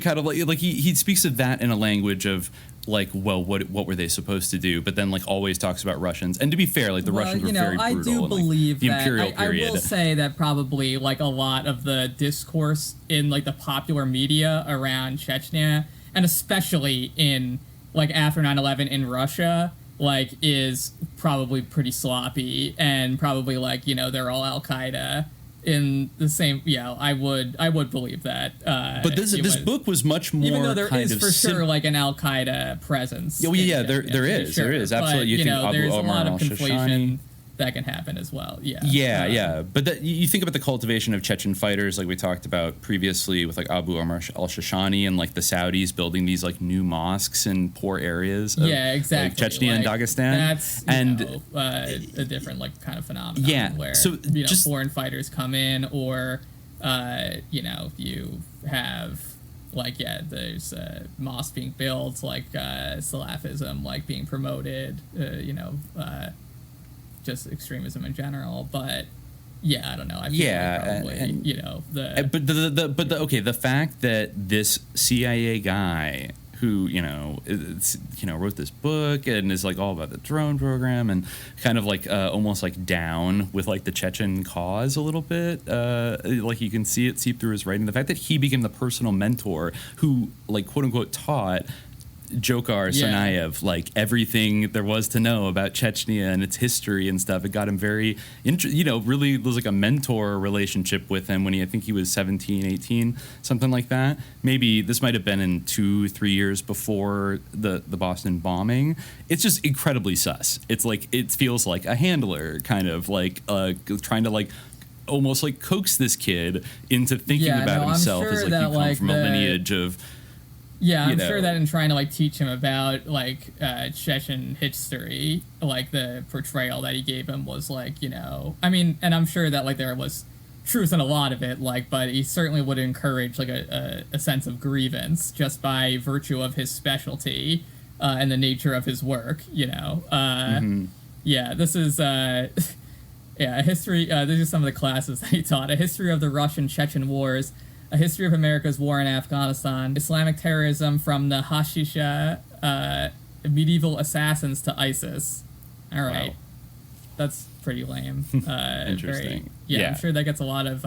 kind of he speaks of that in a language of what were they supposed to do? But then always talks about Russians. And to be fair, the Russians were very brutal. I do believe the that imperial period. I will say that probably a lot of the discourse in the popular media around Chechnya, and especially in after 9/11 in Russia, is probably pretty sloppy and probably they're all Al Qaeda. In the same, I would believe that. But this book was much more, even though there kind is of for sure an Al Qaeda presence. Oh yeah, there is absolutely. But, you think Abu there's Omar a lot of al-Shashani. that can happen as well. Yeah. But you think about the cultivation of Chechen fighters, like we talked about previously with Abu Omar al-Shashani and the Saudis building these new mosques in poor areas of exactly. Chechnya and Dagestan. That's a different kind of phenomenon where just foreign fighters come in, or you have there's mosques being built, Salafism being promoted, just extremism in general. But I don't know. I feel probably, the fact that this CIA guy who wrote this book and is all about the drone program and kind of almost down with the Chechen cause a little bit, you can see it seep through his writing. The fact that he became the personal mentor who quote unquote taught Dzhokhar Tsarnaev, like everything there was to know about Chechnya and its history and stuff. It got him very, really was like a mentor relationship with him when I think he was 17, 18, something like that. Maybe this might have been in 2-3 years before the Boston bombing. It's just incredibly sus. It's like, it feels like a handler kind of like trying to like almost like coax this kid into thinking about himself as like you come from a lineage of. Yeah, I'm sure that in trying to like teach him about like Chechen history, like the portrayal that he gave him was like, I mean, and I'm sure that like there was truth in a lot of it, like, but he certainly would encourage like a sense of grievance just by virtue of his specialty and the nature of his work, Yeah, this is history. These are some of the classes that he taught: a history of the Russian-Chechen wars, a history of America's war in Afghanistan, Islamic terrorism from the Hashisha medieval assassins to ISIS. All right. Wow. That's pretty lame. Interesting. I'm sure that gets a lot of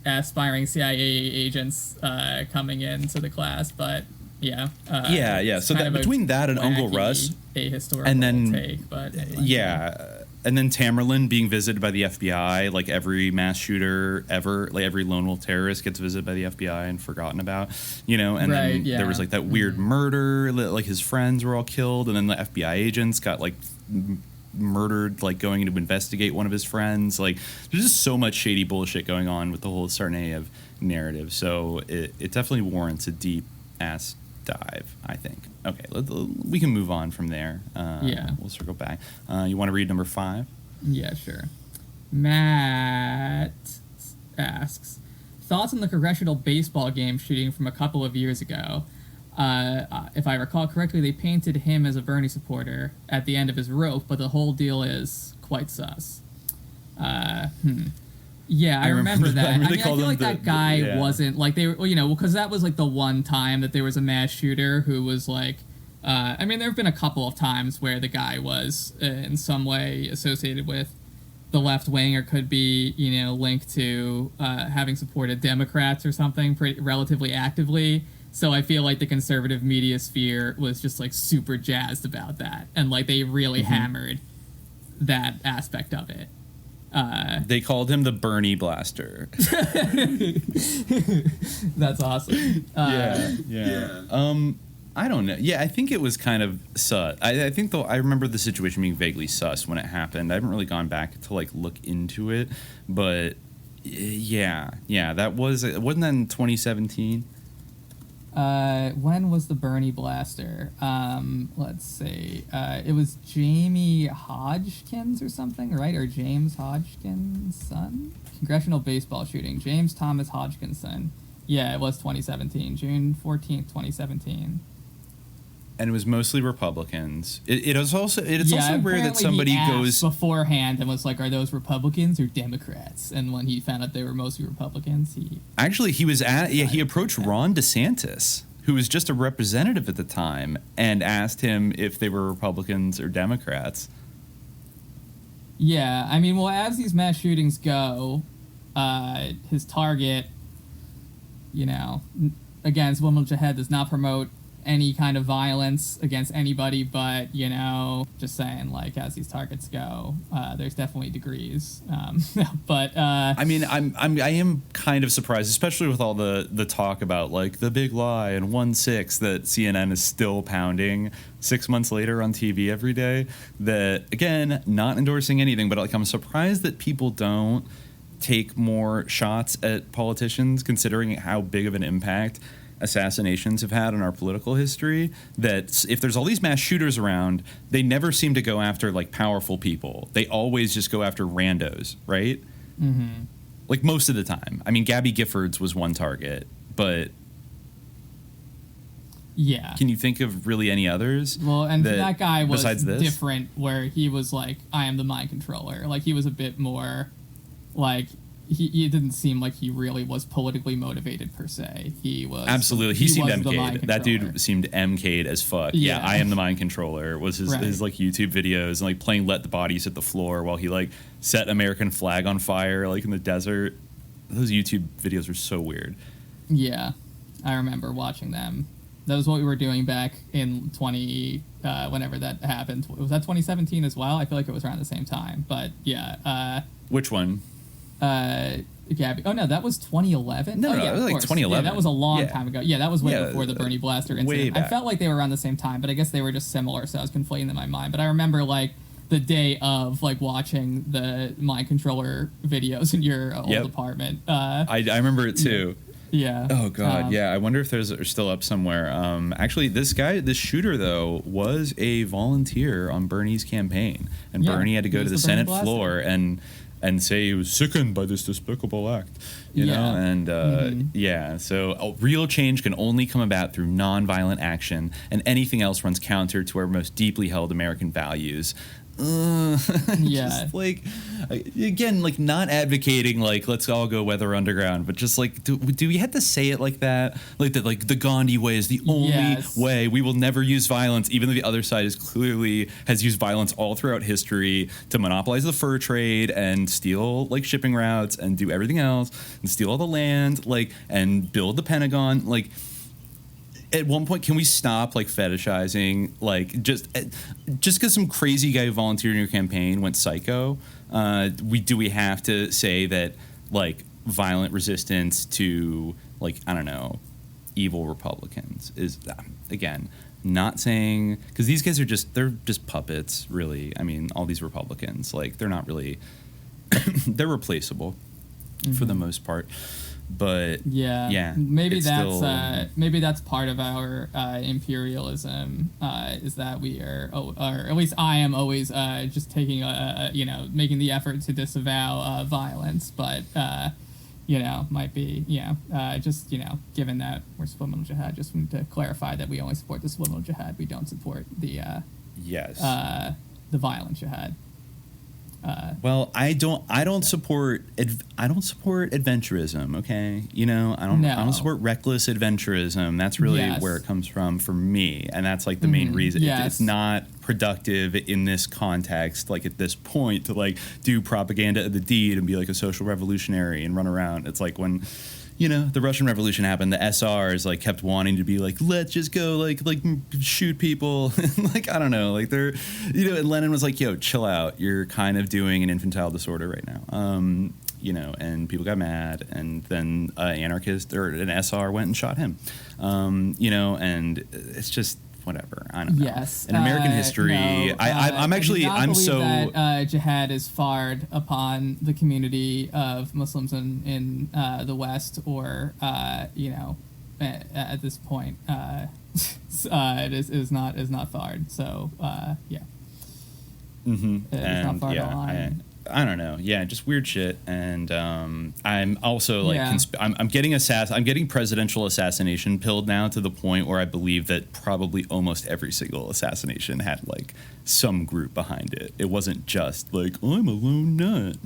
aspiring CIA agents coming into the class, but So that between that and Uncle Russ, and then take, but and then Tamerlan being visited by the FBI, like every mass shooter ever, like every lone wolf terrorist gets visited by the FBI and forgotten about, and then there was like that weird murder, like his friends were all killed, and then the FBI agents got like murdered, like going to investigate one of his friends. Like there's just so much shady bullshit going on with the whole Tsarnaev narrative. So it definitely warrants a deep ass dive, I think. Okay, we can move on from there. We'll circle back. You want to read number 5? Yeah, sure. Matt asks, thoughts on the congressional baseball game shooting from a couple of years ago. If I recall correctly, they painted him as a Bernie supporter at the end of his rope, but the whole deal is quite sus. Yeah, I remember that. I feel like that guy wasn't like they were, because that was like the one time that there was a mass shooter who was like, there have been a couple of times where the guy was in some way associated with the left wing or could be, linked to having supported Democrats or something relatively actively. So I feel like the conservative media sphere was just like super jazzed about that. And like they really hammered that aspect of it. They called him the Bernie Blaster. That's awesome. I don't know. Yeah, I think it was kind of sus. I think though I remember the situation being vaguely sus when it happened. I haven't really gone back to like look into it, but that wasn't that in 2017. When was the Bernie Blaster? Let's see. It was Jamie Hodgkins or something, right? Or James Hodgkins' son? Congressional baseball shooting. James Thomas Hodgkins' son. Yeah, it was 2017. June 14th, 2017. And it was mostly Republicans. It's also rare that somebody goes beforehand and was like, "Are those Republicans or Democrats?" And when he found out they were mostly Republicans, he approached Ron DeSantis, who was just a representative at the time, and asked him if they were Republicans or Democrats. Yeah, as these mass shootings go, his target, against Women Jihad does not promote any kind of violence against anybody, but just saying, like, as these targets go, there's definitely degrees. But I am kind of surprised, especially with all the talk about like the big lie and 1/6 that CNN is still pounding 6 months later on TV every day. That, again, not endorsing anything, but like I'm surprised that people don't take more shots at politicians, considering how big of an impact assassinations have had on our political history. That if there's all these mass shooters around, they never seem to go after like powerful people. They always just go after randos, right? Mm-hmm. Like most of the time. Gabby Giffords was one target, but yeah. Can you think of really any others? Well, and that guy was different, where he was like, I am the mind controller. Like he was a bit more like, He didn't seem like he really was politically motivated per se. He was absolutely. He seemed MK'd. That dude seemed MK'd as fuck. Yeah, I am the mind controller was his like YouTube videos and like playing "Let the Bodies Hit the Floor" while he like set American flag on fire like in the desert. Those YouTube videos were so weird. Yeah, I remember watching them. That was what we were doing back in whenever that happened. Was that 2017 as well? I feel like it was around the same time. But yeah. Which one? Gabby. Oh no, that was 2011. No, yeah, it was like 2011. Yeah, that was a long time ago. Yeah, that was way before the Bernie Blaster incident. Way back. I felt like they were around the same time, but I guess they were just similar, so I was conflating them in my mind. But I remember like the day of like watching the mind controller videos in your old apartment. I remember it too. Yeah. Oh God. Yeah. I wonder if they're still up somewhere. Actually, this shooter though, was a volunteer on Bernie's campaign, and Bernie had to go to the Senate floor and say he was sickened by this despicable act, you know? And so real change can only come about through nonviolent action, and anything else runs counter to our most deeply held American values. Just like, again, like not advocating like let's all go weather underground, but just like do we have to say it like that, like that, like the Gandhi way is the only way. We will never use violence, even though the other side has used violence all throughout history to monopolize the fur trade and steal like shipping routes and do everything else and steal all the land, like, and build the Pentagon. Like, at one point, can we stop like fetishizing, like just because some crazy guy who volunteered in your campaign went psycho? Do we have to say that like violent resistance to like, I don't know, evil Republicans is, again, not saying, because these guys they're just puppets, really. I mean, all these Republicans, like they're not really they're replaceable for the most part. But maybe that's part of our imperialism, is that we are, or at least I am always just taking making the effort to disavow violence, but might be just given that we're subliminal jihad, just to clarify that we only support the subliminal jihad, we don't support the violent jihad. Well, I don't support adventurism. Okay, I don't support reckless adventurism. That's really where it comes from for me, and that's like the main reason. It's not productive in this context, like at this point, to like do propaganda of the deed and be like a social revolutionary and run around. It's like when the Russian Revolution happened, the SRs like kept wanting to be like, let's just go like shoot people. Like, I don't know, like they're, and Lenin was like, yo, chill out. You're kind of doing an infantile disorder right now. And people got mad, and then anarchist or an SR went and shot him. And it's just, whatever. I don't know. Yes. In American history, I'm so that jihad is fired upon the community of Muslims in the West, or at this point, it is not fired. So Mm-hmm. It's not fired online. I don't know. Yeah, just weird shit. And I'm also like I'm getting presidential assassination pilled now, to the point where I believe that probably almost every single assassination had like some group behind it. It wasn't just like, I'm a lone nut.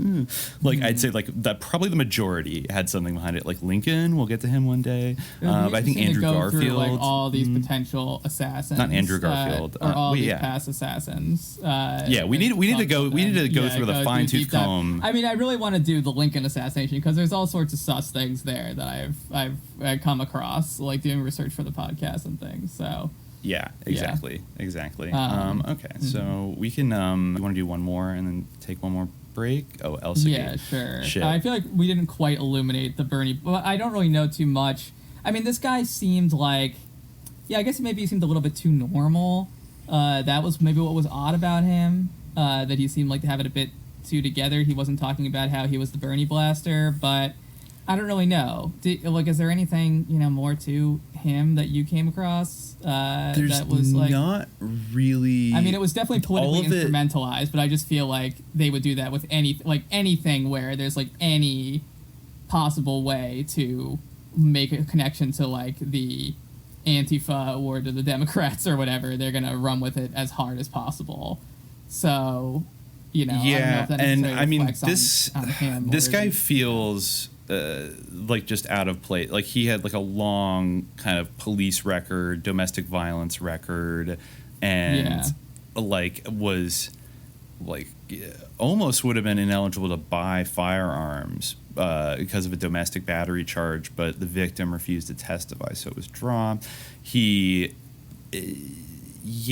Like I'd say like that probably the majority had something behind it. Like Lincoln, we'll get to him one day. But I think Andrew Garfield, through, like all these potential assassins. Not Andrew Garfield, or all these past assassins. We need to go through the fine tooth comb. I mean, I really want to do the Lincoln assassination because there's all sorts of sus things there that I've come across, like doing research for the podcast and things. So yeah, exactly. Okay, so we can. You want to do one more and then take one more break? Oh, Elsa. Yeah, sure. I feel like we didn't quite illuminate the Bernie. Well, I don't really know too much. I mean, this guy seemed like, I guess maybe he seemed a little bit too normal. That was maybe what was odd about him. That he seemed like to have it a bit too together. He wasn't talking about how he was the Bernie blaster, but I don't really know. Is there anything more to him that you came across? That was like not really. I mean, it was definitely politically instrumentalized, but I just feel like they would do that with anything where there's like any possible way to make a connection to like the Antifa or to the Democrats or whatever. They're gonna run with it as hard as possible. So, I don't know if that and I mean this guy feels like just out of place. Like he had like a long kind of police record, domestic violence record, and like was almost would have been ineligible to buy firearms because of a domestic battery charge, but the victim refused to testify, so it was dropped.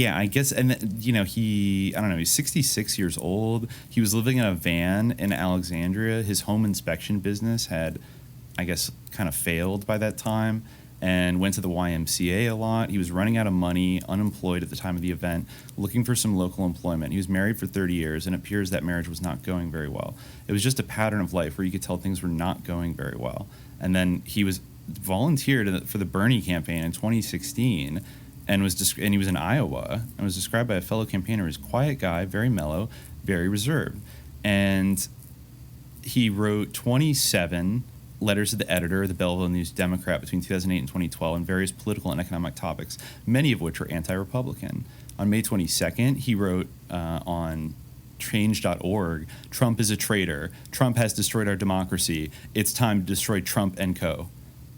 I guess, and he's 66 years old. He was living in a van in Alexandria. His home inspection business had, I guess, kind of failed by that time, and went to the YMCA a lot. He was running out of money, unemployed at the time of the event, looking for some local employment. He was married for 30 years, and it appears that marriage was not going very well. It was just a pattern of life where you could tell things were not going very well. And then he was volunteered for the Bernie campaign in 2016, and he was in Iowa, and was described by a fellow campaigner as a quiet guy, very mellow, very reserved. And he wrote 27 letters to the editor of the Belleville News Democrat between 2008 and 2012 on various political and economic topics, many of which were anti-Republican. On May 22nd, he wrote on change.org, "Trump is a traitor. Trump has destroyed our democracy. It's time to destroy Trump and co."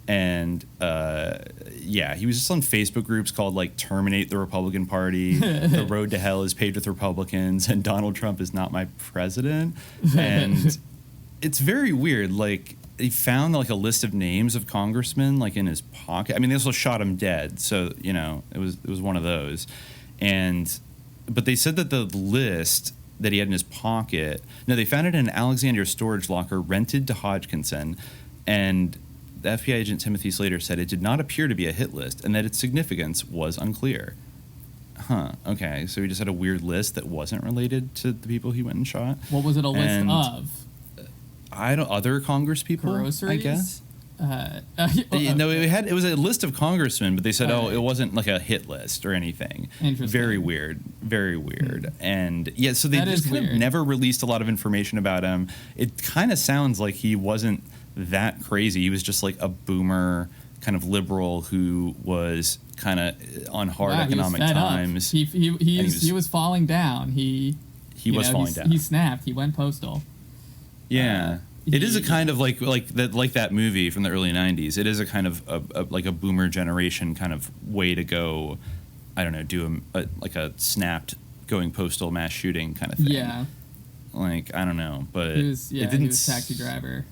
And he was just on Facebook groups called "Terminate the Republican Party," "The Road to Hell is Paved with Republicans," and "Donald Trump is not my president." And it's very weird. He found a list of names of congressmen in his pocket. I mean, they also shot him dead, so it was one of those. But they said that the list that he had in his pocket, they found it in an Alexandria storage locker rented to Hodgkinson, and the FBI agent Timothy Slater said it did not appear to be a hit list and that its significance was unclear. Okay, so he just had a weird list that wasn't related to the people he went and shot. What was it a list of? Other Congress people, groceries? I guess. It was a list of congressmen, but they said, it wasn't a hit list or anything. Interesting. Very weird. And so they just kind of never released a lot of information about him. It kind of sounds like he wasn't that crazy. He was just a boomer kind of liberal who was kind of on hard economic times. He was falling down. He was falling down. He snapped. He went postal. Yeah. It is a kind of like that movie from the early 90s. It is a kind of a boomer generation kind of way to go. I don't know, do a snapped going postal mass shooting kind of thing. Yeah. I don't know, but it didn't. He was a taxi driver.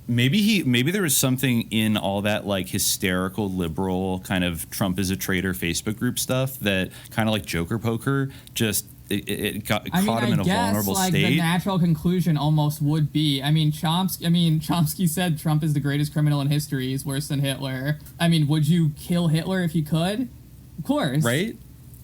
Maybe there was something in all that hysterical liberal kind of Trump is a traitor Facebook group stuff that kind of like Joker poker just. It caught him in a vulnerable state. The natural conclusion almost would be, Chomsky said Trump is the greatest criminal in history. He's worse than Hitler. would you kill Hitler if you could? Of course. Right?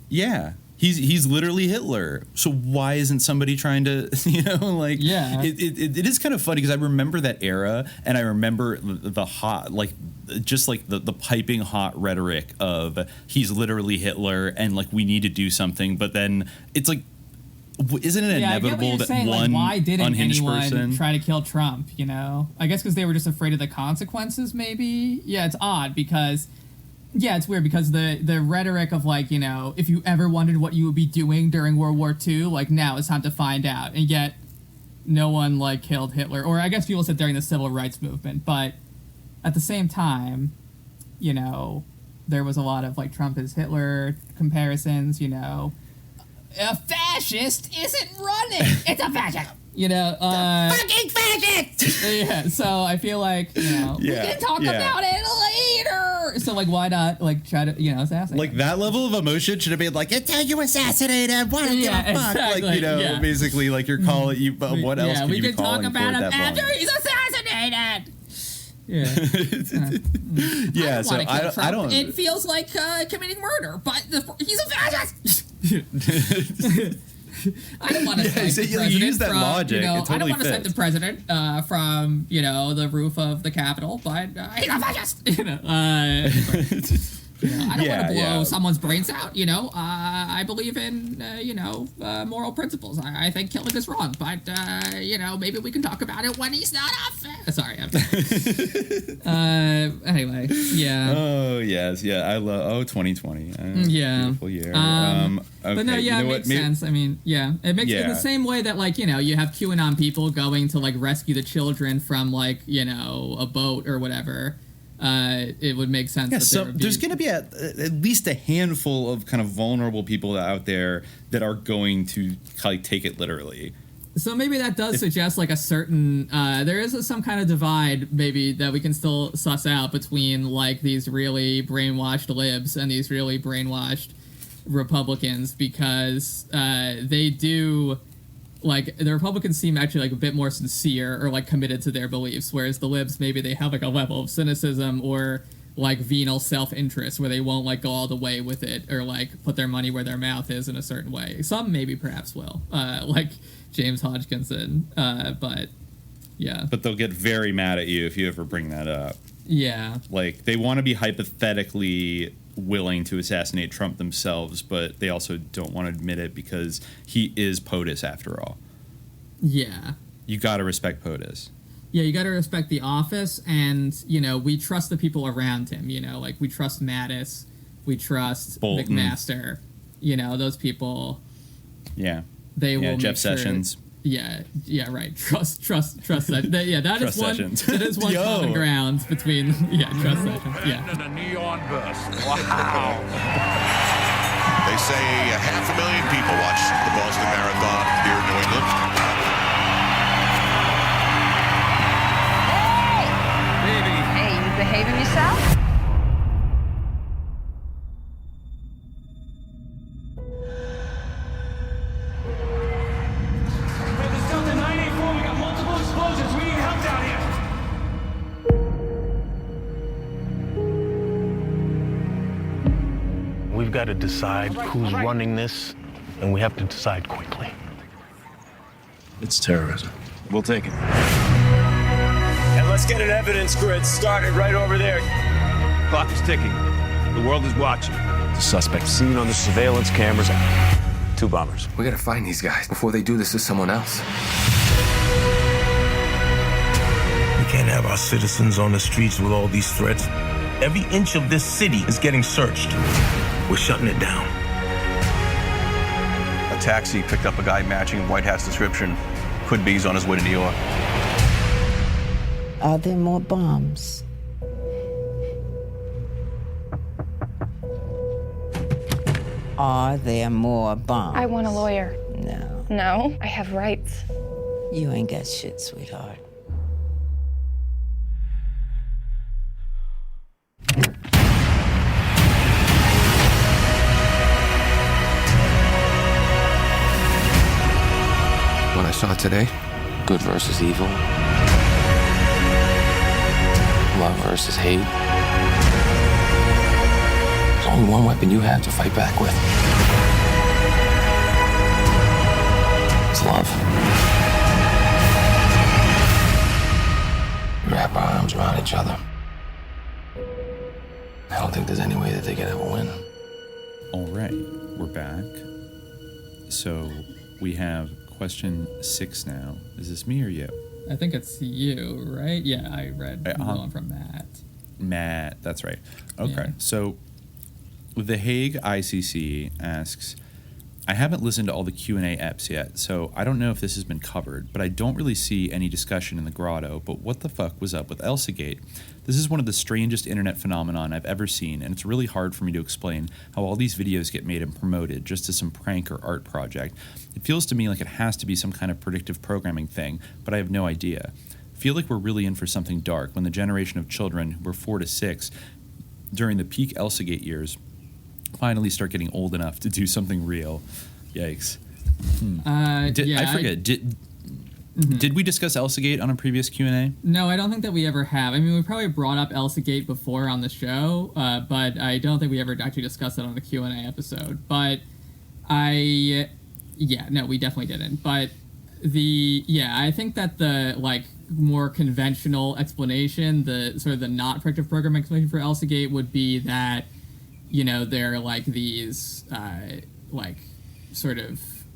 Yeah. He's literally Hitler. So why isn't somebody trying to, Yeah. It is kind of funny because I remember that era, and I remember the hot, the piping hot rhetoric of he's literally Hitler and we need to do something. But then it's isn't it inevitable that one why didn't unhinged anyone person try to kill Trump? I guess because they were just afraid of the consequences. Maybe. Yeah, it's odd because. Yeah, it's weird because the rhetoric of if you ever wondered what you would be doing during World War II, now it's time to find out. And yet no one killed Hitler. Or I guess people said during the Civil Rights Movement. But at the same time, there was a lot of Trump is Hitler comparisons, A fascist isn't running. It's a fascist. Fucking fascist. Yeah, so I feel we can talk about it later. So why not try to assassinate? That level of emotion should have been it's how you assassinate him. Why don't give a fuck? Exactly. Basically you're calling you. What else? Yeah, could we you can be talk calling about for him at that after he's assassinated. Yeah. So I don't. It feels like committing murder, but he's a fascist. I don't want to snipe the president use that from, logic. It totally I don't want to snipe fits. the president from, the roof of the Capitol, but he's a fascist. I don't want to blow someone's brains out, I believe in, moral principles. I think killing is wrong, but, maybe we can talk about it when he's not off. Sorry. Anyway, yeah. Oh, yes. Yeah, I love, 2020. Yeah. Beautiful year. Okay, but no, yeah, it makes sense. It makes in the same way that, you have QAnon people going to, rescue the children from, a boat or whatever. it would make sense. Yeah, that so there's going to be at least a handful of kind of vulnerable people out there that are going to take it literally. So maybe that does suggest like a certain there is some kind of divide maybe that we can still suss out between like these really brainwashed libs and these really brainwashed Republicans, because they do, like, the Republicans seem actually like a bit more sincere or like committed to their beliefs, whereas the libs, maybe they have like a level of cynicism or like venal self-interest where they won't like go all the way with it or like put their money where their mouth is in a certain way. Some maybe perhaps will, like James Hodgkinson, but yeah. But they'll get very mad at you if you ever bring that up. Yeah. Like, they want to be hypothetically willing to assassinate Trump themselves, but they also don't want to admit it because he is POTUS after all. Yeah. You got to respect POTUS. Yeah, you got to respect the office, and, you know, we trust the people around him, you know, like we trust Mattis, we trust Bolton. McMaster, you know, those people. Yeah. They will Jeff make sure, Sessions. Yeah, right. Trust that. Yeah, that Trust is one. Sessions. That is one common ground between. Yeah, trust Sessions. Yeah. And a neon burst. Wow. They say 500,000 people watch the Boston Marathon here in New England. Hey, you behaving yourself? There's Delta 984. We got multiple explosions. We need help down here. We've got to decide who's running this, and we have to decide quickly. It's terrorism. We'll take it. And let's get an evidence grid started right over there. Clock is ticking. The world is watching. The suspect seen on the surveillance cameras. 2 bombers. We gotta find these guys before they do this to someone else. We can't have our citizens on the streets with all these threats. Every inch of this city is getting searched. We're shutting it down. A taxi picked up a guy matching White Hat's description. Could be he's on his way to New York. Are there more bombs? Are there more bombs? I want a lawyer. No. No, I have rights. You ain't got shit, sweetheart. What I saw today, good versus evil, love versus hate. There's only one weapon you have to fight back with. It's love. We wrap our arms around each other. I don't think there's any way that they can ever win. All right, we're back. So we have question 6 now. Is this me or you? I think it's you, right? Yeah, I read one from Matt. Matt, that's right. Okay, Yeah. so The Hague ICC asks, I haven't listened to all the Q&A eps yet, so I don't know if this has been covered, but I don't really see any discussion in the grotto, but what the fuck was up with Elsagate? This is one of the strangest internet phenomenon I've ever seen, and it's really hard for me to explain how all these videos get made and promoted just as some prank or art project. It feels to me like it has to be some kind of predictive programming thing, but I have no idea. I feel like we're really in for something dark when the generation of children who were 4 to 6 during the peak Elsagate years finally start getting old enough to do something real. Yikes. I forget. Did we discuss Elsagate on a previous Q&A? No, I don't think that we ever have. I mean, we probably brought up Elsagate before on the show, but I don't think we ever actually discussed it on the Q&A episode. But we definitely didn't. But I think that the like more conventional explanation, the sort of the not predictive program explanation for Elsagate would be that, you know, they're like these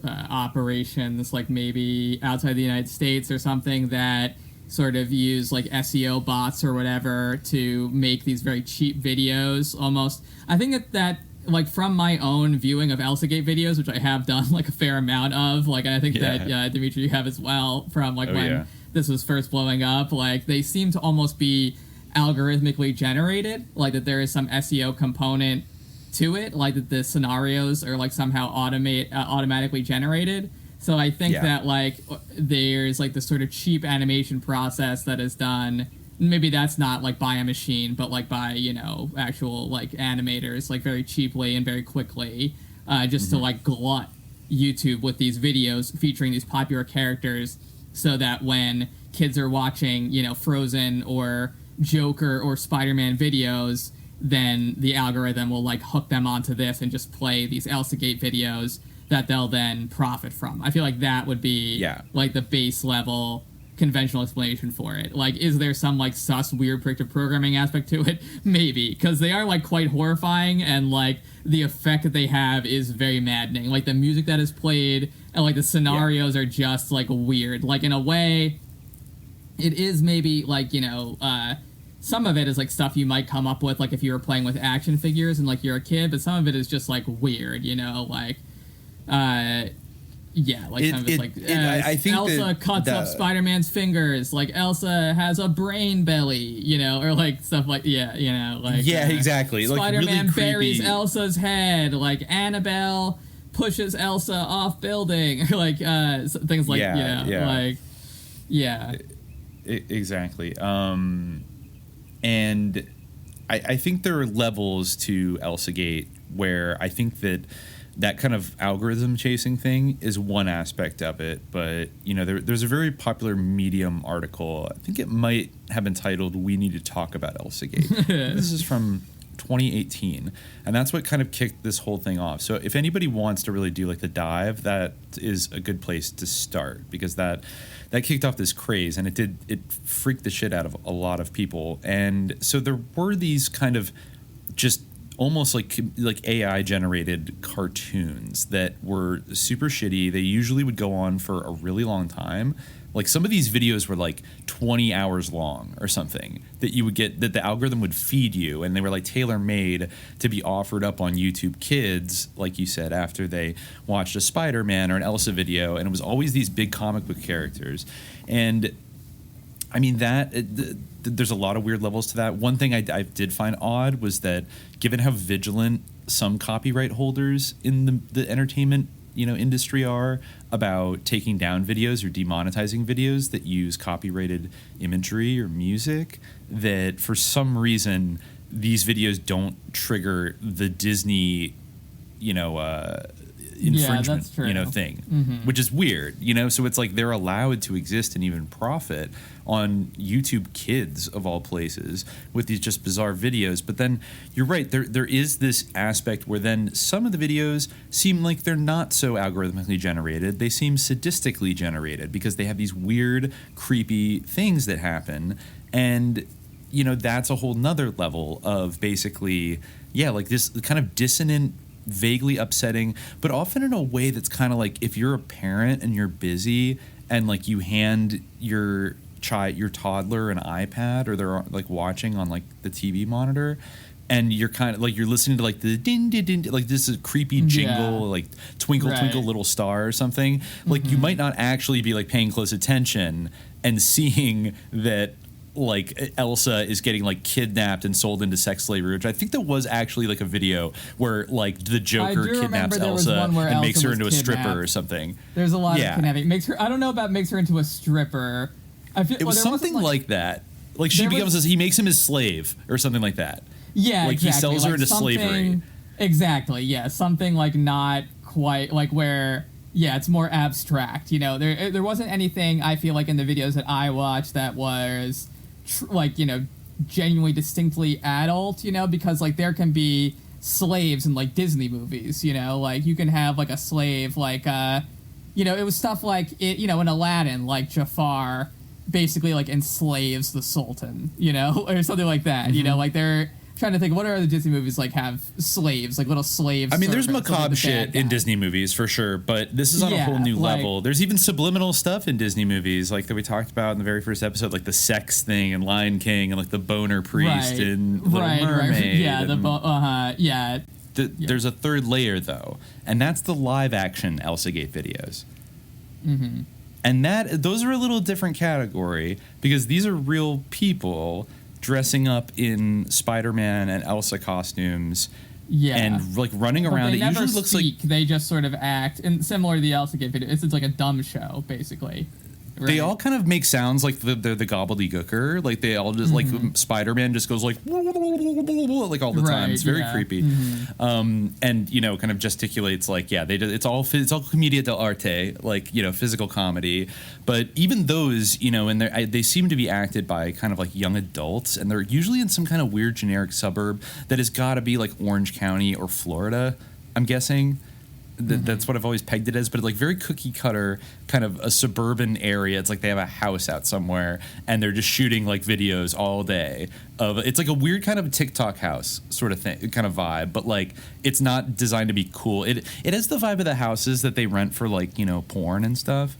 operations, like maybe outside the United States or something, that sort of use like SEO bots or whatever to make these very cheap videos almost. I think that like from my own viewing of Elsagate videos, which I have done like a fair amount of, like, and I think that Dimitri, you have as well, from like when this was first blowing up, like they seem to almost be algorithmically generated, like that there is some SEO component to it, like that the scenarios are like somehow automatically generated. So I think that like there's like this sort of cheap animation process that is done. Maybe that's not like by a machine, but like by, you know, actual like animators, like very cheaply and very quickly, just to like glut YouTube with these videos featuring these popular characters, so that when kids are watching, you know, Frozen or Joker or Spider-Man videos, then the algorithm will like hook them onto this and just play these ElsaGate videos that they'll then profit from. I feel like that would be like the base level conventional explanation for it. Like, is there some like sus weird predictive programming aspect to it? Maybe, because they are like quite horrifying, and like the effect that they have is very maddening. Like the music that is played and like the scenarios are just like weird. Like in a way, it is maybe like, you know, some of it is like stuff you might come up with like if you were playing with action figures and like you're a kid, but some of it is just like weird, you know, like yeah, like some of it's like I think Elsa cuts up Spider-Man's fingers, like Elsa has a brain belly, you know, or like stuff like you know, like exactly. Spider-Man like really buries Elsa's head, like Annabelle pushes Elsa off building, or like things like like exactly. And I think there are levels to ElsaGate where I think that kind of algorithm chasing thing is one aspect of it, but you know, there's a very popular Medium article. I think it might have been titled "We Need to Talk About ElsaGate." This is from 2018, and that's what kind of kicked this whole thing off. So if anybody wants to really do like the dive, that is a good place to start, because that kicked off this craze, and it freaked the shit out of a lot of people. And so there were these kind of just almost like AI generated cartoons that were super shitty. They usually would go on for a really long time. Like some of these videos were like 20 hours long or something that you would get, that the algorithm would feed you, and they were like tailor made to be offered up on YouTube Kids, like you said, after they watched a Spider-Man or an Elsa video, and it was always these big comic book characters. And I mean, there's a lot of weird levels to that. One thing I did find odd was that, given how vigilant some copyright holders in the entertainment, you know, industry are about taking down videos or demonetizing videos that use copyrighted imagery or music, that for some reason these videos don't trigger the Disney, you know, infringement, you know, thing, which is weird, you know. So it's like they're allowed to exist and even profit on YouTube Kids of all places with these just bizarre videos. But then you're right, there is this aspect where then some of the videos seem like they're not so algorithmically generated. They seem sadistically generated because they have these weird, creepy things that happen. And you know, that's a whole nother level of basically, like this kind of dissonant, vaguely upsetting, but often in a way that's kind of like, if you're a parent and you're busy and like you hand your toddler an iPad, or they're like watching on like the TV monitor, and you're kind of like, you're listening to like the din din din, like this is creepy jingle, like Twinkle Twinkle Little Star or something, like you might not actually be like paying close attention and seeing that like Elsa is getting like kidnapped and sold into sex slavery, which I think there was actually like a video where like the Joker kidnaps Elsa and Elsa makes her into a stripper kidnapped. or something. There's a lot of kidnapping. I don't know about makes her into a stripper. I feel, it was something like that. Like he makes him his slave or something like that. Yeah, like exactly. He sells her into slavery. Exactly. Yeah, something like not quite like where. Yeah, it's more abstract. You know, there wasn't anything I feel like in the videos that I watched that was like, you know, genuinely distinctly adult, you know, because like there can be slaves in like Disney movies, you know, like you can have like a slave, like you know, it was stuff like it, you know, in Aladdin, like Jafar basically like enslaves the Sultan, you know, or something like that. You know, like they're trying to think, what are the Disney movies like have slaves, like little slaves? I mean, there's macabre shit in Disney movies for sure, but this is on a whole new level. There's even subliminal stuff in Disney movies, like that we talked about in the very first episode, like the sex thing in Lion King, and like the boner priest in Little Mermaid. Yeah, There's a third layer though, and that's the live action ElsaGate videos. And those are a little different category, because these are real people dressing up in Spider-Man and Elsa costumes. Yeah, and like running but around. They it never usually looks speak. They just sort of act, and similar to the Elsa Gate video, it's like a dumb show, basically. Right? They all kind of make sounds like they're the gobbledygooker. Like they all just like Spider-Man just goes like all the time. It's very creepy. And you know, kind of gesticulates like it's all commedia dell'arte, like, you know, physical comedy. But even those, you know, and they seem to be acted by kind of like young adults, and they're usually in some kind of weird generic suburb that has got to be like Orange County or Florida, I'm guessing. That's what I've always pegged it as, but like very cookie cutter, kind of a suburban area. It's like they have a house out somewhere and they're just shooting like videos all day of, it's like a weird kind of TikTok house sort of thing, kind of vibe, but like it's not designed to be cool. It has the vibe of the houses that they rent for like, you know, porn and stuff.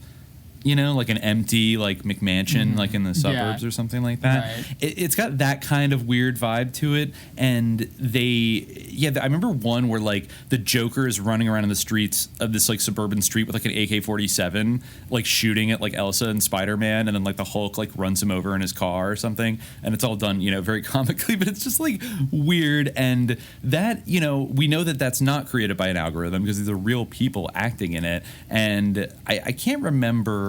You know, like an empty like McMansion, like in the suburbs or something like that. Right. It's got that kind of weird vibe to it. And I remember one where like the Joker is running around in the streets of this like suburban street with like an AK-47, like shooting at like Elsa and Spider-Man, and then like the Hulk like runs him over in his car or something. And it's all done, you know, very comically, but it's just like weird. And that, you know, we know that that's not created by an algorithm because these are real people acting in it. And I can't remember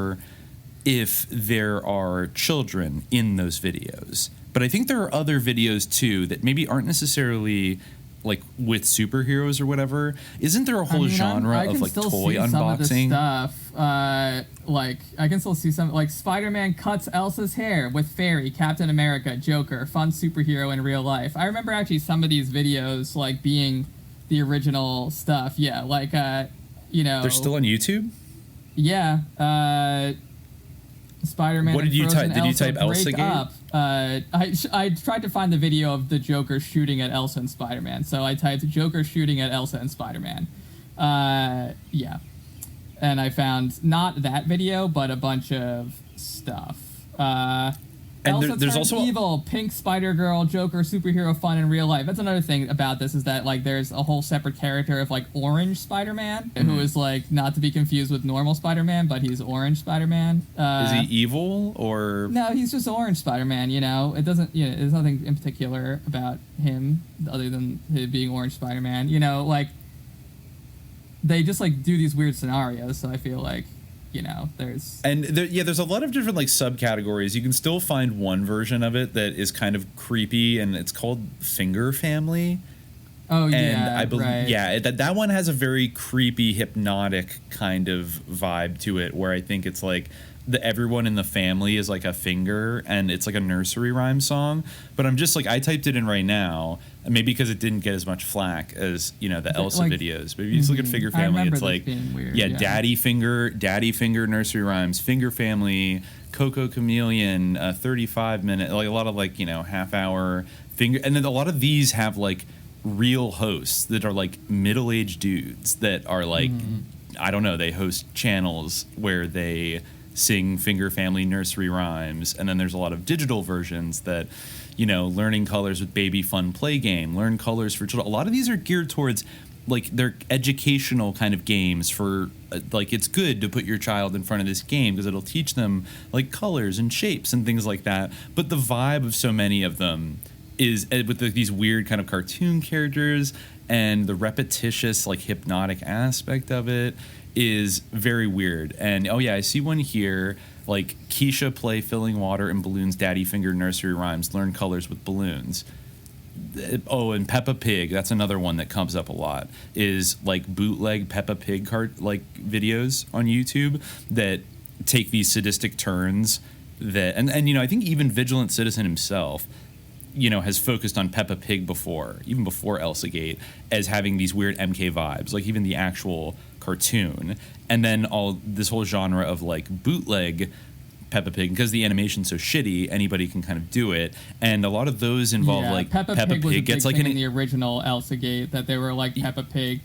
if there are children in those videos, but I think there are other videos too that maybe aren't necessarily like with superheroes or whatever. Isn't there a whole genre of like toy unboxing? Some of the stuff, like I can still see some, like Spider-Man cuts Elsa's hair with Fairy, Captain America, Joker, fun superhero in real life. I remember actually some of these videos like being the original stuff. Yeah, like you know, they're still on YouTube. Yeah, Spider-Man. What did you type? Did you type Elsa Gate? I tried to find the video of the Joker shooting at Elsa and Spider-Man. So I typed Joker shooting at Elsa and Spider-Man. Yeah, and I found not that video, but a bunch of stuff. And Elsa there's turns also evil, pink Spider-Girl, Joker, superhero fun in real life. That's another thing about this, is that like there's a whole separate character of like Orange Spider-Man, who is like not to be confused with normal Spider-Man, but he's Orange Spider-Man. Is he evil or no? He's just Orange Spider-Man. You know, it doesn't. You know, there's nothing in particular about him other than him being Orange Spider-Man. You know, like they just like do these weird scenarios. So I feel like, you know, there's a lot of different like subcategories. You can still find one version of it that is kind of creepy, and it's called Finger Family. Oh and yeah, I believe right. that one has a very creepy, hypnotic kind of vibe to it, where I think it's like everyone in the family is like a finger, and it's like a nursery rhyme song. But I'm just like, I typed it in right now, maybe because it didn't get as much flack as, you know, the Elsa like, videos. But if you just look at Finger Family, it's like weird, Daddy Finger nursery rhymes, Finger Family, Coco Chameleon, 35-minute, like a lot of like, you know, half-hour finger, and then a lot of these have like real hosts that are like middle-aged dudes that are like, I don't know, they host channels where they sing Finger Family nursery rhymes, and then there's a lot of digital versions that, you know, learning colors with baby fun play game, learn colors for children. A lot of these are geared towards like they're educational kind of games for like, it's good to put your child in front of this game because it'll teach them like colors and shapes and things like that. But the vibe of so many of them is with these weird kind of cartoon characters, and the repetitious like hypnotic aspect of it is very weird. And oh yeah, I see one here, like Keisha play filling water in balloons, Daddy Finger nursery rhymes, learn colors with balloons. Oh, and Peppa Pig, that's another one that comes up a lot, is like bootleg Peppa Pig videos on YouTube that take these sadistic turns that, and you know, I think even Vigilant Citizen himself, you know, has focused on Peppa Pig before, even before Elsa Gate, as having these weird MK vibes, like even the actual cartoon. And then all this whole genre of like bootleg Peppa Pig, because the animation's so shitty, anybody can kind of do it. And a lot of those involve like Peppa Pig was a big gets like thing in the original Elsa Gate, that they were like Peppa Pig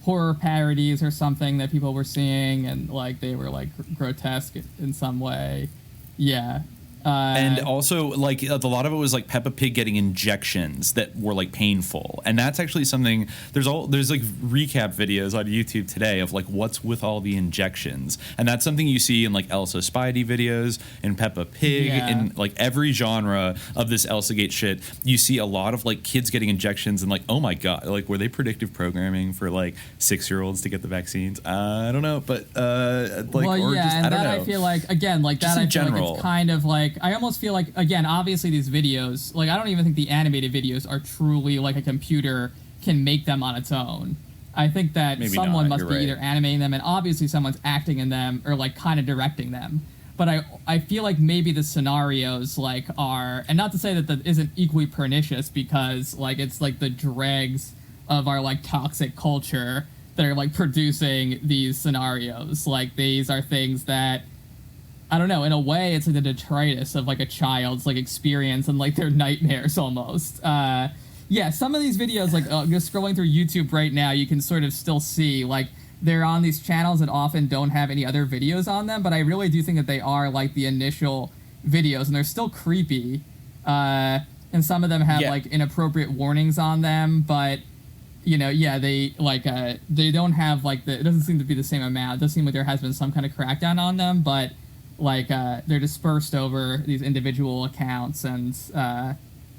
horror parodies or something that people were seeing, and like they were like grotesque in some way. Yeah. And also, like, a lot of it was like Peppa Pig getting injections that were like painful, and that's actually something. There's like recap videos on YouTube today of like what's with all the injections, and that's something you see in like Elsa Spidey videos, in Peppa Pig, in like every genre of this ElsaGate shit. You see a lot of like kids getting injections, and like, oh my god, like were they predictive programming for like 6-year-olds to get the vaccines? I don't know, but like, well, or yeah, just, and I don't that know. I feel like again, like Just that in I feel general. like it's kind of like I almost feel like again, obviously these videos, like I don't even think the animated videos are truly like a computer can make them on its own. I think that Maybe someone not, must you're be right. either animating them, and obviously someone's acting in them or like kind of directing them. But I feel like maybe the scenarios like are, and not to say that that isn't equally pernicious, because like it's like the dregs of our like toxic culture that are like producing these scenarios. Like these are things that, I don't know, in a way it's like the detritus of like a child's like experience and like their nightmares almost. Yeah, some of these videos, like just scrolling through YouTube right now, you can sort of still see like they're on these channels that often don't have any other videos on them, but I really do think that they are like the initial videos, and they're still creepy. And some of them have like inappropriate warnings on them, but you know, yeah, they like they don't have like it doesn't seem to be the same amount. It does seem like there has been some kind of crackdown on them, but like they're dispersed over these individual accounts, and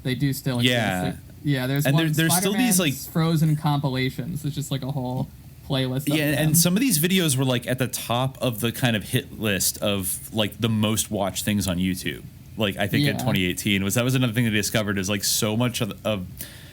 they do still exist. Yeah, there's and one, there's still these like frozen compilations. It's just like a whole playlist. Yeah, of them. and some of these videos were like at the top of the kind of hit list of like the most watched things on YouTube. Like I think in 2018 that was another thing that I discovered is like so much of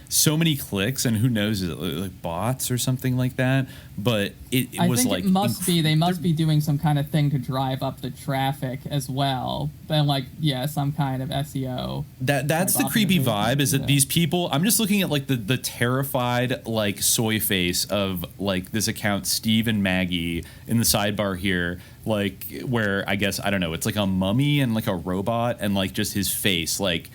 so many clicks, and who knows, is it like bots or something like that? But it I was think like it must be they must be doing some kind of thing to drive up the traffic as well. But like some kind of SEO. That's the creepy vibe, is that these people, I'm just looking at like the terrified like soy face of like this account Steve and Maggie in the sidebar here, like where I guess I don't know, it's like a mummy and like a robot and like just his face like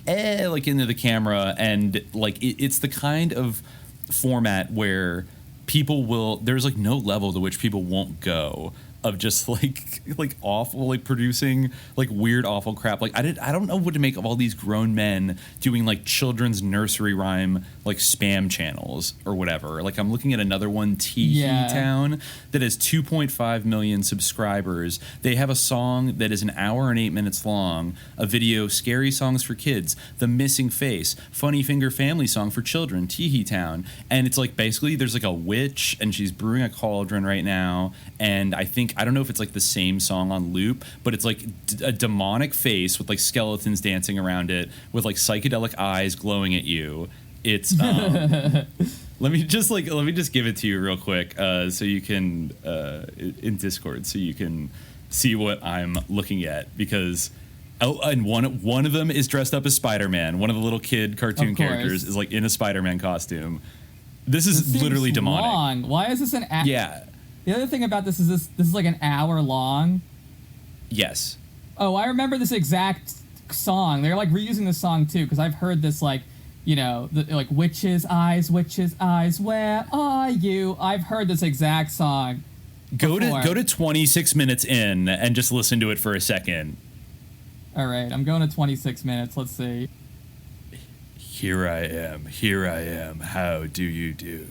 into the camera, and like it's the kind of format where people will, there's like no level to which people won't go of just like awful, like producing like weird awful crap. Like I don't know what to make of all these grown men doing like children's nursery rhyme like spam channels or whatever. Like I'm looking at another one, Teehee Town, that has 2.5 million subscribers. They have a song that is an hour and 8 minutes long, a video, Scary Songs for Kids, The Missing Face, Funny Finger Family Song for Children, Teehee Town. And it's like basically there's like a witch and she's brewing a cauldron right now, and I don't know if it's like the same song on loop, but it's like a demonic face with like skeletons dancing around it with like psychedelic eyes glowing at you. It's let me just give it to you real quick so you can in Discord so you can see what I'm looking at, because and one of them is dressed up as Spider-Man. One of the little kid cartoon characters is like in a Spider-Man costume. This is literally demonic. Long. Why is this an hour? Yeah. The other thing about this is this is like an hour long. Yes. Oh, I remember this exact song. They're like reusing this song too, because I've heard this like, you know, like witches' eyes, where are you? I've heard this exact song. Go to 26 minutes in and just listen to it for a second. All right, I'm going to 26 minutes. Let's see. Here I am, how do you do?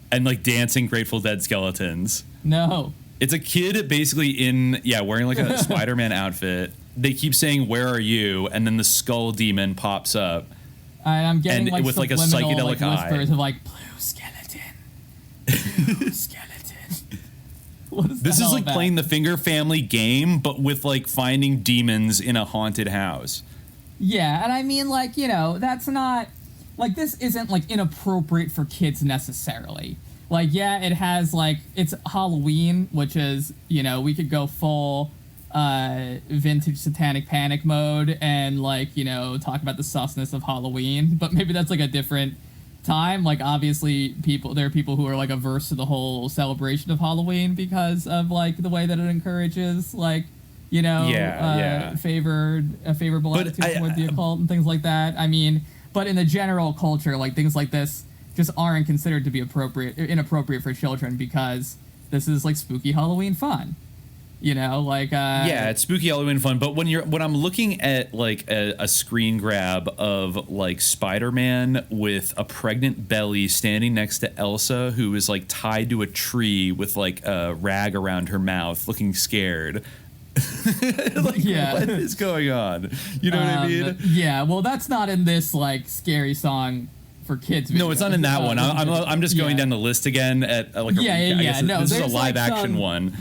And like dancing Grateful Dead skeletons. No. It's a kid basically wearing like a Spider-Man outfit. They keep saying, "Where are you?" And then the skull demon pops up. And I'm getting like with like a psychedelic eye. whispers of like blue skeleton. Blue skeleton. What is This is like about? playing the Finger Family game, but with like finding demons in a haunted house. Yeah, and I mean, like, you know, that's not like, this isn't like inappropriate for kids necessarily. Like, yeah, it has like, it's Halloween, which is, you know, we could go full vintage satanic panic mode and like, you know, talk about the susness of Halloween, but maybe that's like a different time. Like, obviously there are people who are like averse to the whole celebration of Halloween because of like the way that it encourages like, you know, a favorable attitude toward the occult and things like that. I mean, but in the general culture, like things like this just aren't considered to be inappropriate for children because this is like spooky Halloween fun. You know, like yeah, it's spooky Halloween fun. But when I'm looking at like a screen grab of like Spider-Man with a pregnant belly standing next to Elsa, who is like tied to a tree with like a rag around her mouth, looking scared. Like, yeah, what is going on? You know what I mean? Yeah, well, that's not in this like scary song for kids. No, it's not in that one. I'm just going down the list again at like a I guess this is a live action one.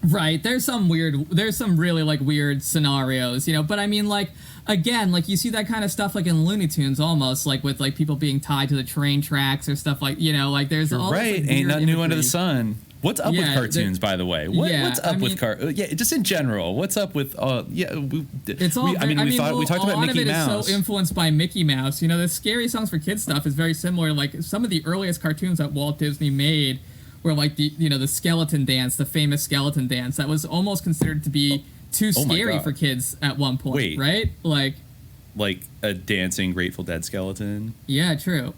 Right, there's some really like weird scenarios, you know, but I mean, like, again, like you see that kind of stuff like in Looney Tunes almost, like with like people being tied to the train tracks or stuff like, you know, like there's all right, this, like, ain't nothing new under the imagery. sun. What's up with cartoons, by the way? What's up with just in general? What's up with it's all. we talked about Mickey Mouse. A lot of it is so influenced by Mickey Mouse. You know, the scary songs for kids stuff is very similar. Like some of the earliest cartoons that Walt Disney made were like the skeleton dance, the famous skeleton dance that was almost considered to be too scary for kids at one point. Wait, right? Like a dancing Grateful Dead skeleton. Yeah, true.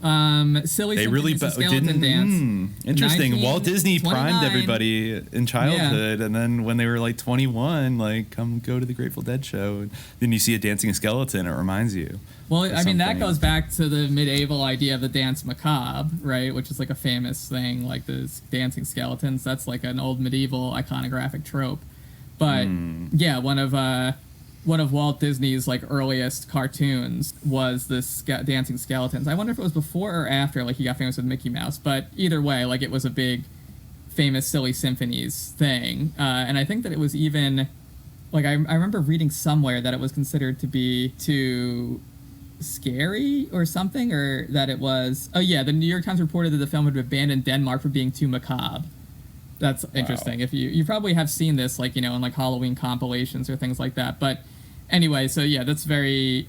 Silly they really skeleton dance. Interesting. Walt Disney primed everybody in childhood, and then when they were like 21, like come go to the Grateful Dead show, and then you see a dancing skeleton. It reminds you. Well, I mean that goes back to the medieval idea of the dance macabre, right? Which is like a famous thing, like the dancing skeletons. That's like an old medieval iconographic trope. But yeah, one of Walt Disney's like earliest cartoons was this dancing skeletons. I wonder if it was before or after like he got famous with Mickey Mouse. But either way, like it was a big, famous Silly Symphonies thing, and I think that it was even like I remember reading somewhere that it was considered to be too scary or something, or that it was. Oh yeah, the New York Times reported that the film had been banned in Denmark for being too macabre. That's interesting. If you probably have seen this, like, you know, in like Halloween compilations or things like that. But anyway, so yeah, that's very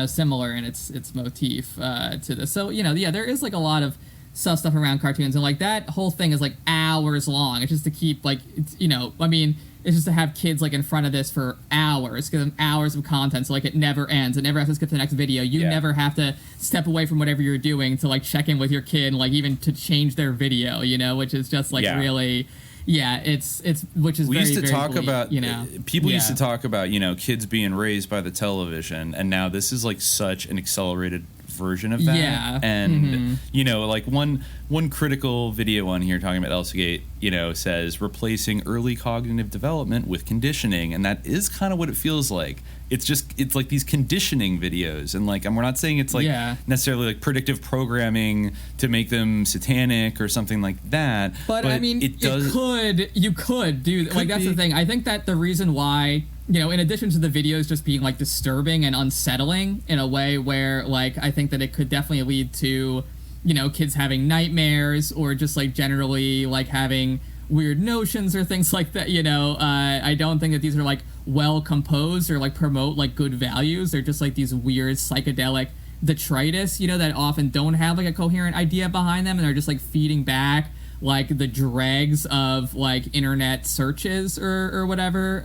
similar in its motif to this. So, you know, yeah, there is like a lot of stuff around cartoons, and like that whole thing is like hours long. It's just to keep like, it's, you know, I mean, it's just to have kids like in front of this for hours, give them hours of content, so like it never ends. It never has to skip to the next video. You never have to step away from whatever you're doing to like check in with your kid, and like even to change their video, you know, which is just like really, it's which is we very, used to very talk bleak, about, you know, people used to talk about, you know, kids being raised by the television, and now this is like such an accelerated version of that. And you know, like one critical video on here talking about ElsaGate, you know, says replacing early cognitive development with conditioning, and that is kind of what it feels like. It's like these conditioning videos, and like, and we're not saying it's like necessarily like predictive programming to make them satanic or something like that, but I mean, you could do like that's the thing. I think that the reason why, you know, in addition to the videos just being like disturbing and unsettling in a way where like I think that it could definitely lead to, you know, kids having nightmares or just like generally like having weird notions or things like that, you know, I don't think that these are like well composed or like promote like good values. They're just like these weird psychedelic detritus, you know, that often don't have like a coherent idea behind them, and are just like feeding back like the dregs of like internet searches or whatever,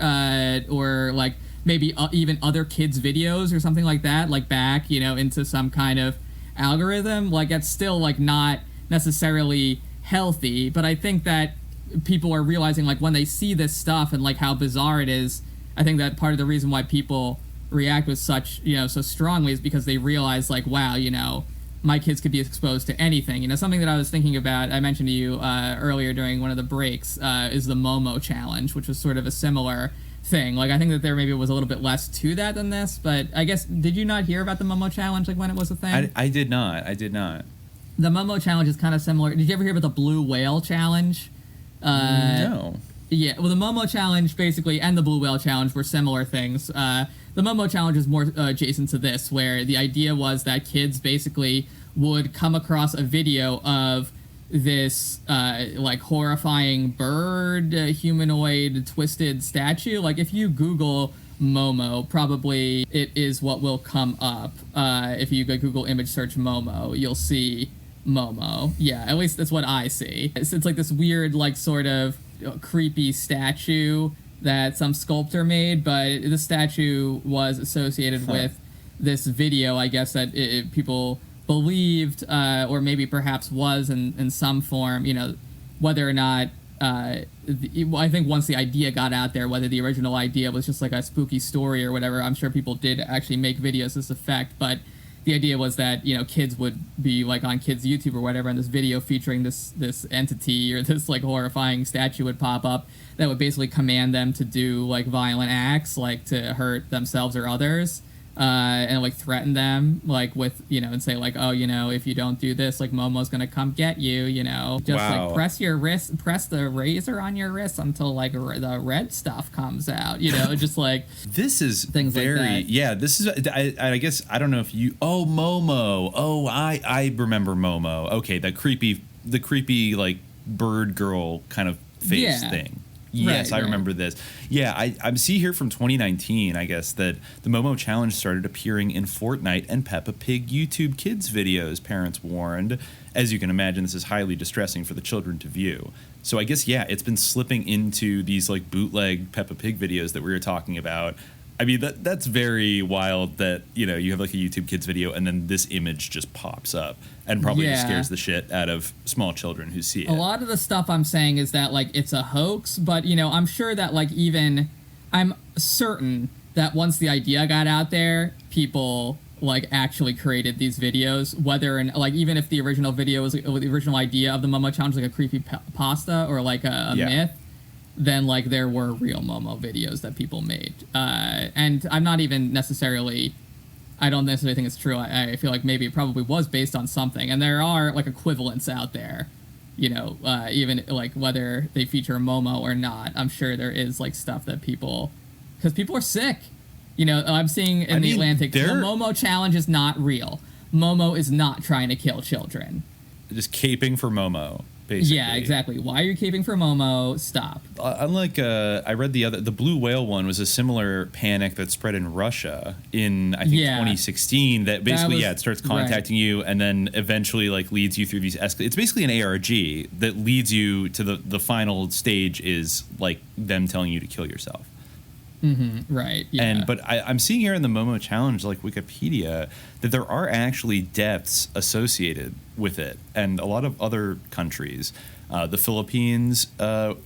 or like maybe even other kids' videos or something like that, like back, you know, into some kind of algorithm. Like that's still like not necessarily healthy, but I think that people are realizing like when they see this stuff and like how bizarre it is, I think that part of the reason why people react with such, you know, so strongly is because they realize like, wow, you know, my kids could be exposed to anything. You know, something that I was thinking about, I mentioned to you earlier during one of the breaks, is the Momo challenge, which was sort of a similar thing. Like, I think that there maybe was a little bit less to that than this, but I guess, did you not hear about the Momo challenge, like when it was a thing? I did not. The Momo challenge is kind of similar. Did you ever hear about the Blue Whale challenge? No. Yeah, well, the Momo challenge basically and the Blue Whale challenge were similar things. The Momo challenge is more adjacent to this, where the idea was that kids basically would come across a video of this like horrifying bird, humanoid, twisted statue. Like if you Google Momo, probably it is what will come up. If you go Google image search Momo, you'll see Momo. Yeah, at least that's what I see. It's like this weird, like sort of creepy statue that some sculptor made, but the statue was associated with this video, I guess, that people believed, or maybe perhaps was in some form, you know, whether or not I think once the idea got out there, whether the original idea was just like a spooky story or whatever, I'm sure people did actually make videos to this effect, but the idea was that, you know, kids would be like on kids' YouTube or whatever, and this video featuring this entity or this like horrifying statue would pop up that would basically command them to do like violent acts, like to hurt themselves or others, and like threaten them, like with, you know, and say like, oh, you know, if you don't do this, like Momo's gonna come get you, you know, just like press the razor on your wrist until like the red stuff comes out, you know, just like this is things very like that. Yeah, this is I guess I don't know if you Momo. Oh, I remember Momo. Okay, the creepy like bird girl kind of face thing. Yes, I remember this. Yeah, I see here from 2019, I guess, that the Momo Challenge started appearing in Fortnite and Peppa Pig YouTube Kids videos, parents warned. As you can imagine, this is highly distressing for the children to view. So I guess, yeah, it's been slipping into these like bootleg Peppa Pig videos that we were talking about. I mean, that's very wild that, you know, you have like a YouTube Kids video and then this image just pops up and probably just scares the shit out of small children who see it. A lot of the stuff I'm saying is that like it's a hoax, but, you know, I'm sure that like I'm certain that once the idea got out there, people like actually created these videos, whether and like even if the original video was the original idea of the Momo Challenge, like a creepy pasta or like a myth. Then like there were real Momo videos that people made, and I'm not even necessarily, I don't necessarily think it's true. I feel like maybe it probably was based on something, and there are like equivalents out there, you know, even like whether they feature Momo or not. I'm sure there is like stuff that people, because people are sick, you know. I'm seeing in the Atlantic, the Momo Challenge is not real. Momo is not trying to kill children. Just caping for Momo. Basically. Yeah, exactly. Why are you caping for Momo? Stop. Unlike, I read the blue whale one was a similar panic that spread in Russia in, I think, 2016. That basically, it starts contacting you and then eventually like leads you through these It's basically an ARG that leads you to the final stage is like them telling you to kill yourself. Mm-hmm, right. Yeah. But I'm seeing here in the Momo Challenge, like Wikipedia, that there are actually deaths associated with it, and a lot of other countries. The Philippines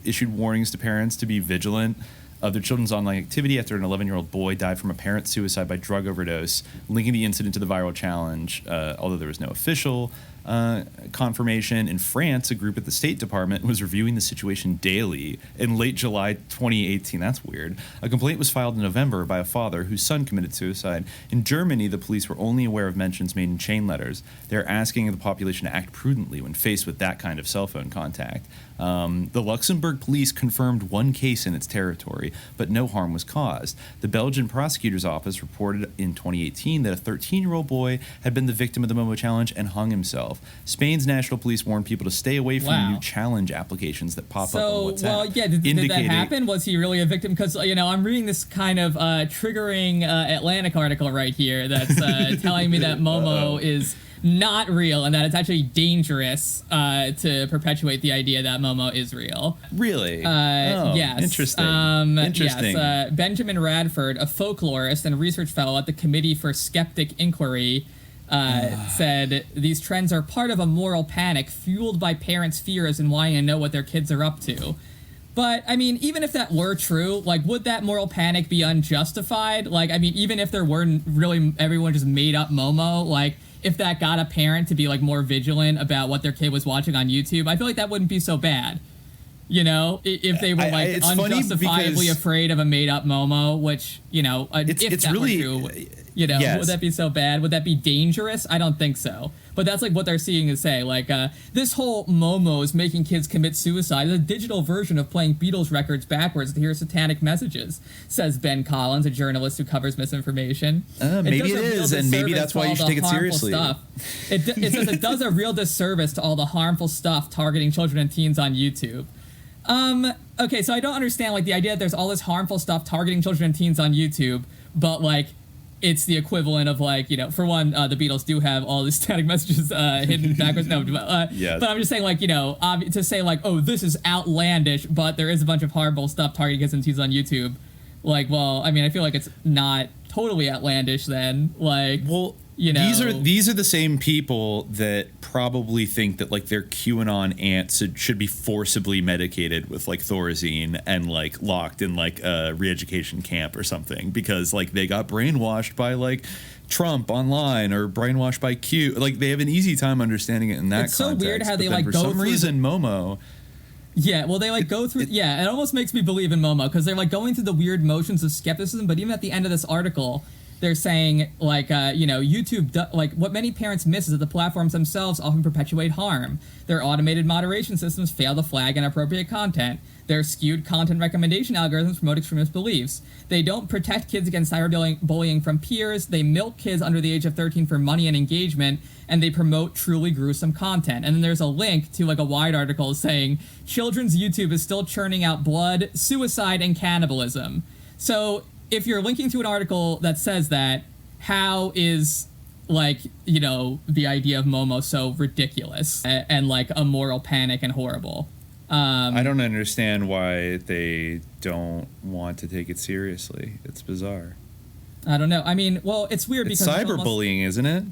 issued warnings to parents to be vigilant of their children's online activity after an 11-year-old boy died from apparent suicide by drug overdose, linking the incident to the viral challenge, although there was no official confirmation. In France, a group at the State Department was reviewing the situation daily. In late July 2018, that's weird, a complaint was filed in November by a father whose son committed suicide. In Germany, the police were only aware of mentions made in chain letters. They're asking the population to act prudently when faced with that kind of cell phone contact. The Luxembourg police confirmed one case in its territory, but no harm was caused. The Belgian prosecutor's office reported in 2018 that a 13-year-old boy had been the victim of the Momo Challenge and hung himself. Spain's national police warned people to stay away from new challenge applications that pop up on WhatsApp. Well, yeah, did that happen? Was he really a victim? Because, you know, I'm reading this kind of triggering Atlantic article right here that's telling me that Momo is not real and that it's actually dangerous to perpetuate the idea that Momo is real. Really? Yes. Interesting. Interesting. Yes. Benjamin Radford, a folklorist and research fellow at the Committee for Skeptic Inquiry, said these trends are part of a moral panic fueled by parents' fears and wanting to know what their kids are up to. But, I mean, even if that were true, like, would that moral panic be unjustified? Like, I mean, even if there weren't really everyone just made up Momo, like, if that got a parent to be, like, more vigilant about what their kid was watching on YouTube, I feel like that wouldn't be so bad. You know, if they were, like, unjustifiably afraid of a made-up Momo, which, you know, if that were true, you know, would that be so bad? Would that be dangerous? I don't think so. But that's, like, what they're seeing to say. Like, this whole Momo is making kids commit suicide is a digital version of playing Beatles records backwards to hear satanic messages, says Ben Collins, a journalist who covers misinformation. Maybe it is, and maybe that's why you should take it seriously. It says it does a real disservice to all the harmful stuff targeting children and teens on YouTube. Okay, so I don't understand, like, the idea that there's all this harmful stuff targeting children and teens on YouTube, but, like, it's the equivalent of, like, you know, for one, the Beatles do have all these static messages hidden backwards. No, yes. But I'm just saying, like, you know, to say, like, oh, this is outlandish, but there is a bunch of harmful stuff targeting kids and teens on YouTube. Like, well, I mean, I feel like it's not totally outlandish then. Like, well, You know, these are the same people that probably think that like their QAnon aunts should be forcibly medicated with like Thorazine and like locked in like a re-education camp or something because like they got brainwashed by like Trump online or brainwashed by Q. Like they have an easy time understanding it in that it's context. So weird how they like like for go some through reason Momo. Yeah, well, they like go through. Yeah, it almost makes me believe in Momo because they're like going through the weird motions of skepticism. But even at the end of this article, they're saying like, YouTube, like what many parents miss is that the platforms themselves often perpetuate harm. Their automated moderation systems fail to flag inappropriate content. Their skewed content recommendation algorithms promote extremist beliefs. They don't protect kids against cyberbullying from peers. They milk kids under the age of 13 for money and engagement, and they promote truly gruesome content. And then there's a link to like a wide article saying children's YouTube is still churning out blood, suicide, and cannibalism. So if you're linking to an article that says that, how is like, the idea of Momo so ridiculous and like a moral panic and horrible? I don't understand why they don't want to take it seriously. It's bizarre. I don't know. I mean, well, it's weird because it's cyberbullying, isn't it?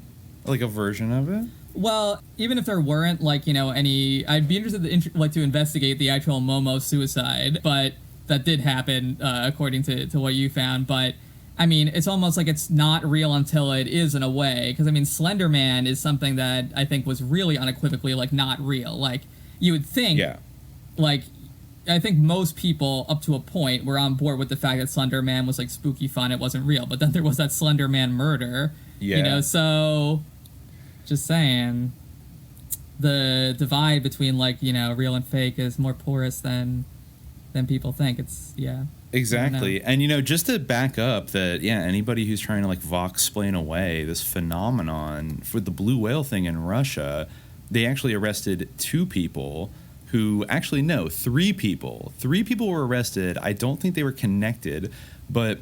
Like a version of it? Well, even if there weren't like, any, I'd be interested to investigate the actual Momo suicide, but that did happen according to what you found. But I mean, it's almost like it's not real until it is in a way. Because I mean, Slender Man is something that I think was really unequivocally like not real. Like you would think, like I think most people up to a point were on board with the fact that Slender Man was like spooky fun. It wasn't real. But then there was that Slender Man murder. Yeah. So just saying, the divide between like real and fake is more porous than people think. It's exactly. And just to back up that anybody who's trying to like vox-plain away this phenomenon for the blue whale thing in Russia, they actually arrested 2 people who actually no 3 people were arrested. I don't think they were connected, but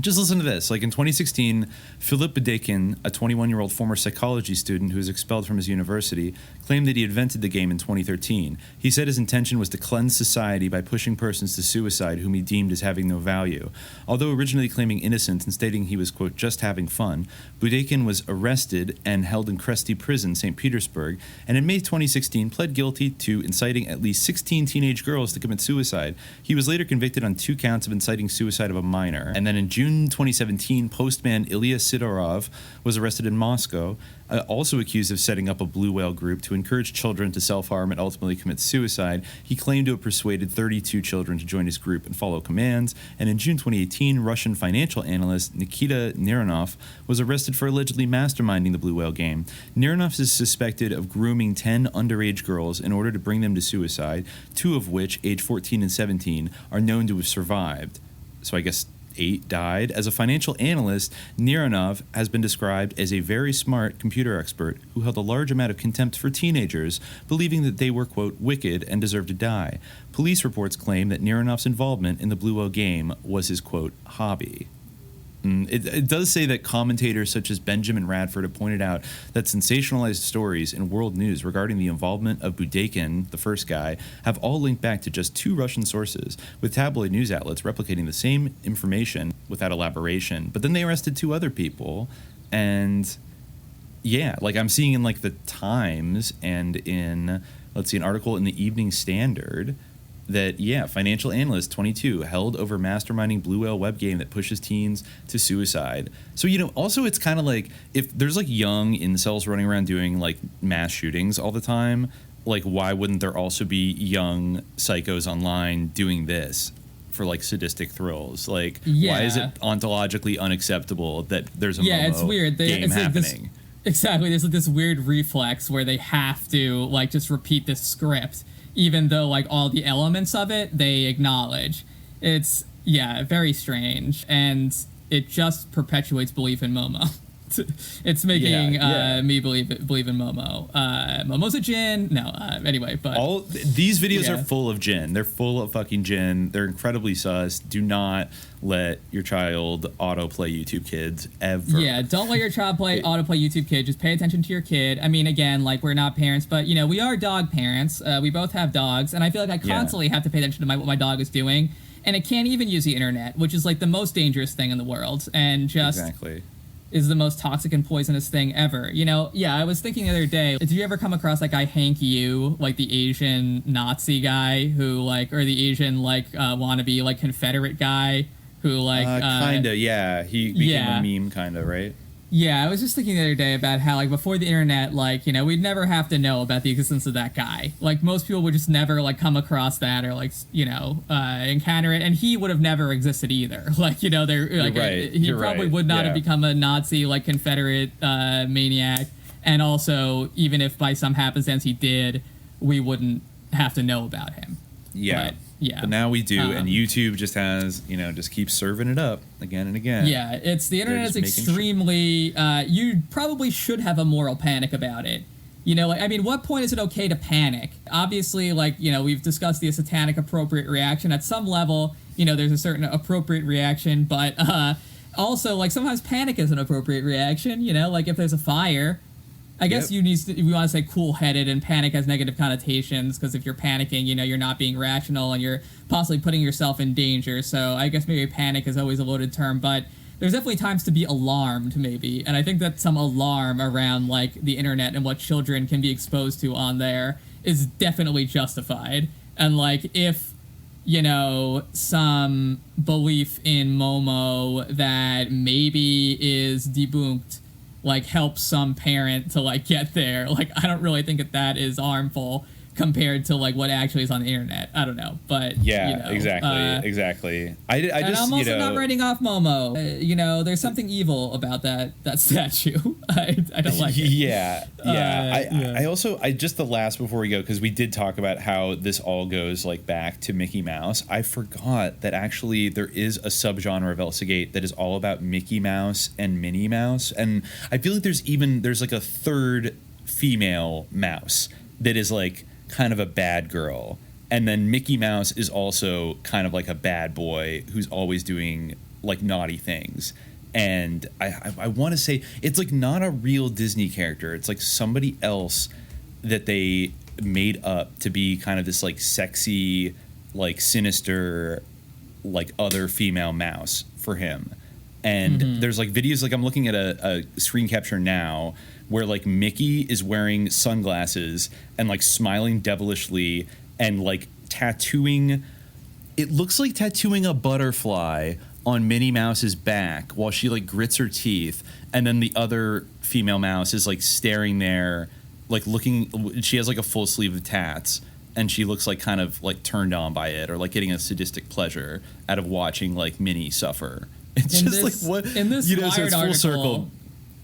just listen to this. Like in 2016, Philip Budeikin, a 21-year-old former psychology student who was expelled from his university, claimed that he invented the game in 2013. He said his intention was to cleanse society by pushing persons to suicide whom he deemed as having no value. Although originally claiming innocence and stating he was, quote, just having fun, Budeikin was arrested and held in Kresty Prison, St. Petersburg, and in May 2016 pled guilty to inciting at least 16 teenage girls to commit suicide. He was later convicted on 2 counts of inciting suicide of a minor. And then in June 2017, postman Ilya Sidorov was arrested in Moscow, also accused of setting up a blue whale group to encourage children to self-harm and ultimately commit suicide. He claimed to have persuaded 32 children to join his group and follow commands. And in June 2018, Russian financial analyst Nikita Neranov was arrested for allegedly masterminding the blue whale game. Neranov is suspected of grooming 10 underage girls in order to bring them to suicide, 2 of which, age 14 and 17, are known to have survived. So I guess 8 died. As a financial analyst, Neranov has been described as a very smart computer expert who held a large amount of contempt for teenagers, believing that they were, quote, wicked and deserved to die. Police reports claim that Neranov's involvement in the Blue Whale game was his, quote, hobby. It does say that commentators such as Benjamin Radford have pointed out that sensationalized stories in world news regarding the involvement of Budeikin, the first guy, have all linked back to just 2 Russian sources, with tabloid news outlets replicating the same information without elaboration. But then they arrested 2 other people, and like I'm seeing in like the Times and in, an article in the Evening Standard that, financial analyst 22 held over masterminding blue whale web game that pushes teens to suicide. So, also it's kind of like if there's like young incels running around doing like mass shootings all the time, like why wouldn't there also be young psychos online doing this for like sadistic thrills? Like, why is it ontologically unacceptable that there's a Momo it's weird. Game it's happening? Exactly. There's like this weird reflex where they have to like just repeat this script, even though like all the elements of it they acknowledge. It's very strange, and it just perpetuates belief in Momo. It's making me believe in Momo. Momo's a djinn. No, anyway, but all these videos are full of djinn. They're full of fucking djinn. They're incredibly sus. Do not let your child autoplay YouTube Kids ever. Yeah, don't let your child autoplay YouTube Kids. Just pay attention to your kid. I mean, again, like we're not parents, but we are dog parents. We both have dogs, and I feel like I constantly have to pay attention to what my dog is doing, and it can't even use the internet, which is like the most dangerous thing in the world. And just is the most toxic and poisonous thing ever. You know, yeah, I was thinking the other day, did you ever come across that guy Hank Yu, like the Asian Nazi guy who like, or the Asian like wannabe like Confederate guy who like kinda, yeah, he became a meme, kinda, right? Yeah, I was just thinking the other day about how, like, before the internet, like, you know, we'd never have to know about the existence of that guy. Like, most people would just never, like, come across that or, like, you know, encounter it, and he would have never existed either. Like, you know, they're like, he probably would not have become a Nazi, like, Confederate maniac, and also, even if by some happenstance he did, we wouldn't have to know about him. Yeah. But now we do, and YouTube just has, you know, just keeps serving it up again and again. Yeah, it's the internet is extremely. You probably should have a moral panic about it. You know, like, I mean, what point is it okay to panic? Obviously, like, you know, we've discussed the satanic appropriate reaction. At some level, you know, there's a certain appropriate reaction, but also, like, sometimes panic is an appropriate reaction. You know, like if there's a fire. I guess we want to say cool-headed, and panic has negative connotations, because if you're panicking, you know, you're not being rational and you're possibly putting yourself in danger. So I guess maybe panic is always a loaded term, but there's definitely times to be alarmed, maybe. And I think that some alarm around, like, the internet and what children can be exposed to on there is definitely justified. And, like, if, you know, some belief in Momo that maybe is debunked, like, help some parent to, like, get there. Like, I don't really think that is harmful compared to, like, what actually is on the internet. I don't know, but yeah, you know, exactly. I just, I'm also not writing off Momo. You know, there's something evil about that statue. I don't like it. Yeah. I also just the last before we go, because we did talk about how this all goes like back to Mickey Mouse. I forgot that actually there is a subgenre of Elsagate that is all about Mickey Mouse and Minnie Mouse, and I feel like there's like a third female mouse that is like kind of a bad girl, and then Mickey Mouse is also kind of like a bad boy who's always doing like naughty things. And I want to say it's like not a real Disney character, it's like somebody else that they made up to be kind of this like sexy, like sinister, like other female mouse for him. And there's like videos, like I'm looking at a screen capture now where like Mickey is wearing sunglasses and like smiling devilishly and like tattooing, it looks like tattooing a butterfly on Minnie Mouse's back while she like grits her teeth, and then the other female mouse is like staring there, like looking, she has like a full sleeve of tats, and she looks like kind of like turned on by it, or like getting a sadistic pleasure out of watching like Minnie suffer. It's in just this, like what, in this you know, Wired so it's full article, circle.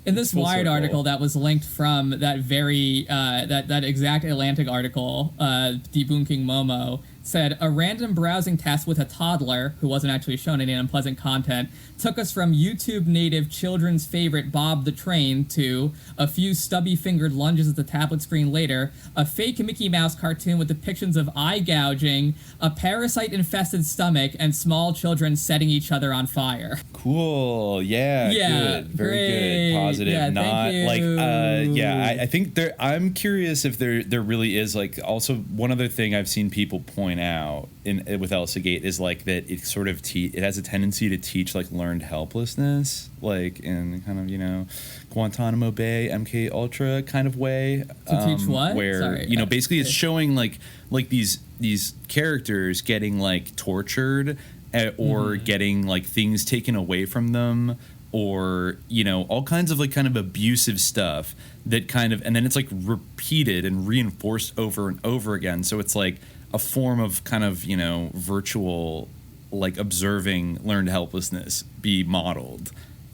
In this Wired article that was linked from that very that exact Atlantic article debunking Momo, said a random browsing test with a toddler who wasn't actually shown any unpleasant content took us from YouTube native children's favorite Bob the Train to a few stubby fingered lunges at the tablet screen later, a fake Mickey Mouse cartoon with depictions of eye gouging, a parasite infested stomach, and small children setting each other on fire. Cool. Yeah. Good. Very good. Positive. Yeah, not like I think there, I'm curious if there really is like, also one other thing I've seen people point out with Elsagate is like that it sort of it has a tendency to teach like learned helplessness, like in kind of, you know, Guantanamo Bay, MK Ultra kind of way. To teach what? Where Sorry, you know, basically it's showing like these characters getting like tortured or getting like things taken away from them, or, you know, all kinds of like kind of abusive stuff that kind of, and then it's like repeated and reinforced over and over again. So it's like a form of kind of, you know, virtual, like observing learned helplessness be modeled.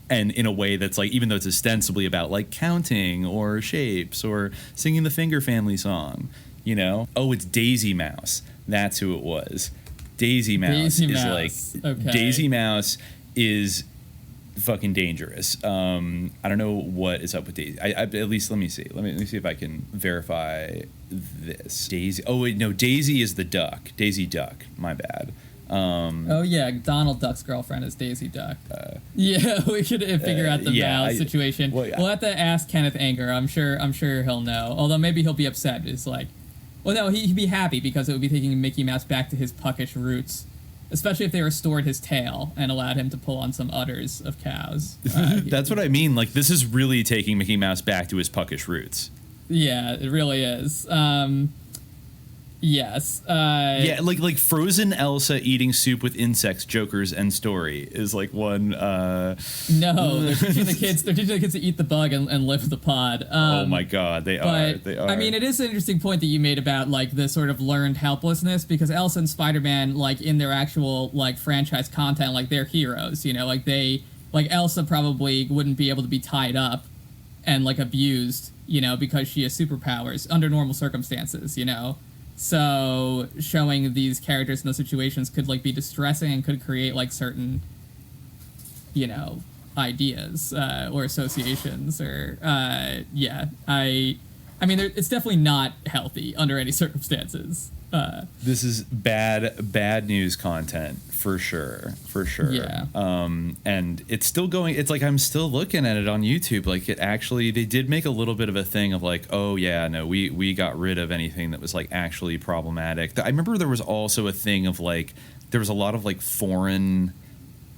And in a way that's like, even though it's ostensibly about like counting or shapes or singing the Finger Family song, you know? Oh, it's Daisy Mouse. That's who it was. Daisy Mouse Daisy Mouse is fucking dangerous. I don't know what is up with Daisy. I at least let me see if I can verify this. Daisy. Oh wait, no. Daisy is the duck. Daisy Duck. My bad. Oh yeah, Donald Duck's girlfriend is Daisy Duck. Yeah, we should figure out the mouse situation. We'll have to ask Kenneth Anger. I'm sure he'll know. Although maybe he'll be upset. It's like, well, no, he'd be happy because it would be taking Mickey Mouse back to his puckish roots. especially if they restored his tail and allowed him to pull on some udders of cows. That's what I mean. Like, this is really taking Mickey Mouse back to his puckish roots. Yeah, it really is. Yes. Yeah, like frozen Elsa eating soup with insects, jokers, and story is like one. No, they're teaching the kids. They're teaching the kids to eat the bug and lift the pod. Oh my God, they are. They are. I mean, it is an interesting point that you made about like the sort of learned helplessness, because Elsa and Spider-Man, like in their actual like franchise content, like they're heroes. You know, like Elsa probably wouldn't be able to be tied up and like abused, you know, because she has superpowers under normal circumstances. You know. So showing these characters in those situations could like be distressing and could create like certain, you know, ideas or associations or yeah. I mean, it's definitely not healthy under any circumstances. This is bad news content for sure. Yeah. And it's still going. It's like I'm still looking at it on YouTube. Like it actually, they did make a little bit of a thing of like, oh yeah, no, we got rid of anything that was like actually problematic. I remember there was also a thing of like there was a lot of like foreign.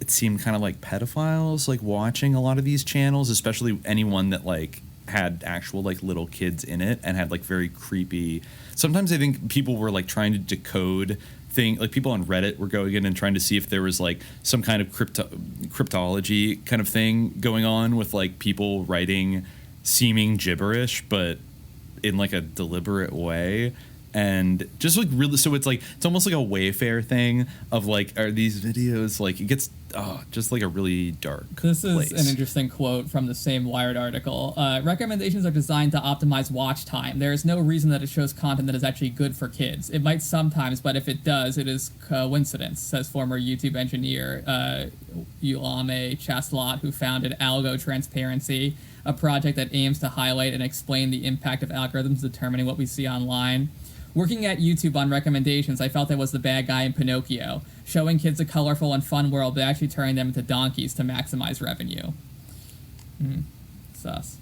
It seemed kind of like pedophiles like watching a lot of these channels, especially anyone that like had actual like little kids in it and had like very creepy. Sometimes I think people were like trying to decode thing, like people on Reddit were going in and trying to see if there was like some kind of cryptology kind of thing going on with like people writing seeming gibberish, but in like a deliberate way. And just like really, so it's like, it's almost like a Wayfair thing of like, are these videos like, it gets just like a really dark This is place. an interesting quote from the same Wired article. Recommendations are designed to optimize watch time. There is no reason that it shows content that is actually good for kids. It might sometimes, but if it does, it is coincidence, says former YouTube engineer Yulame Chaslot, who founded Algo Transparency, a project that aims to highlight and explain the impact of algorithms determining what we see online. Working at YouTube on recommendations, I felt I was the bad guy in Pinocchio, showing kids a colorful and fun world, but actually turning them into donkeys to maximize revenue. Sus.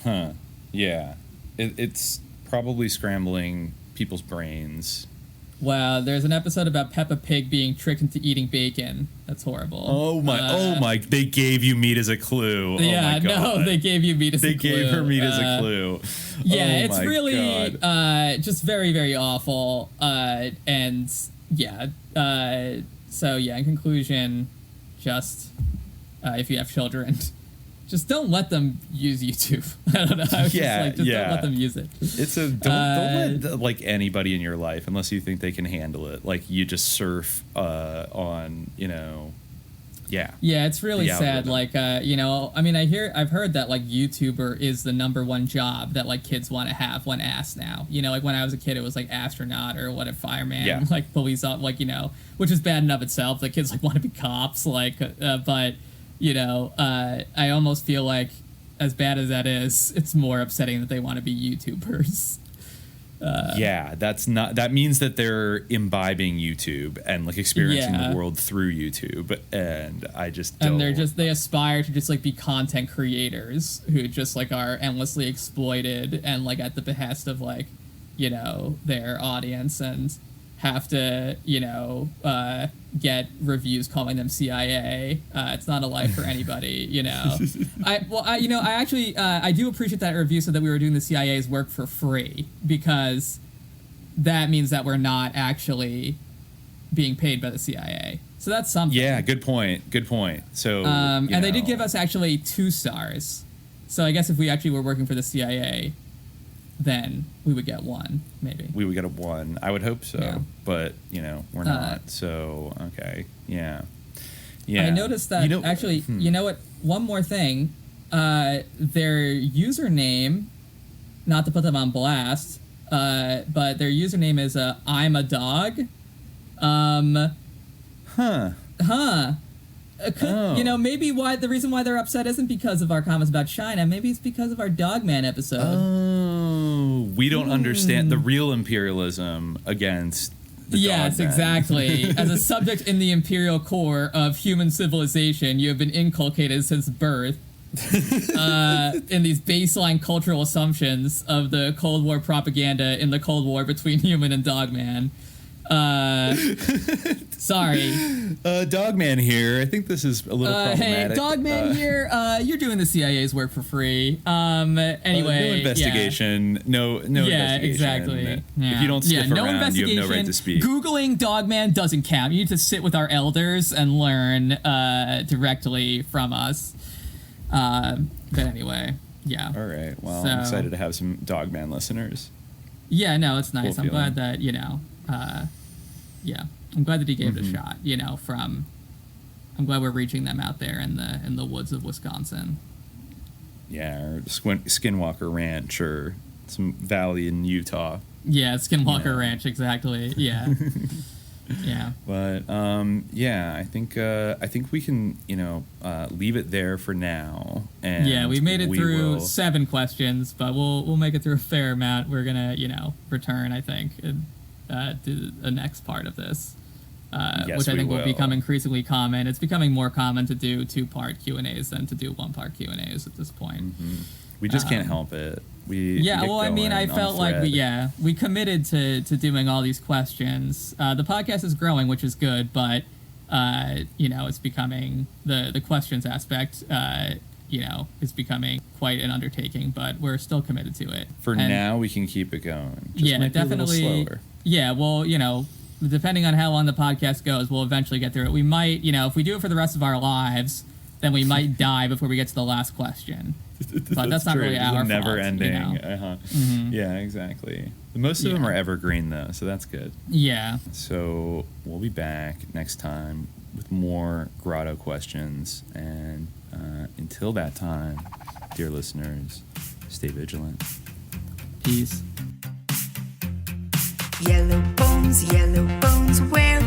Huh. Yeah. It's probably scrambling people's brains. Wow, there's an episode about Peppa Pig being tricked into eating bacon. That's horrible. Oh my, they gave you meat as a clue. Yeah, oh my God. No, they gave you meat as a clue. They gave her meat as a clue. Yeah, it's my really God. just very, very awful. And yeah, so yeah, in conclusion, just if you have children, just don't let them use YouTube. I don't know. I was just don't let them use it. It's don't let like anybody in your life, unless you think they can handle it. Like you just surf on, you know, yeah. Yeah, it's really sad. Like, you know, I mean, I've heard that like YouTuber is the #1 job that like kids want to have when asked now. You know, like when I was a kid, it was like astronaut or what if fireman, like police, like, you know, which is bad in of itself. Like kids like want to be cops, like, but. You know, I almost feel like, as bad as that is, it's more upsetting that they want to be YouTubers. Yeah, that means that they're imbibing YouTube and like experiencing the world through YouTube, and I just don't. And they aspire to just like be content creators who just like are endlessly exploited and like at the behest of like, you know, their audience, and have to, you know, get reviews calling them CIA. It's not a life for anybody, you know. I do appreciate that review, so that we were doing the CIA's work for free, because that means that we're not actually being paid by the CIA. So that's something. Yeah, good point. So, and they did give us actually 2 stars. So I guess if we actually were working for the CIA, then we would get 1, maybe. We would get a 1. I would hope so, but you know we're not. So okay, yeah. I noticed that actually. You know what? One more thing, their username, not to put them on blast, but their username is I'm a dog. You know, maybe the reason why they're upset isn't because of our comments about China. Maybe it's because of our Dogman episode. Oh, we don't understand the real imperialism against the Yes, exactly. As a subject in the imperial core of human civilization, you have been inculcated since birth in these baseline cultural assumptions of the Cold War propaganda in the Cold War between human and Dogman. Sorry. Dogman here. I think this is a little problematic. Hey, Dogman here. You're doing the CIA's work for free. Anyway. No investigation. Yeah. No Yeah, investigation. exactly. Yeah. If you don't sniff no around, investigation. you have no right to speak. Googling Dogman doesn't count. You need to sit with our elders and learn directly from us. But anyway, yeah. All right. Well, I'm excited to have some Dogman listeners. Yeah, no, it's nice. Cool I'm glad feeling. that, I'm glad that he gave it a shot, I'm glad we're reaching them out there in the woods of Wisconsin. Yeah, or Skinwalker Ranch or some valley in Utah. Yeah, Skinwalker Ranch, exactly. Yeah. Yeah. But I think we can leave it there for now. And yeah, we made it through 7 questions, but we'll make it through a fair amount. We're gonna return, I think, to the next part of this, which I think will become increasingly common. It's becoming more common to do 2-part Q&As than to do 1-part Q&As at this point. We just can't help it. I felt like we committed to doing all these questions. The podcast is growing, which is good, but it's becoming the questions aspect. Is becoming quite an undertaking, but we're still committed to it. For now, we can keep it going. Just might definitely. Be a little slower. Yeah, well, depending on how long the podcast goes, we'll eventually get through it. We might, if we do it for the rest of our lives, then we might die before we get to the last question. But that's not true. really our fault. Never ending. Mm-hmm. Yeah, exactly. Most of them are evergreen, though, so that's good. Yeah. So we'll be back next time with more Grotto questions. And until that time, dear listeners, stay vigilant. Peace. Yellow bones, where